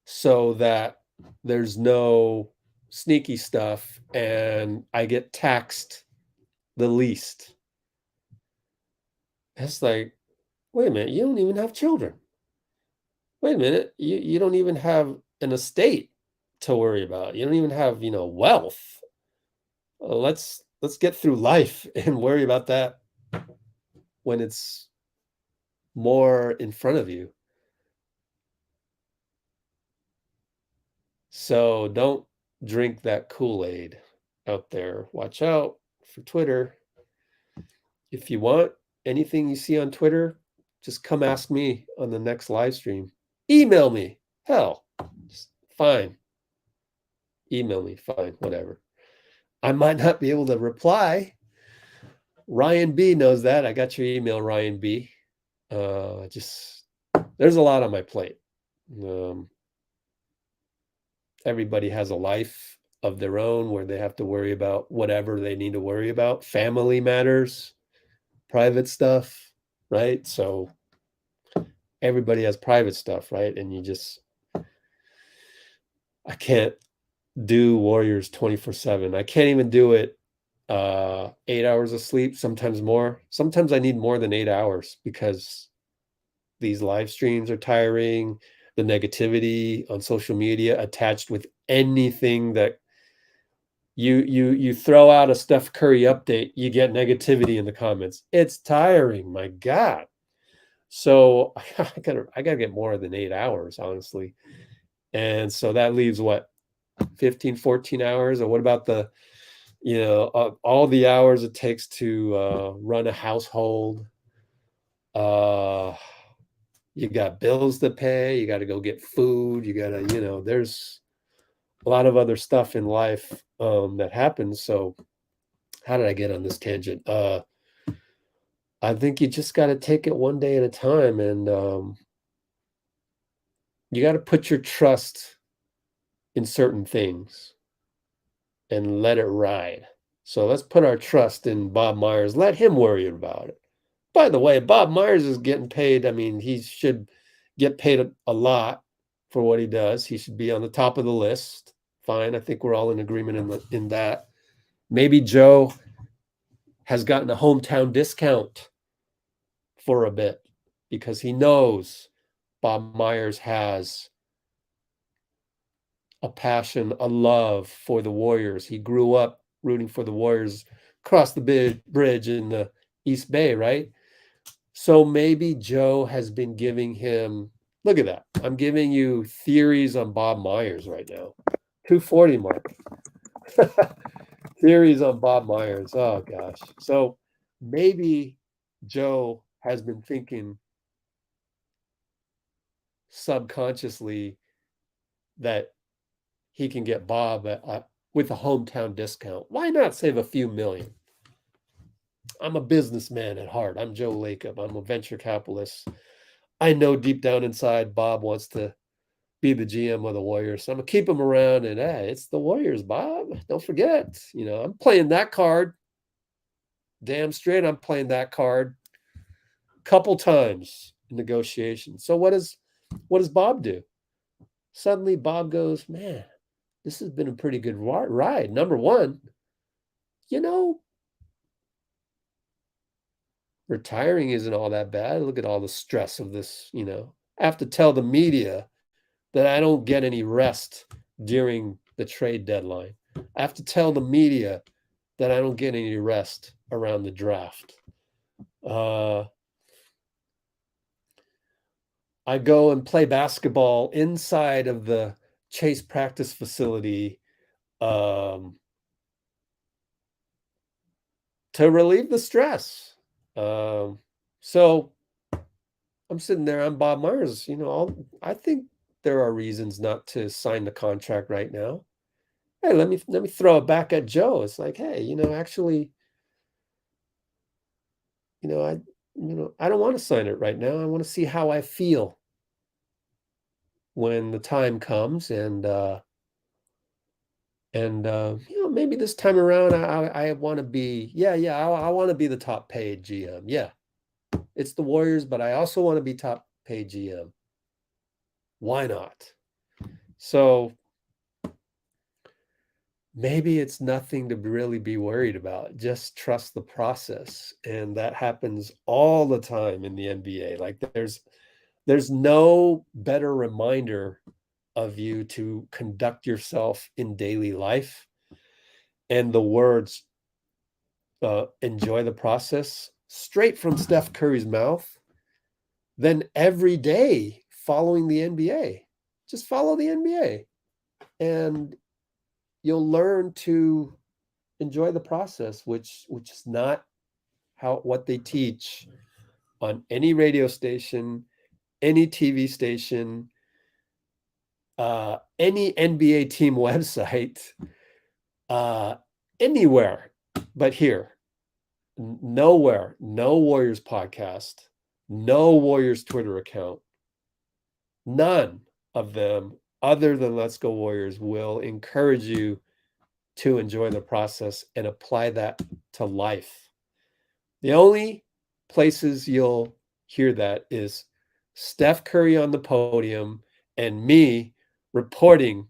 so that there's no sneaky stuff and I get taxed the least? It's like, wait a minute, you don't even have children. Wait a minute, you don't even have an estate to worry about. You don't even have, wealth. Let's get through life and worry about that when it's more in front of you. So don't drink that Kool-Aid out there. Watch out for Twitter. If you want anything you see on Twitter, just come ask me on the next live stream. Email me. Hell, fine. Email me. Fine. Whatever. I might not be able to reply. Ryan B knows that. I got your email, Ryan B. There's a lot on my plate. Everybody has a life of their own where they have to worry about whatever they need to worry about. Family matters, private stuff, right? So everybody has private stuff, right? And I can't do Warriors 24/7. I can't even do it 8 hours of sleep, sometimes more. Sometimes I need more than 8 hours because these live streams are tiring. The negativity on social media attached with anything that you throw out a Steph Curry update, you get negativity in the comments. It's tiring, my God. So I gotta get more than 8 hours, honestly. And so that leaves what, 15, 14 hours? Or what about the, all the hours it takes to run a household? You got bills to pay. You got to go get food. You got to, there's a lot of other stuff in life that happens. So how did I get on this tangent? I think you just got to take it one day at a time, and you got to put your trust in certain things and let it ride. So let's put our trust in Bob Myers. Let him worry about it. By the way, Bob Myers is getting paid. I mean, he should get paid a lot for what he does. He should be on the top of the list. Fine. I think we're all in agreement in that. Maybe Joe has gotten a hometown discount for a bit because he knows Bob Myers has a passion, a love for the Warriors. He grew up rooting for the Warriors across the bridge in the East Bay, right? So maybe Joe has been giving him, look at that. I'm giving you theories on Bob Myers right now. 240 mark. Theories on Bob Myers. Oh, gosh. So maybe Joe has been thinking subconsciously that he can get Bob with a hometown discount. Why not save a few million? I'm a businessman at heart. I'm Joe Lacob. I'm a venture capitalist. I know deep down inside Bob wants to be the GM of the Warriors. So I'm going to keep him around. And hey, it's the Warriors, Bob. Don't forget. You know, I'm playing that card. Damn straight, I'm playing that card a couple times in negotiations. So what does Bob do? Suddenly Bob goes, man, this has been a pretty good ride. Number one, you know, retiring isn't all that bad. Look at all the stress of this, you know. I have to tell the media that I don't get any rest during the trade deadline. I have to tell the media that I don't get any rest around the draft. I go and play basketball inside of the Chase practice facility to relieve the stress. So I'm sitting there, I'm Bob Myers, you know, I think there are reasons not to sign the contract right now. Hey, let me throw it back at Joe. It's like, hey, you know, actually, you know, I don't want to sign it right now. I want to see how I feel when the time comes, and you know, maybe this time around I want to be, I want to be the top paid GM. Yeah, it's the Warriors, but I also want to be top paid GM. Why not? So maybe it's nothing to really be worried about. Just trust the process. And that happens all the time in the NBA. Like there's no better reminder of you to conduct yourself in daily life. And the words, enjoy the process, straight from Steph Curry's mouth, than every day following the NBA. Just follow the NBA. And you'll learn to enjoy the process, which is not what they teach on any radio station, any TV station, any NBA team website, anywhere but here. Nowhere, no Warriors podcast, no Warriors Twitter account, none of them other than Let's Go Warriors will encourage you to enjoy the process and apply that to life. The only places you'll hear that is Steph Curry on the podium and me reporting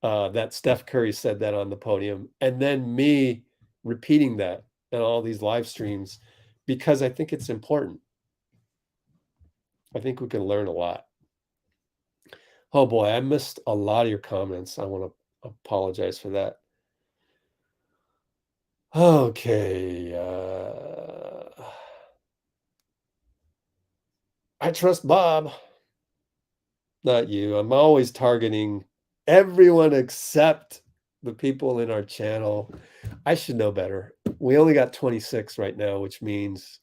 that Steph Curry said that on the podium, and then me repeating that in all these live streams, because I think it's important. I think we can learn a lot. Oh boy, I missed a lot of your comments. I want to apologize for that. Okay. I trust Bob, not you. I'm always targeting everyone except the people in our channel. I should know better. We only got 26 right now, which means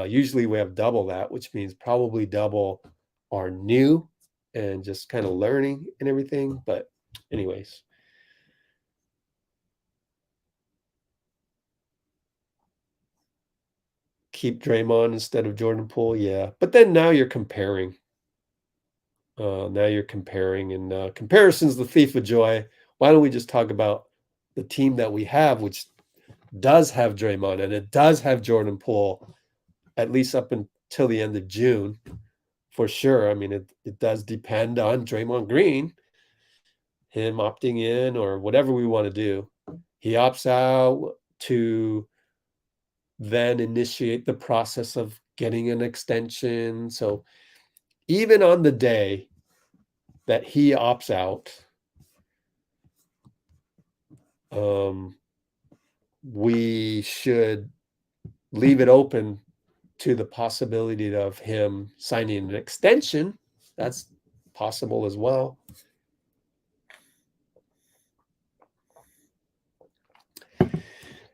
usually we have double that, which means probably double are new and just kind of learning and everything. But anyways. Keep Draymond instead of Jordan Poole, yeah. But then now you're comparing. And comparison's the thief of joy. Why don't we just talk about the team that we have, which does have Draymond and it does have Jordan Poole, at least up until the end of June, for sure. I mean, it does depend on Draymond Green, him opting in or whatever we want to do. He opts out to then initiate the process of getting an extension. So even on the day that he opts out, we should leave it open to the possibility of him signing an extension. That's possible as well.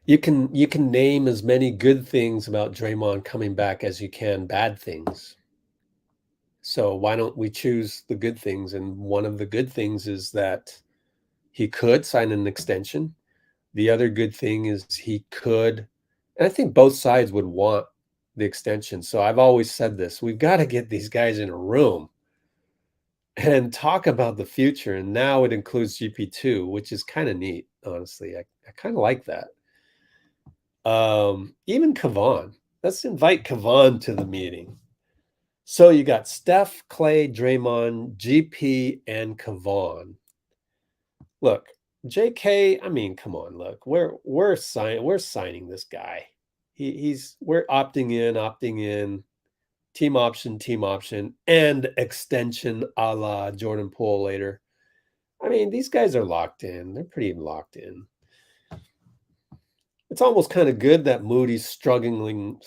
You can name as many good things about Draymond coming back as you can bad things. So why don't we choose the good things? And one of the good things is that he could sign an extension. The other good thing is he could, and I think both sides would want the extension. So I've always said this, we've got to get these guys in a room and talk about the future. And now it includes GP2, which is kind of neat, honestly. I kind of like that. Even Kevon. Let's invite Kevon to the meeting. So you got Steph, Klay, Draymond, GP, and Kevon. Look, JK, I mean, come on, look, we're signing this guy. We're opting in, team option, and extension a la Jordan Poole later. I mean, these guys are locked in. They're pretty locked in. It's almost kind of good that Moody's struggling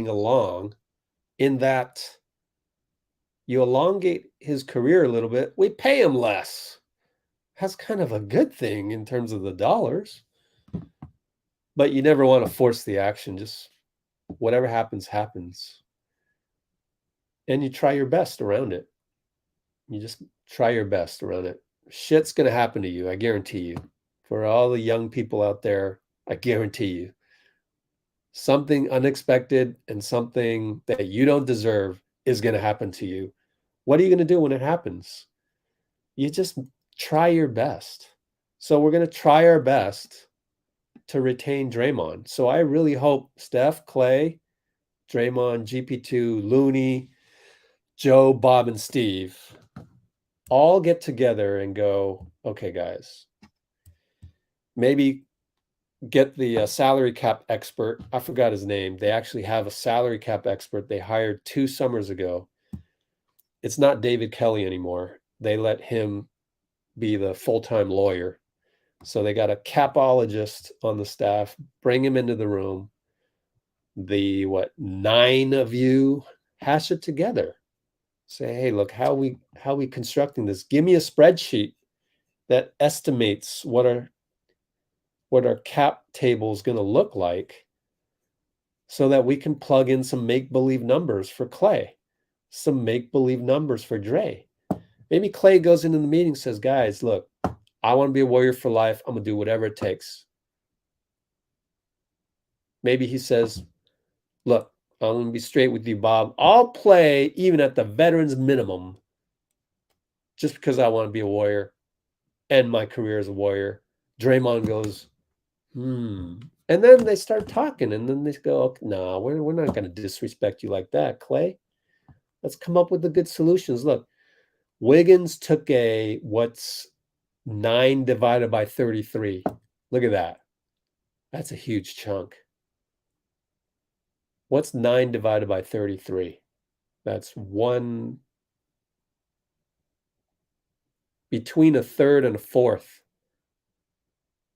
along, in that you elongate his career a little bit. We pay him less. That's kind of a good thing in terms of the dollars. But you never want to force the action. Just whatever happens, happens. And you try your best around it. You just try your best around it. Shit's going to happen to you, I guarantee you. For all the young people out there, I guarantee you. Something unexpected and something that you don't deserve is going to happen to you. What are you going to do when it happens? You just try your best. So we're going to try our best to retain Draymond. So I really hope Steph, Klay, Draymond, GP2, Looney, Joe, Bob, and Steve all get together and go, okay, guys, maybe get the salary cap expert. I forgot his name. They actually have a salary cap expert they hired 2 summers ago. It's not David Kelly anymore. They let him be the full-time lawyer. So they got a capologist on the staff, bring him into the room. The 9 of you hash it together. Say, hey, look, how we constructing this? Give me a spreadsheet that estimates what our cap table is going to look like, so that we can plug in some make-believe numbers for Klay, some make-believe numbers for Dre. Maybe Klay goes into the meeting and says, guys, look, I want to be a Warrior for life. I'm going to do whatever it takes. Maybe he says, look, I'm going to be straight with you, Bob. I'll play even at the veterans minimum just because I want to be a Warrior, end my career as a Warrior. Draymond goes, And then they start talking, and then they go, okay, no, we're not going to disrespect you like that, Klay. Let's come up with the good solutions. Look, Wiggins took what's 9 divided by 33. Look at that. That's a huge chunk. What's 9 divided by 33? That's between a third and a fourth.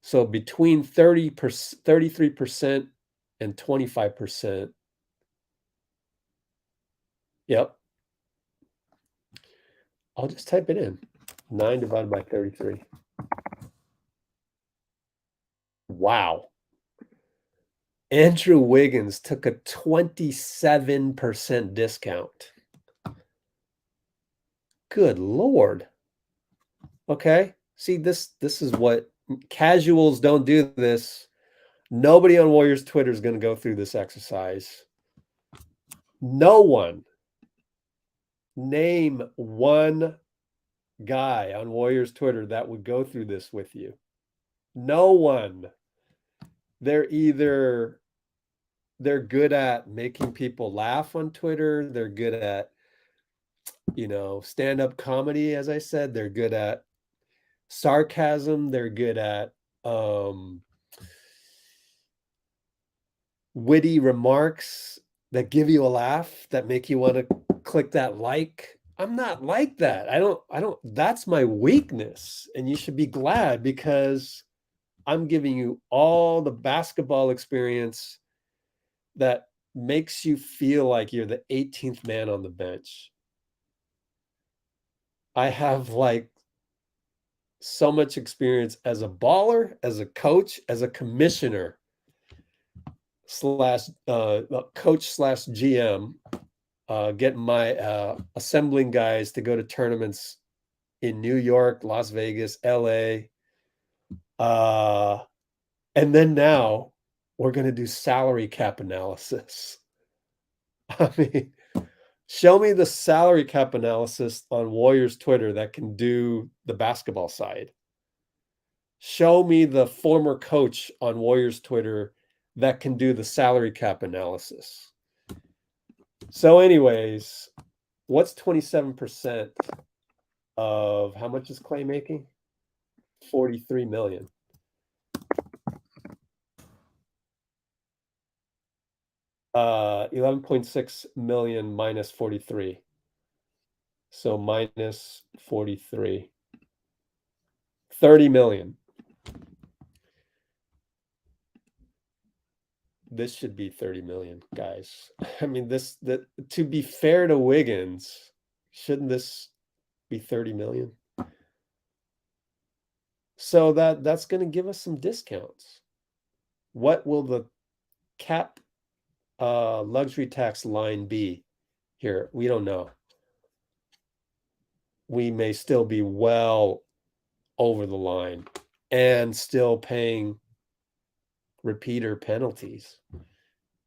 So between 33% and 25%. Yep. I'll just type it in. 9 divided by 33. Wow. Andrew Wiggins took a 27% discount. Good Lord. Okay. See, this is what casuals don't do this. Nobody on Warriors Twitter is going to go through this exercise. No one. Name one guy on Warriors Twitter that would go through this with you. No one. They're good at making people laugh on Twitter. They're good at, stand-up comedy, as I said. They're good at Sarcasm, they're good at. Witty remarks that give you a laugh, that make you want to click that like. I'm not like that. I don't, that's my weakness. And you should be glad, because I'm giving you all the basketball experience that makes you feel like you're the 18th man on the bench. I have like so much experience as a baller, as a coach, as a commissioner slash coach slash GM, getting my assembling guys to go to tournaments in New York, Las Vegas, LA. And then now we're going to do salary cap analysis. I mean, show me the salary cap analysis on Warriors Twitter that can do the basketball side. Show me the former coach on Warriors Twitter that can do the salary cap analysis. So anyways, what's 27% of how much is Klay making? 43 million. $11.6 million minus 43. So minus 43. 30 million. This should be 30 million, guys. I mean, to be fair to Wiggins, shouldn't this be 30 million? So that's going to give us some discounts. What will the cap luxury tax line be here? We don't know. We may still be well over the line and still paying repeater penalties,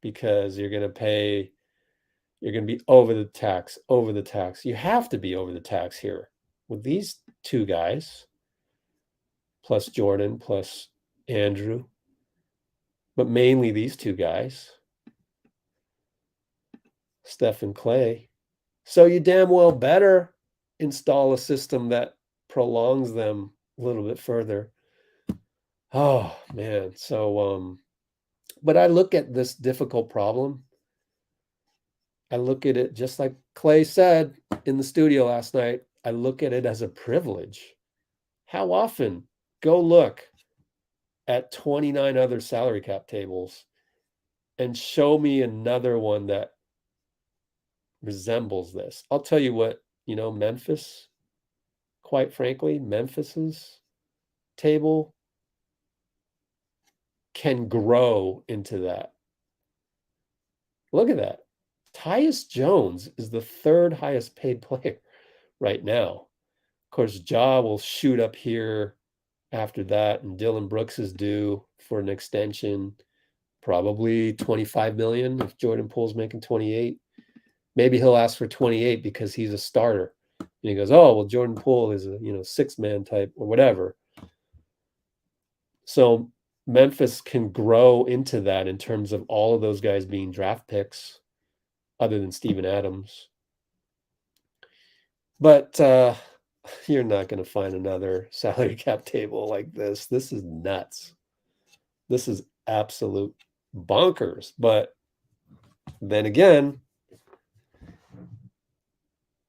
because you're going to be over the tax. You have to be over the tax here with these two guys, plus Jordan, plus Andrew, but mainly these two guys, Steph and Klay. So you damn well better install a system that prolongs them a little bit further. Oh, man. So, but I look at this difficult problem. I look at it just like Klay said in the studio last night. I look at it as a privilege. How often? Go look at 29 other salary cap tables and show me another one that resembles this. I'll tell you what, Memphis, quite frankly, Memphis's table can grow into that. Look at that. Tyus Jones is the third highest paid player right now. Of course, Ja will shoot up here after that, and Dylan Brooks is due for an extension, probably 25 million if Jordan Poole's making 28. Maybe he'll ask for 28 because he's a starter. And he goes, oh, well, Jordan Poole is a six-man type or whatever. So Memphis can grow into that in terms of all of those guys being draft picks, other than Steven Adams. But you're not going to find another salary cap table like this. This is nuts. This is absolute bonkers. But then again,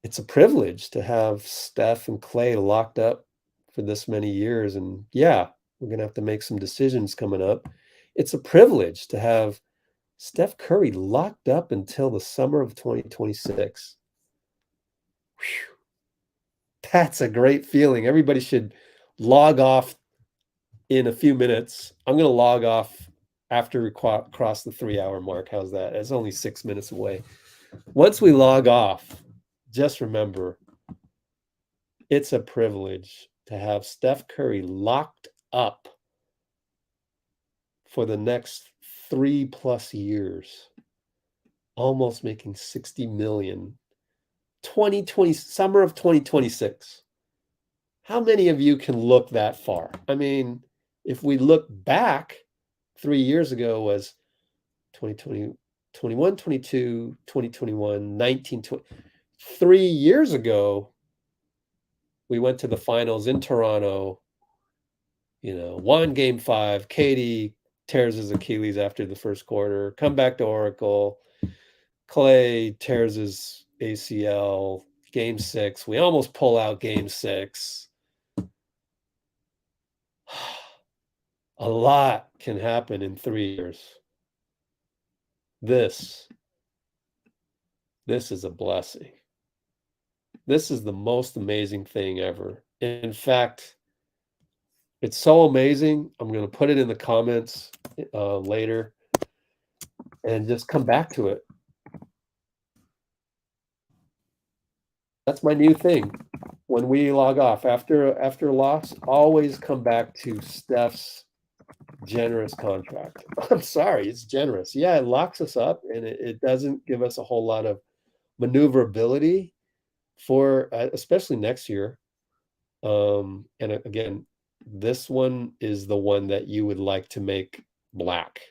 it's a privilege to have Steph and Klay locked up for this many years. And yeah, we're going to have to make some decisions coming up. It's a privilege to have Steph Curry locked up until the summer of 2026. Whew. That's a great feeling. Everybody should log off in a few minutes. I'm going to log off after we cross the 3-hour mark. How's that? It's only 6 minutes away. Once we log off, just remember, it's a privilege to have Steph Curry locked up for the next 3+ years, almost making 60 million. 2020, summer of 2026. How many of you can look that far? I mean, if we look back, 3 years ago was 2020, 21, 22, 2021, 19, 20. 3 years ago, we went to the finals in Toronto won game 5. KD tears his Achilles after the first quarter. Come back to Oracle. Klay tears his ACL. Game 6. We almost pull out game 6. A lot can happen in 3 years. This is a blessing. This is the most amazing thing ever. In fact, it's so amazing. I'm going to put it in the comments later and just come back to it. That's my new thing. When we log off after a loss, always come back to Steph's generous contract. I'm sorry, it's generous. Yeah, it locks us up, and it doesn't give us a whole lot of maneuverability for especially next year. And again, this one is the one that you would like to make black.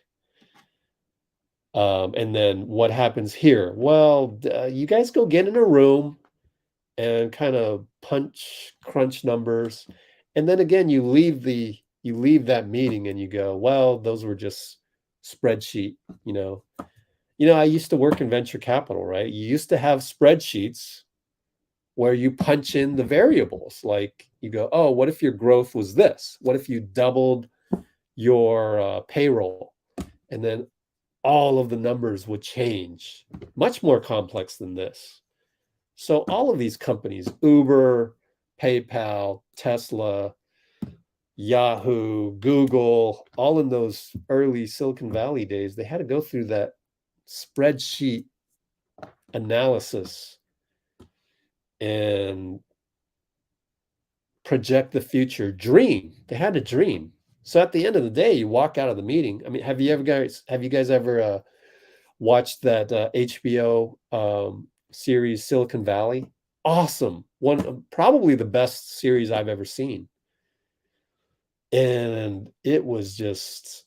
And then what happens here? Well, you guys go get in a room and kind of crunch numbers. And then again, you leave that meeting and you go, well, those were just spreadsheet, I used to work in venture capital, right? You used to have spreadsheets where you punch in the variables. Like you go, oh, what if your growth was this? What if you doubled your payroll? And then all of the numbers would change. Much more complex than this. So all of these companies, Uber, PayPal, Tesla, Yahoo, Google, all in those early Silicon Valley days, they had to go through that spreadsheet analysis and project the future. Dream. They had to dream. So at the end of the day, you walk out of the meeting. I mean, have you guys ever watched that HBO series Silicon Valley? Awesome. Probably the best series I've ever seen. And it was just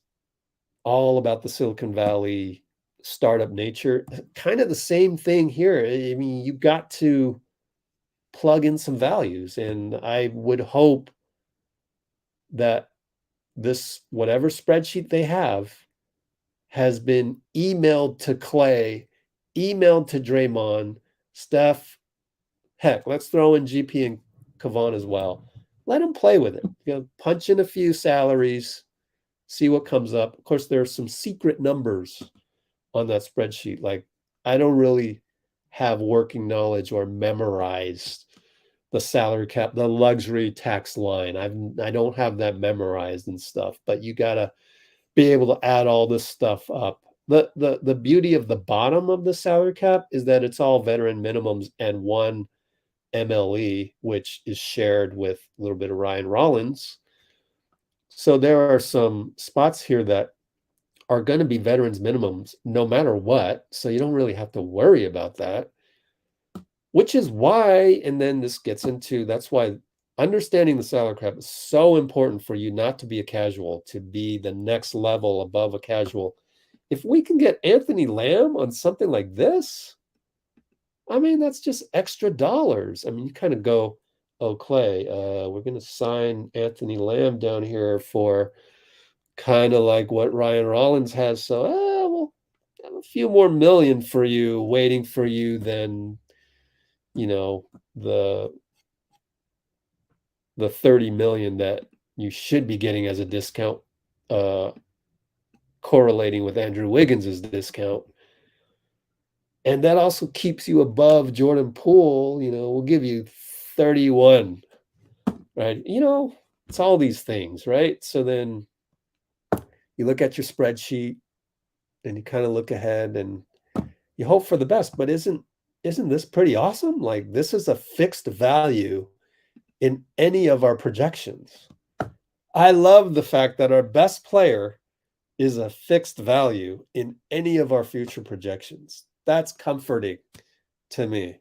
all about the Silicon Valley startup nature. Kind of the same thing here. I mean, you got to plug in some values, and I would hope that this, whatever spreadsheet they have, has been emailed to Klay, emailed to Draymond, Steph. Heck, let's throw in GP and Kavan as well. Let them play with it. Punch in a few salaries, see what comes up. Of course, there are some secret numbers on that spreadsheet. Like, I don't really have working knowledge or memorized the salary cap, the luxury tax line. I don't have that memorized and stuff, but you got to be able to add all this stuff up. The beauty of the bottom of the salary cap is that it's all veteran minimums and one MLE, which is shared with a little bit of Ryan Rollins. So there are some spots here that are going to be veterans minimums no matter what. So you don't really have to worry about that, which is why, and then this gets into, that's why understanding the salary cap is so important for you not to be a casual, to be the next level above a casual. If we can get Anthony Lamb on something like this, I mean, that's just extra dollars. I mean, you kind of go, oh, Klay, we're going to sign Anthony Lamb down here for kind of like what Ryan Rollins has. So, we'll have a few more million for you, waiting for you than, the 30 million that you should be getting as a discount, correlating with Andrew Wiggins' discount. And that also keeps you above Jordan Poole. We'll give you 31, right? It's all these things, right? So then you look at your spreadsheet and you kind of look ahead and you hope for the best. But isn't this pretty awesome? Like, this is a fixed value in any of our projections. I love the fact that our best player is a fixed value in any of our future projections. That's comforting to me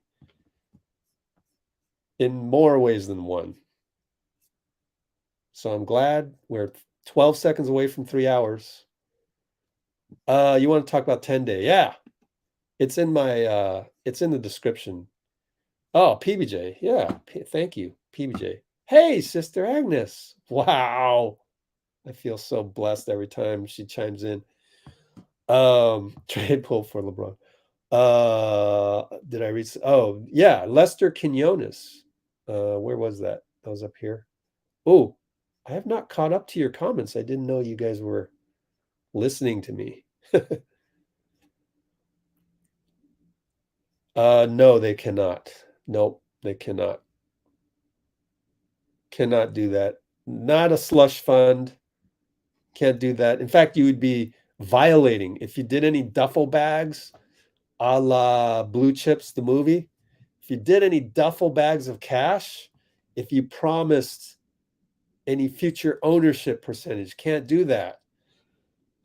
in more ways than one. So I'm glad we're 12 seconds away from 3 hours. You want to talk about 10-day? Yeah. It's in my it's in the description. Oh, PBJ. Yeah. Thank you, PBJ. Hey, Sister Agnes. Wow. I feel so blessed every time she chimes in. Trade pull for LeBron. Did I read? Oh, yeah. Lester Quinones. Where was that? That was up here. Oh, I have not caught up to your comments. I didn't know you guys were listening to me. No, they cannot. Nope, they cannot. Cannot do that. Not a slush fund. Can't do that. In fact, you would be violating if you did any duffel bags a la Blue Chips, the movie. If you did any duffel bags of cash, if you promised any future ownership percentage, can't do that.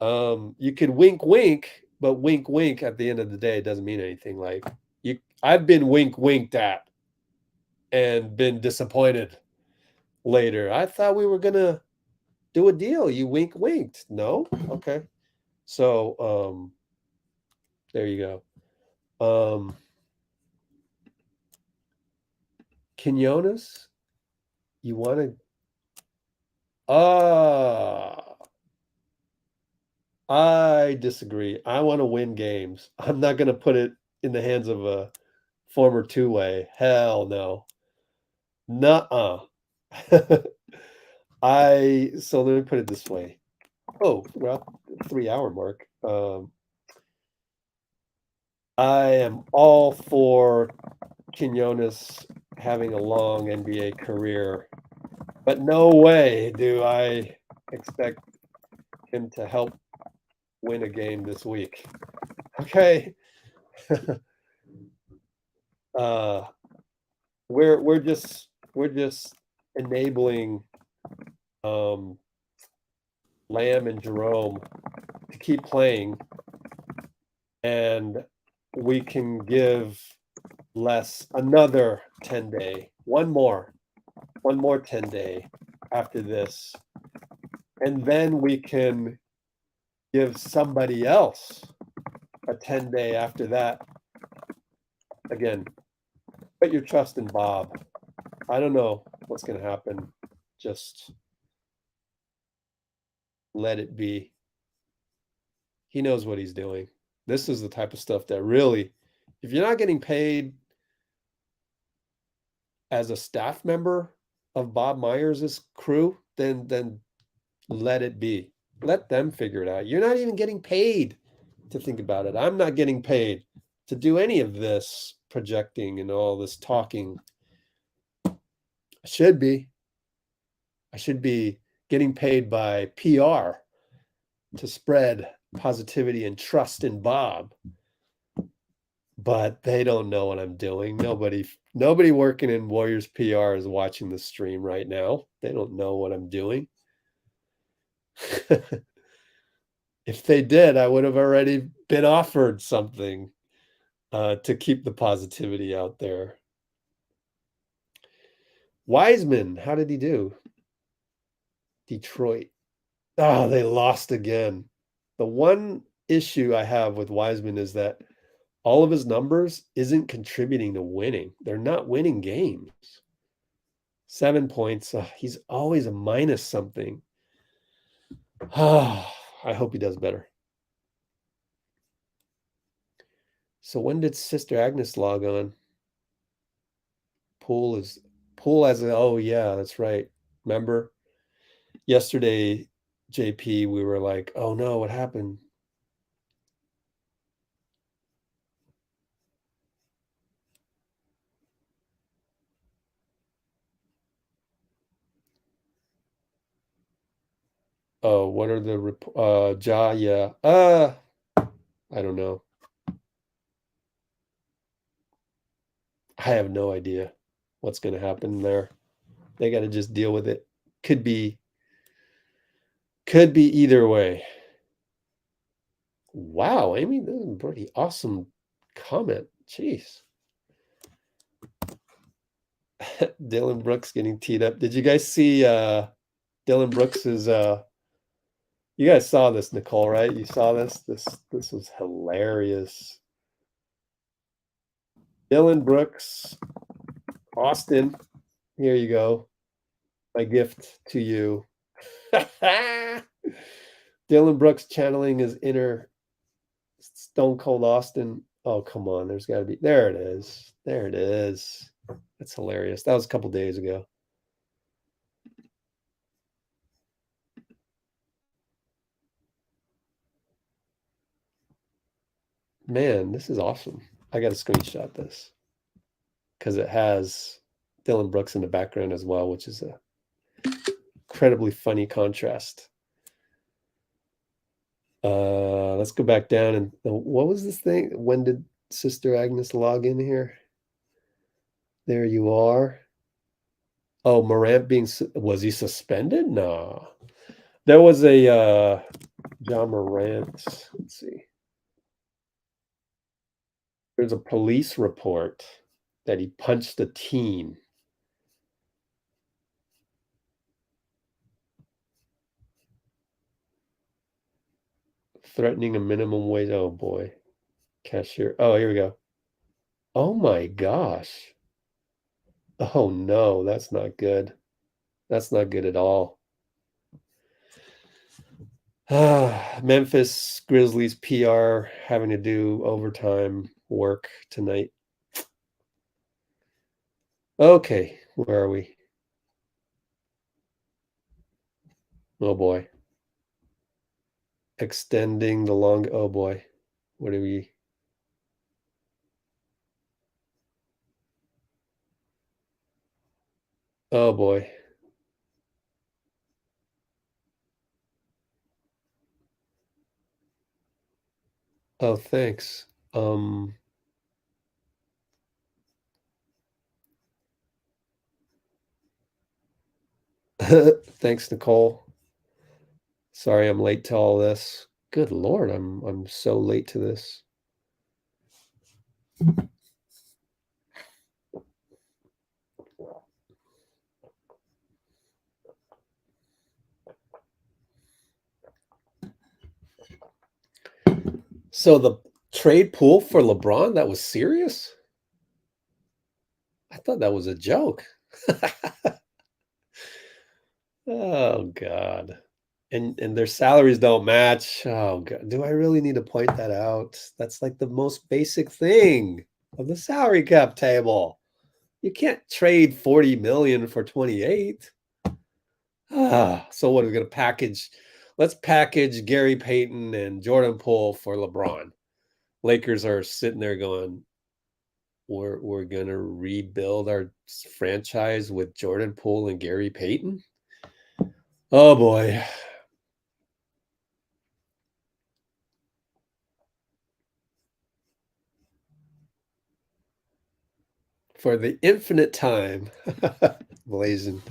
You could wink, wink, but wink, wink at the end of the day doesn't mean anything. Like I've been wink, winked at and been disappointed later. I thought we were gonna do a deal. You wink, winked. No, okay. So there you go. Quinones, you want to? I disagree. I want to win games. I'm not going to put it in the hands of a former two-way. Hell no. Nuh-uh. So let me put it this way. Oh, well, 3-hour mark. I am all for Quinones having a long NBA career, but no way do I expect him to help win a game this week. Okay. We're just enabling Lamb and Jerome to keep playing, and we can give Les another 10-day, one more 10-day after this, and then we can give somebody else a 10-day after that. Again, put your trust in Bob. I don't know what's going to happen. Just let it be. He knows what he's doing. This is the type of stuff that really, if you're not getting paid as a staff member of Bob Myers' crew, then let it be. Let them figure it out. You're not even getting paid to think about it. I'm not getting paid to do any of this projecting and all this talking. I should be getting paid by PR to spread positivity and trust in Bob. But they don't know what I'm doing. Nobody working in Warriors PR is watching the stream right now. They don't know what I'm doing. If they did, I would have already been offered something to keep the positivity out there. Wiseman, how did he do? Detroit. Oh, they lost again. The one issue I have with Wiseman is that all of his numbers isn't contributing to winning. They're not winning games. 7 points. He's always a minus something. I hope he does better. So when did Sister Agnes log on? Pool as oh yeah, that's right. Remember yesterday, JP, we were like, oh no, what happened? Oh, what are the yeah. I don't know. I have no idea what's going to happen there. They got to just deal with it. Could be either way. Wow, Amy, this is a pretty awesome comment. Jeez. Dylan Brooks getting teed up. Did you guys see Dylan Brooks's you guys saw this, Nicole, right? You saw this? This was hilarious. Dylan Brooks, Austin, here you go. My gift to you Dylan Brooks channeling his inner Stone Cold Austin. Oh, come on. There's got to be. There it is. There it is. That's hilarious. That was a couple days ago. Man, this is awesome. I got to screenshot this because it has Dylan Brooks in the background as well, which is a incredibly funny contrast. Let's go back down and what was this thing? When did Sister Agnes log in here? There you are. Oh, Morant was he suspended? No. There was a John Morant. Let's see. There's a police report that he punched a teen. Threatening a minimum wage. Oh boy. Cashier. Oh, here we go. Oh my gosh. Oh no, that's not good. That's not good at all. Memphis Grizzlies PR having to do overtime work tonight. Okay, where are we? Oh boy. Extending the long. Oh boy. What are we? Oh boy. Oh, thanks. Thanks, Nicole. Sorry I'm late to all this. Good Lord, I'm so late to this. So the trade pool for LeBron, that was serious? I thought that was a joke. Oh God. And their salaries don't match. Oh God. Do I really need to point that out? That's like the most basic thing of the salary cap table. You can't trade 40 million for 28. So what are we gonna package? Let's package Gary Payton and Jordan Poole for LeBron. Lakers are sitting there going, we're gonna rebuild our franchise with Jordan Poole and Gary Payton. Oh boy. For the infinite time. Blazing.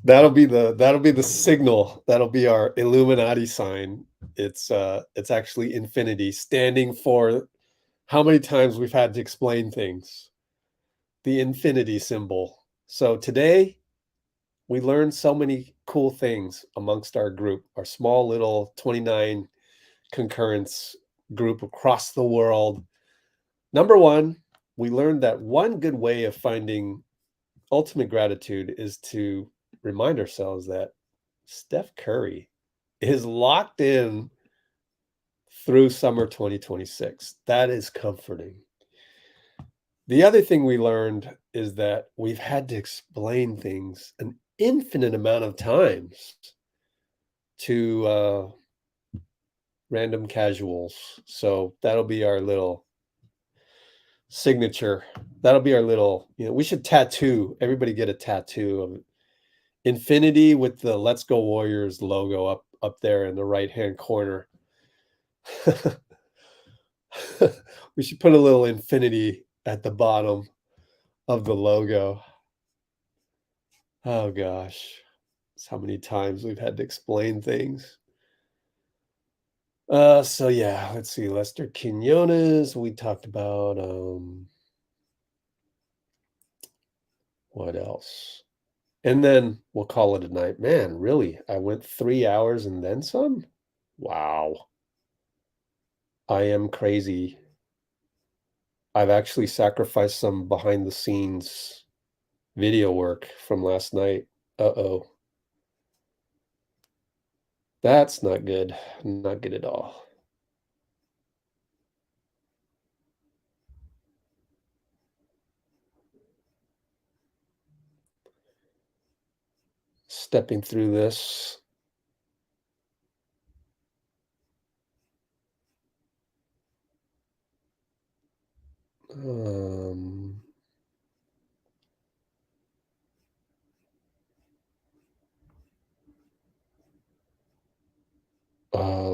That'll be the signal. That'll be our Illuminati sign. It's actually infinity, standing for how many times we've had to explain things. The infinity symbol. So today we learned so many cool things amongst our group, our small little 29 concurrence group across the world. Number one, we learned that one good way of finding ultimate gratitude is to remind ourselves that Steph Curry is locked in through summer 2026. That is comforting. The other thing we learned is that we've had to explain things an infinite amount of times to random casuals. So that'll be our little signature. That'll be our little, we should tattoo, everybody get a tattoo of infinity with the Let's Go Warriors logo up there in the right-hand corner. We should put a little infinity at the bottom of the logo. Oh gosh. That's how many times we've had to explain things. So yeah, let's see. Lester Quinones, we talked about what else? And then we'll call it a night. Man, really? I went 3 hours and then some? Wow. I am crazy. I've actually sacrificed some behind the scenes video work from last night. Uh-oh. That's not good. Not good at all. Stepping through this.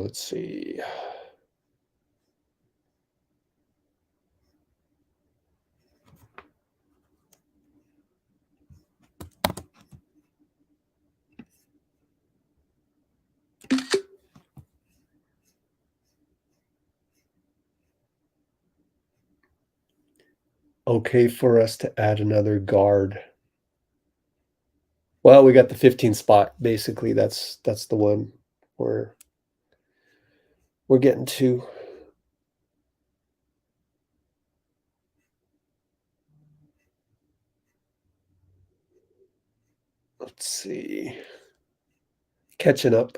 Let's see. Okay for us to add another guard. Well, we got the 15 spot. Basically, that's the one we're getting to. Let's see. Catching up.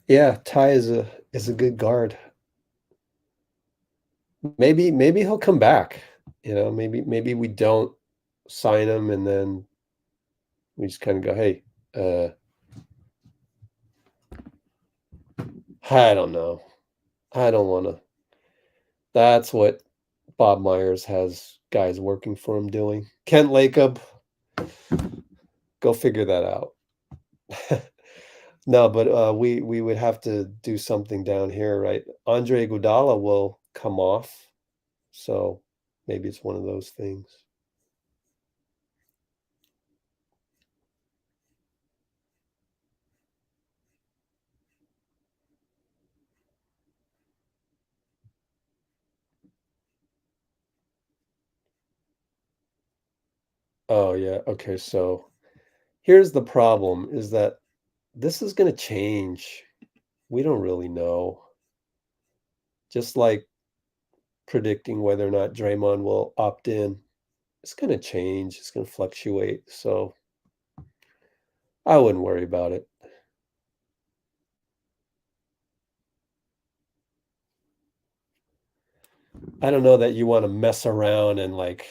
Yeah, Ty is a good guard. Maybe he'll come back. You know, maybe we don't sign him and then we just kind of go, hey, I don't know. I don't want to. That's what Bob Myers has guys working for him doing. Kent Lacob, go figure that out. No, but we would have to do something down here, right? Andre Iguodala will come off, so maybe it's one of those things. Oh yeah, okay. So here's the problem: is that this is going to change. We don't really know. Just like predicting whether or not Draymond will opt in, it's going to change. It's going to fluctuate. So I wouldn't worry about it. I don't know that you want to mess around and like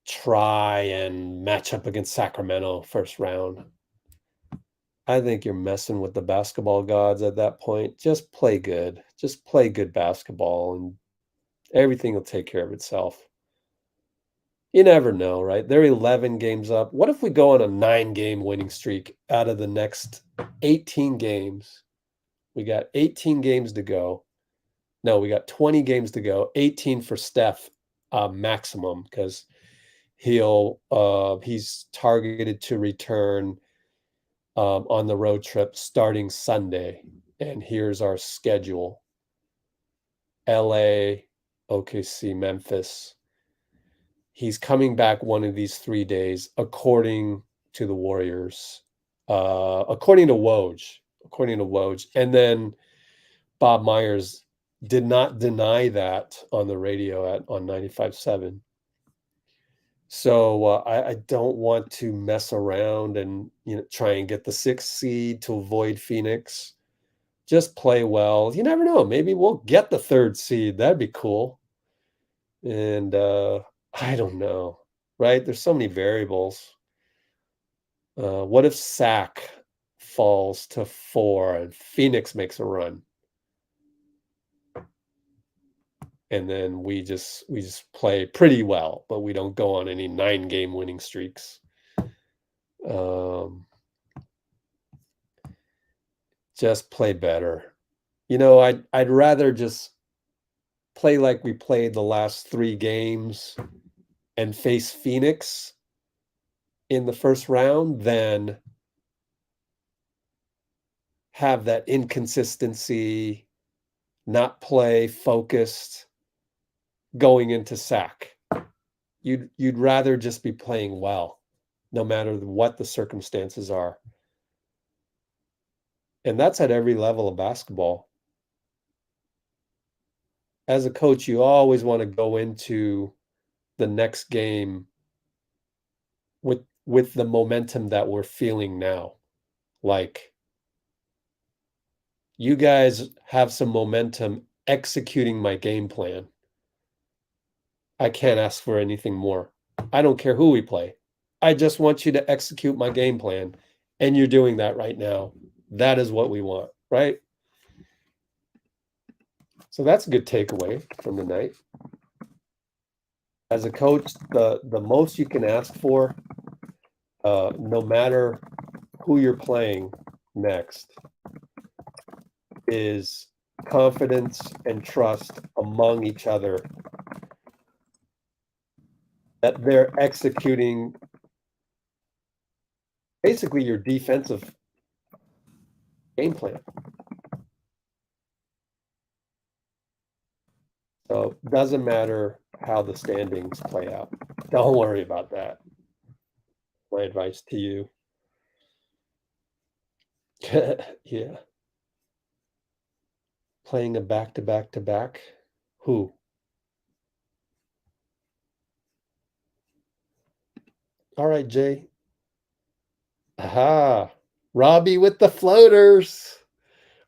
try and match up against Sacramento first round. I think you're messing with the basketball gods at that point. Just play good. Just play good basketball and everything will take care of itself. You never know, right? They're 11 games up. What if we go on a 9-game winning streak out of the next 18 games? We got 18 games to go. No, we got 20 games to go. 18 for Steph maximum because he's targeted to return on the road trip starting Sunday. And here's our schedule: LA, OKC, Memphis. He's coming back one of these 3 days, according to the Warriors, according to Woj. And then Bob Myers did not deny that on the radio on 95.7. So I don't want to mess around and try and get the 6th seed to avoid Phoenix. Just play well. You never know. Maybe we'll get the 3rd seed. That'd be cool. And I don't know, right? There's so many variables. What if Sac falls to 4 and Phoenix makes a run? And then we just play pretty well, but we don't go on any 9-game winning streaks. Just play better. I'd rather just play like we played the last 3 games and face Phoenix in the first round than have that inconsistency, not play focused going into Sac. You'd rather just be playing well, no matter what the circumstances are. And that's at every level of basketball. as a coach, you always want to go into the next game with the momentum that we're feeling now. Like, you guys have some momentum executing my game plan. I can't ask for anything more. I don't care who we play. I just want you to execute my game plan. And you're doing that right now. That is what we want, right? So that's a good takeaway from the night. As a coach, the most you can ask for, no matter who you're playing next, is confidence and trust among each other that they're executing basically your defensive game plan. So it doesn't matter how the standings play out. Don't worry about that. My advice to you. Yeah. Playing a back-to-back-to-back? Who? All right, Jay. Aha. Robbie with the floaters.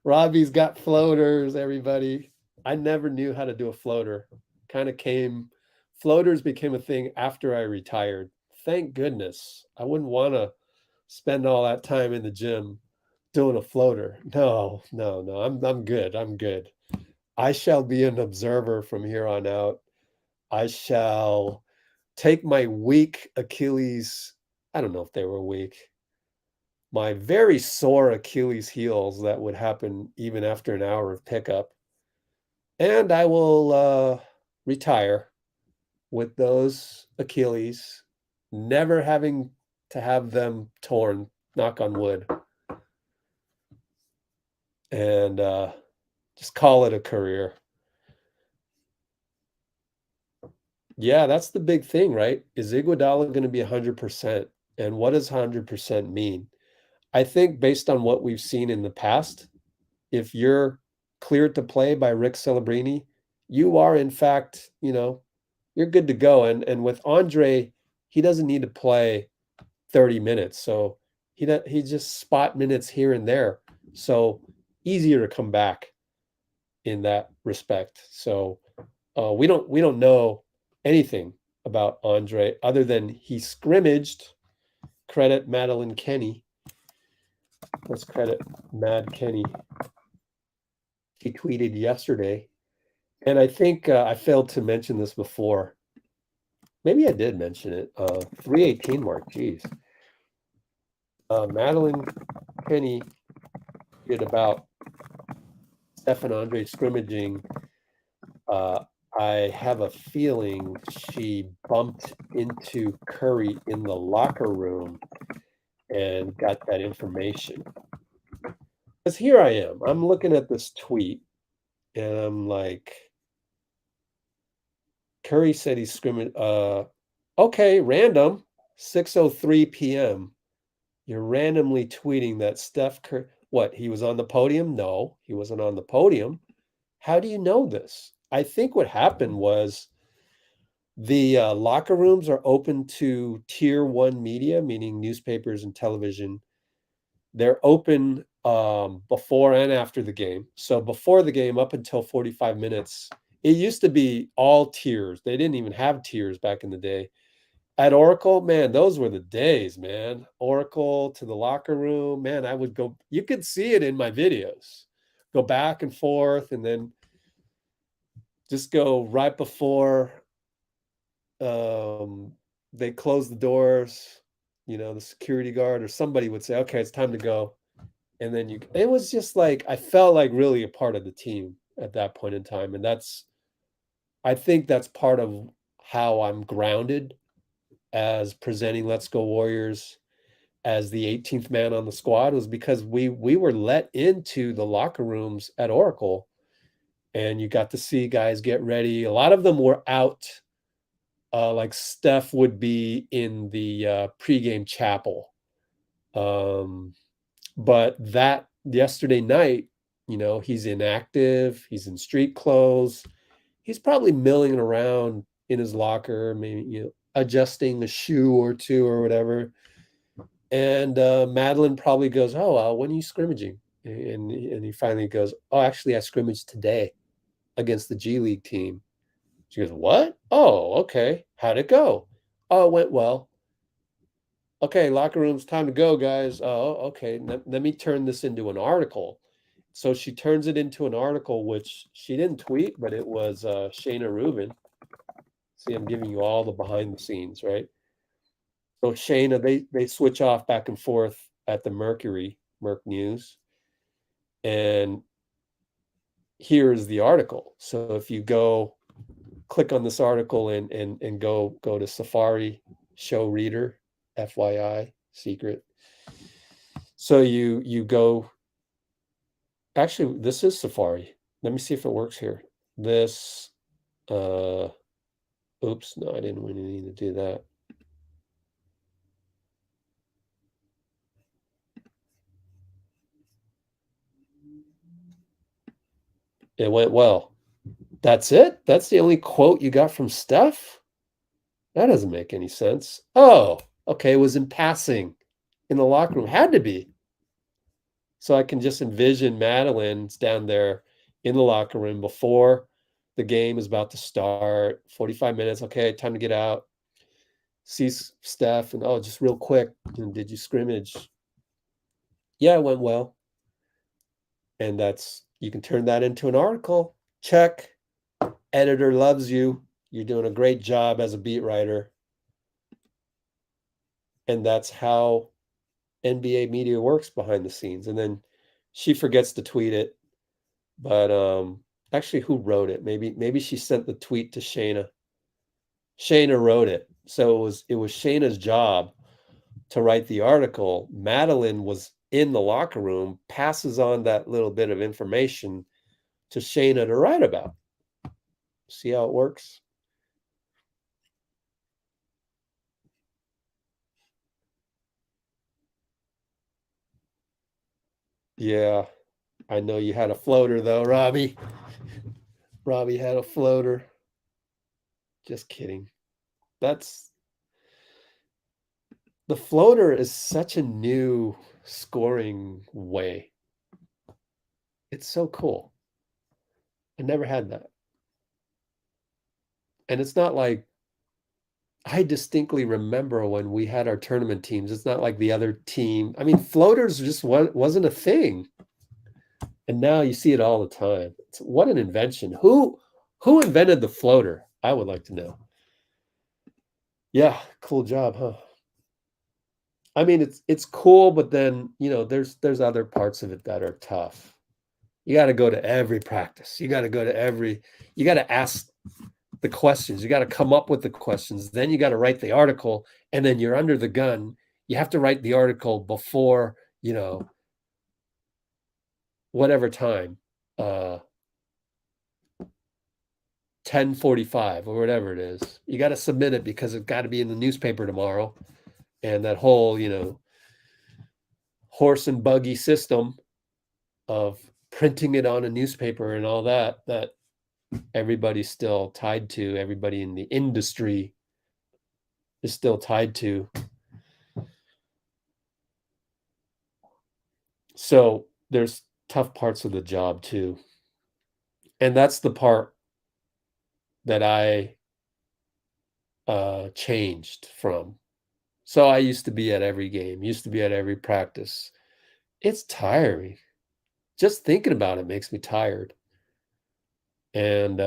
Robbie's got floaters, everybody. I never knew how to do a floater. Floaters became a thing after I retired. Thank goodness. I wouldn't want to spend all that time in the gym doing a floater. No. I'm good. I'm good. I shall be an observer from here on out. I shall take my weak Achilles. I don't know if they were weak. My very sore Achilles heels that would happen even after an hour of pickup. And I will retire with those Achilles, never having to have them torn, knock on wood. And just call it a career. Yeah, that's the big thing, right? Is Iguodala going to be 100%? And what does 100% mean? I think based on what we've seen in the past, if you're cleared to play by Rick Celebrini, you are, in fact, you're good to go. And with Andre, he doesn't need to play 30 minutes. So he just spot minutes here and there. So easier to come back in that respect. So we don't know anything about Andre other than he scrimmaged. Credit Madeline Kenney. Let's credit Mad Kenney. He tweeted yesterday, and I think I failed to mention this before. Maybe I did mention it. 318 mark. Geez. Madeline Kenney did about Steph and Andre scrimmaging. I have a feeling she bumped into Curry in the locker room and got that information. Because here I am. I'm looking at this tweet, and I'm like, Curry said he's scrimmaging. Okay, random, 6:03 p.m. You're randomly tweeting that Steph Curry. What, he was on the podium? No, he wasn't on the podium. How do you know this? I think what happened was the locker rooms are open to tier 1 media, meaning newspapers and television. They're open before and after the game. So before the game, up until 45 minutes, it used to be all tiers. They didn't even have tiers back in the day. At Oracle, man, those were the days, man. Oracle to the locker room, man, I would go. You could see it in my videos. Go back and forth, and then just go right before they close the doors. The security guard or somebody would say, okay, it's time to go. And then it was just like, I felt like really a part of the team at that point in time. And I think that's part of how I'm grounded as presenting Let's Go Warriors as the 18th man on the squad, was because we were let into the locker rooms at Oracle, and you got to see guys get ready. A lot of them were out. Like Steph would be in the pregame chapel. But that yesterday night, he's inactive. He's in street clothes. he's probably milling around in his locker, maybe, adjusting a shoe or two or whatever. And Madeline probably goes, "Oh, when are you scrimmaging?" And he finally goes, "Oh, actually, I scrimmaged today against the G League team." She goes, "What? Oh, okay. How'd it go?" "Oh, it went well." "Okay, locker room's time to go, guys." "Oh, okay. Let me turn this into an article." So she turns it into an article, which she didn't tweet, but it was Shayna Rubin. See, I'm giving you all the behind the scenes, right? So Shayna, they switch off back and forth at the Merc News. And here's the article. So if you go click on this article and go to Safari Show Reader, FYI, secret. So you go, actually, this is Safari. Let me see if it works here. This, oops, no, I didn't really need to do that. It went well. That's it? That's the only quote you got from Steph? That doesn't make any sense. Oh, okay. It was in passing in the locker room. Had to be. So I can just envision Madeline's down there in the locker room before the game is about to start. 45 minutes. Okay, time to get out. Sees Steph and, "Oh, just real quick, did you scrimmage?" "Yeah, it went well." And you can turn that into an article. Check. Editor loves you. You're doing a great job as a beat writer. And that's how NBA media works behind the scenes. And then she forgets to tweet it. But actually, who wrote it? Maybe she sent the tweet to Shayna. Shayna wrote it. So it was Shayna's job to write the article. Madeline was in the locker room, passes on that little bit of information to Shayna to write about. See how it works? Yeah, I know you had a floater though, Robbie. Robbie had a floater. Just kidding. The floater is such a new scoring way. It's so cool. I never had that. And it's not like, I distinctly remember when we had our tournament teams, it's not like the other team. I mean, floaters just wasn't a thing. And now you see it all the time. What an invention. Who invented the floater? I would like to know. Yeah, cool job, huh? I mean, it's cool, but then, there's other parts of it that are tough. You got to go to every practice. You got to ask the questions. You got to come up with the questions. Then you got to write the article, and then you're under the gun. You have to write the article before, whatever time, 10:45 or whatever it is. You got to submit it because it's got to be in the newspaper tomorrow. And that whole, horse and buggy system of printing it on a newspaper and all that everybody's still tied to, everybody in the industry is still tied to. So there's tough parts of the job too. And that's the part that I changed from. So I used to be at every game, used to be at every practice. It's tiring. Just thinking about it makes me tired. And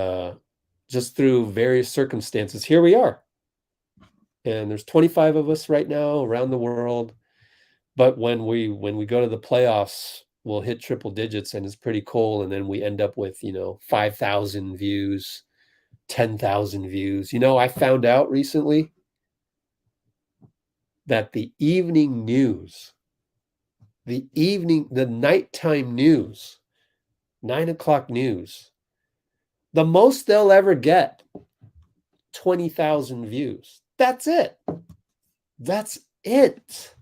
just through various circumstances, here we are. And there's 25 of us right now around the world. But when we go to the playoffs, we'll hit triple digits and it's pretty cool. And then we end up with, 5,000 views, 10,000 views. I found out recently that the evening news, the nighttime news, 9:00 news, the most they'll ever get, 20,000 views. That's it. That's it.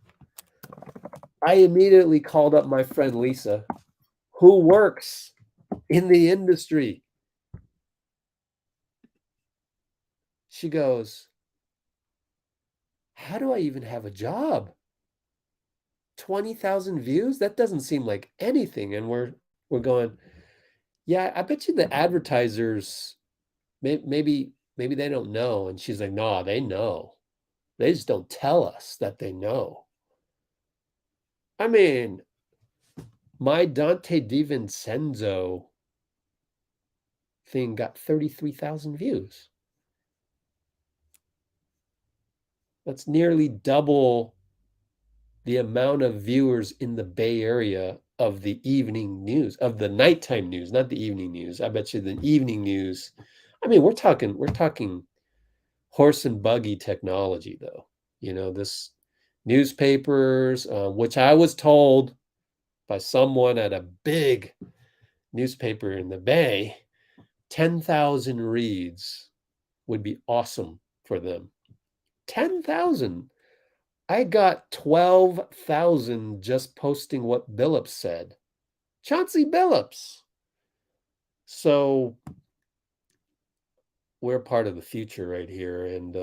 I immediately called up my friend Lisa, who works in the industry. She goes, how do I even have a job? 20,000 views? That doesn't seem like anything. And we're going, yeah, I bet you the advertisers, maybe they don't know. And she's like, no, they know. They just don't tell us that they know. I mean, my Dante DiVincenzo thing got 33,000 views. That's nearly double the amount of viewers in the Bay Area of the evening news, of the nighttime news, not the evening news. I bet you the evening news. I mean, we're talking horse and buggy technology, though. You know, this newspapers, which I was told by someone at a big newspaper in the Bay, 10,000 reads would be awesome for them. 10,000. I got 12,000 just posting what Billups said. Chauncey Billups. So we're part of the future right here, and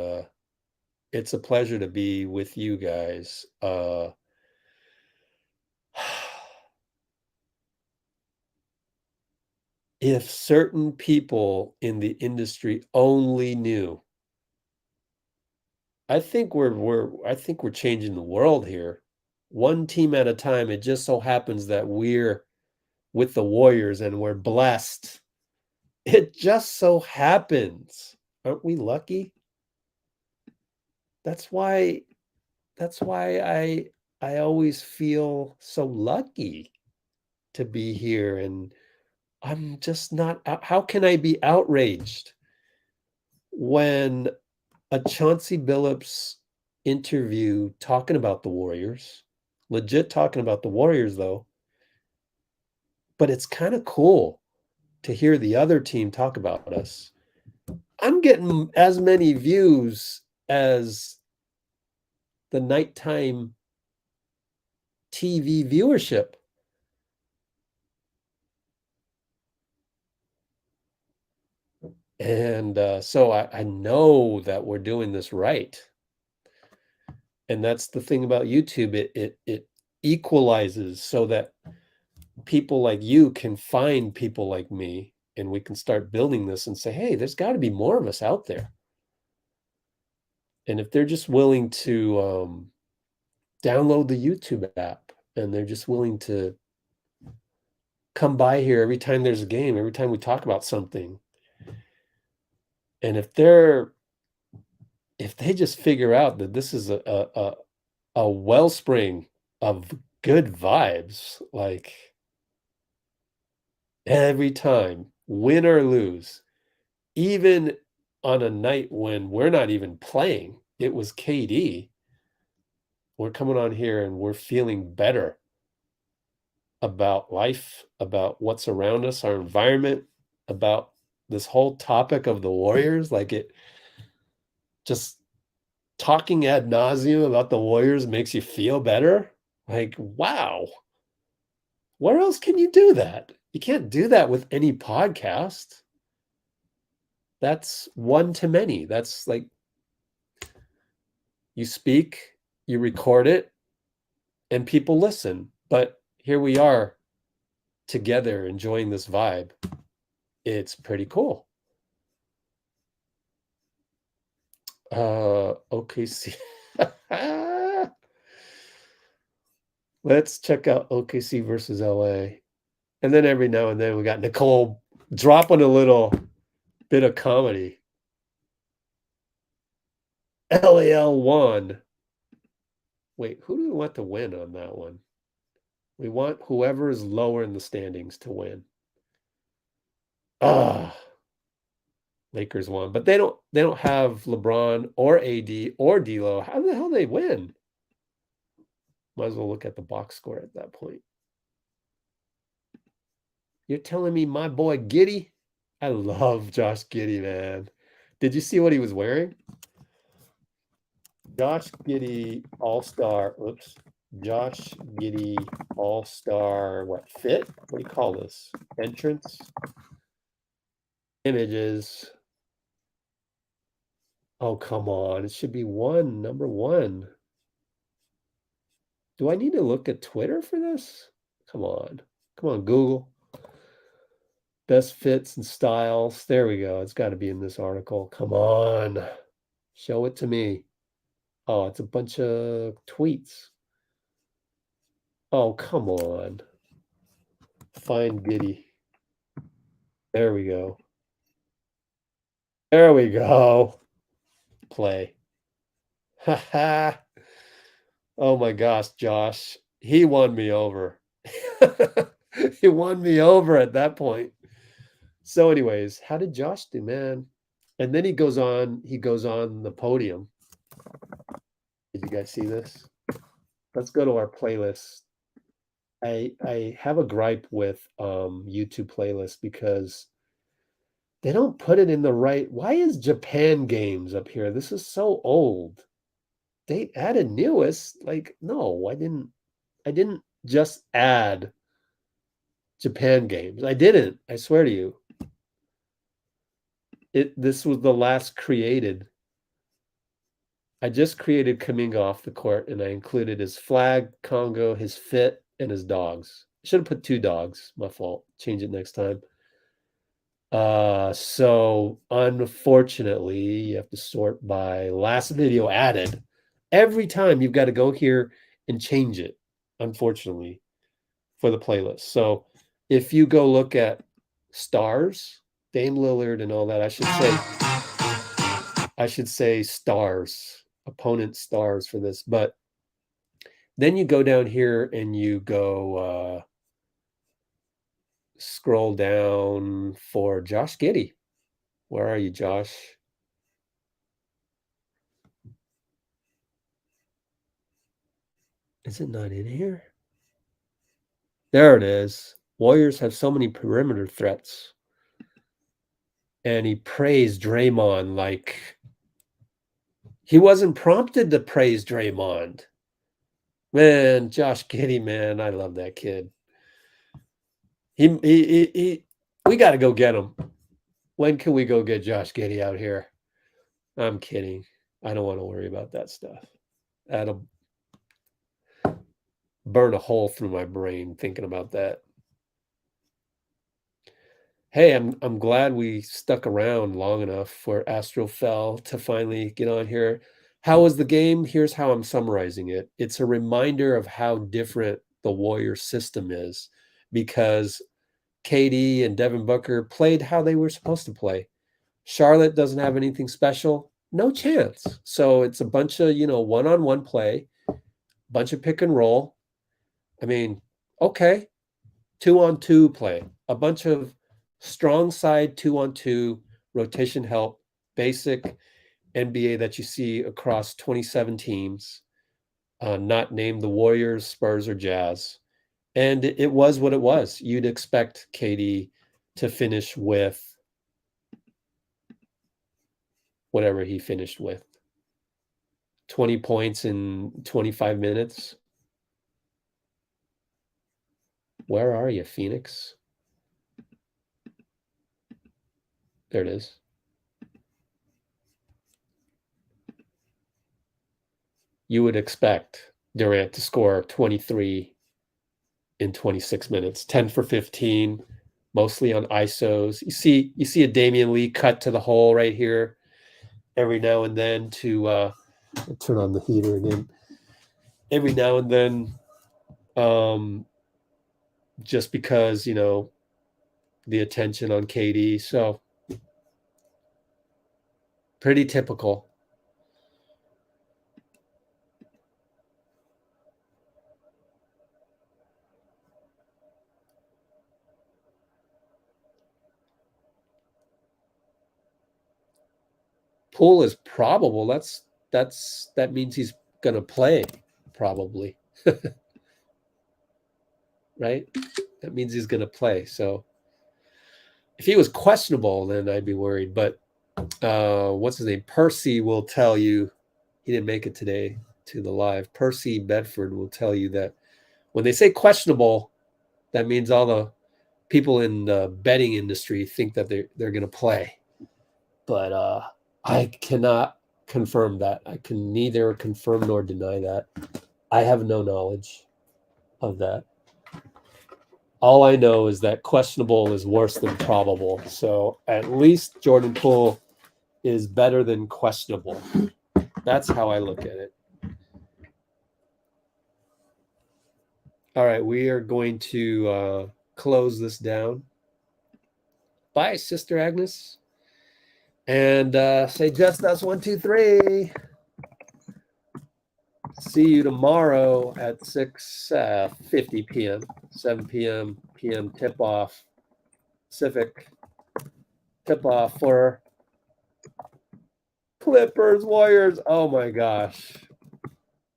it's a pleasure to be with you guys. If certain people in the industry only knew, I think we're changing the world here. One team at a time. It just so happens that we're with the Warriors and we're blessed. It just so happens. Aren't we lucky? That's why I always feel so lucky to be here, and I'm just not. How can I be outraged when a Chauncey Billups interview talking about the Warriors, legit talking about the Warriors, though, but it's kind of cool to hear the other team talk about us. I'm getting as many views as the nighttime TV viewership. And so I know that we're doing this right. And that's the thing about YouTube. It equalizes so that people like you can find people like me, and we can start building this and say, hey, there's got to be more of us out there. And if they're just willing to download the YouTube app, and they're just willing to come by here every time there's a game, every time we talk about something, and if they just figure out that this is a wellspring of good vibes, like every time, win or lose, even on a night when we're not even playing, it was KD, we're coming on here and we're feeling better about life, about what's around us, our environment, about this whole topic of the Warriors. Like, it just talking ad nauseum about the Warriors makes you feel better. Like, wow, where else can you do that? You can't do that with any podcast. That's one to many. That's like, you speak, you record it, and people listen. But here we are together enjoying this vibe. It's pretty cool. OKC. Let's check out OKC versus LA. And then every now and then we got Nicole dropping a little bit of comedy. LAL won. Wait, who do we want to win on that one? We want whoever is lower in the standings to win. Lakers won, but they don't have LeBron or AD or D'Lo. How the hell they win? Might as well look at the box score at that point. You're telling me my boy Giddey? I love Josh Giddey, man. Did you see what he was wearing? Josh Giddey All-Star. Oops. Josh Giddey All-Star. What, fit? What do you call this? Entrance? Images. Oh, come on. It should be number 1. Do I need to look at Twitter for this? Come on. Come on, Google. Best fits and styles. There we go. It's got to be in this article. Come on. Show it to me. Oh, it's a bunch of tweets. Oh, come on. Find Giddy. There we go. There we go. Play. Ha ha. Oh my gosh, Josh. He won me over. He won me over at that point. So anyways, how did Josh do, man? And then he goes on the podium. Did you guys see this? Let's go to our playlist. I have a gripe with YouTube playlists because they don't put it in the right. Why is Japan games up here? This is so old. They added newest. Like, no, I didn't just add Japan games. I didn't. I swear to you. This was the last created. I just created Kuminga off the court, and I included his flag, Congo, his fit, and his dogs. I should have put 2 dogs. My fault. Change it next time. So unfortunately, you have to sort by last video added. Every time you've got to go here and change it, unfortunately, for the playlist. So if you go look at stars, Dame Lillard and all that, I should say stars, opponent stars for this. But then you go down here and you go scroll down for Josh Giddey. Where are you, Josh? Is it not in here? There it is. Warriors have so many perimeter threats. And he praised Draymond like he wasn't prompted to praise Draymond. Man, Josh Giddey, man, I love that kid. We got to go get him. When can we go get Josh Giddey out here? I'm kidding. I don't want to worry about that stuff. That'll burn a hole through my brain thinking about that. Hey, I'm glad we stuck around long enough for Astrofell to finally get on here. How was the game? Here's how I'm summarizing it. It's a reminder of how different the Warrior system is because KD and Devin Booker played how they were supposed to play. Charlotte doesn't have anything special. No chance. So it's a bunch of, one-on-one play, bunch of pick and roll. I mean, okay, 2-on-2 play, a bunch of strong side 2-on-2 rotation help, basic NBA that you see across 27 teams, not named the Warriors, Spurs, or Jazz. And it was what it was. You'd expect KD to finish with whatever he finished with. 20 points in 25 minutes. Where are you, Phoenix? There it is. You would expect Durant to score 23 in 26 minutes, 10 for 15, mostly on ISOs. You see a Damion Lee cut to the hole right here every now and then to I'll turn on the heater again. Every now and then, just because, the attention on KD. So pretty typical. Poole is probable. That means he's gonna play, probably. Right? That means he's gonna play. So if he was questionable, then I'd be worried. But what's his name? Percy will tell you he didn't make it today to the live. Percy Bedford will tell you that when they say questionable, that means all the people in the betting industry think that they're going to play. But I cannot confirm that. I can neither confirm nor deny that. I have no knowledge of that. All I know is that questionable is worse than probable. So at least Jordan Poole is better than questionable. That's how I look at it. All right, we are going to close this down. Bye, Sister Agnes. And say just us 1, 2, 3. See you tomorrow at 6:50 p.m. 7 p.m. tip-off Pacific. Tip-off for Clippers, Warriors. Oh, my gosh.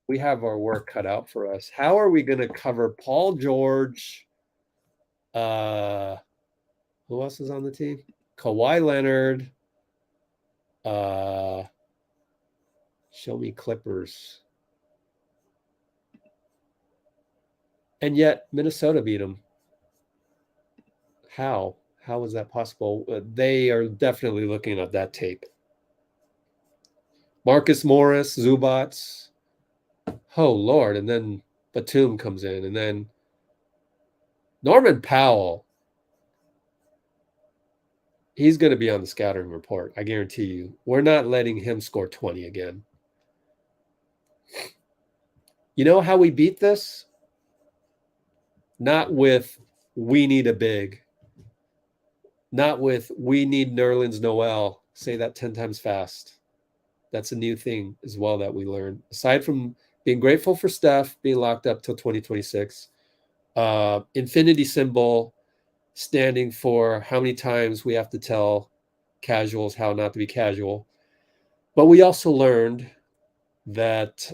We have our work cut out for us. How are we going to cover Paul George? Who else is on the team? Kawhi Leonard. Show me Clippers. And yet Minnesota beat them. How? How is that possible? They are definitely looking at that tape. Marcus Morris, Zubats. Oh, Lord. And then Batum comes in. And then Norman Powell. He's going to be on the scouting report. I guarantee you. We're not letting him score 20 again. You know how we beat this? Not with we need a big. Not with we need Nerlens Noel. Say that 10 times fast. That's a new thing as well that we learned. Aside from being grateful for Steph being locked up till 2026, infinity symbol standing for how many times we have to tell casuals how not to be casual. But we also learned that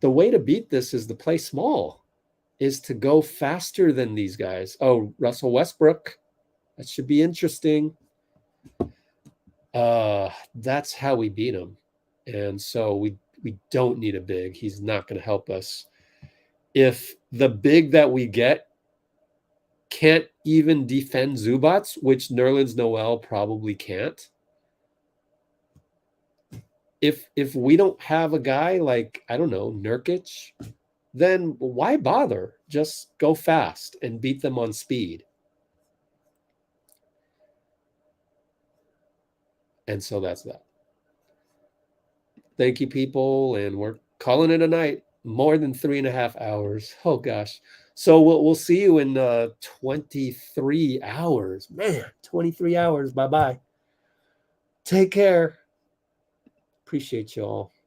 the way to beat this is to play small, is to go faster than these guys. Oh, Russell Westbrook. That should be interesting. That's how we beat him. And so we don't need a big. He's not going to help us. If the big that we get can't even defend Zubats, which Nerlens Noel probably can't, if we don't have a guy like, I don't know, Nurkic, then why bother? Just go fast and beat them on speed. And so that's that. Thank you, people. And we're calling it a night. More than 3.5 hours. Oh, gosh. So we'll see you in 23 hours. Man, 23 hours. Bye-bye. Take care. Appreciate you all.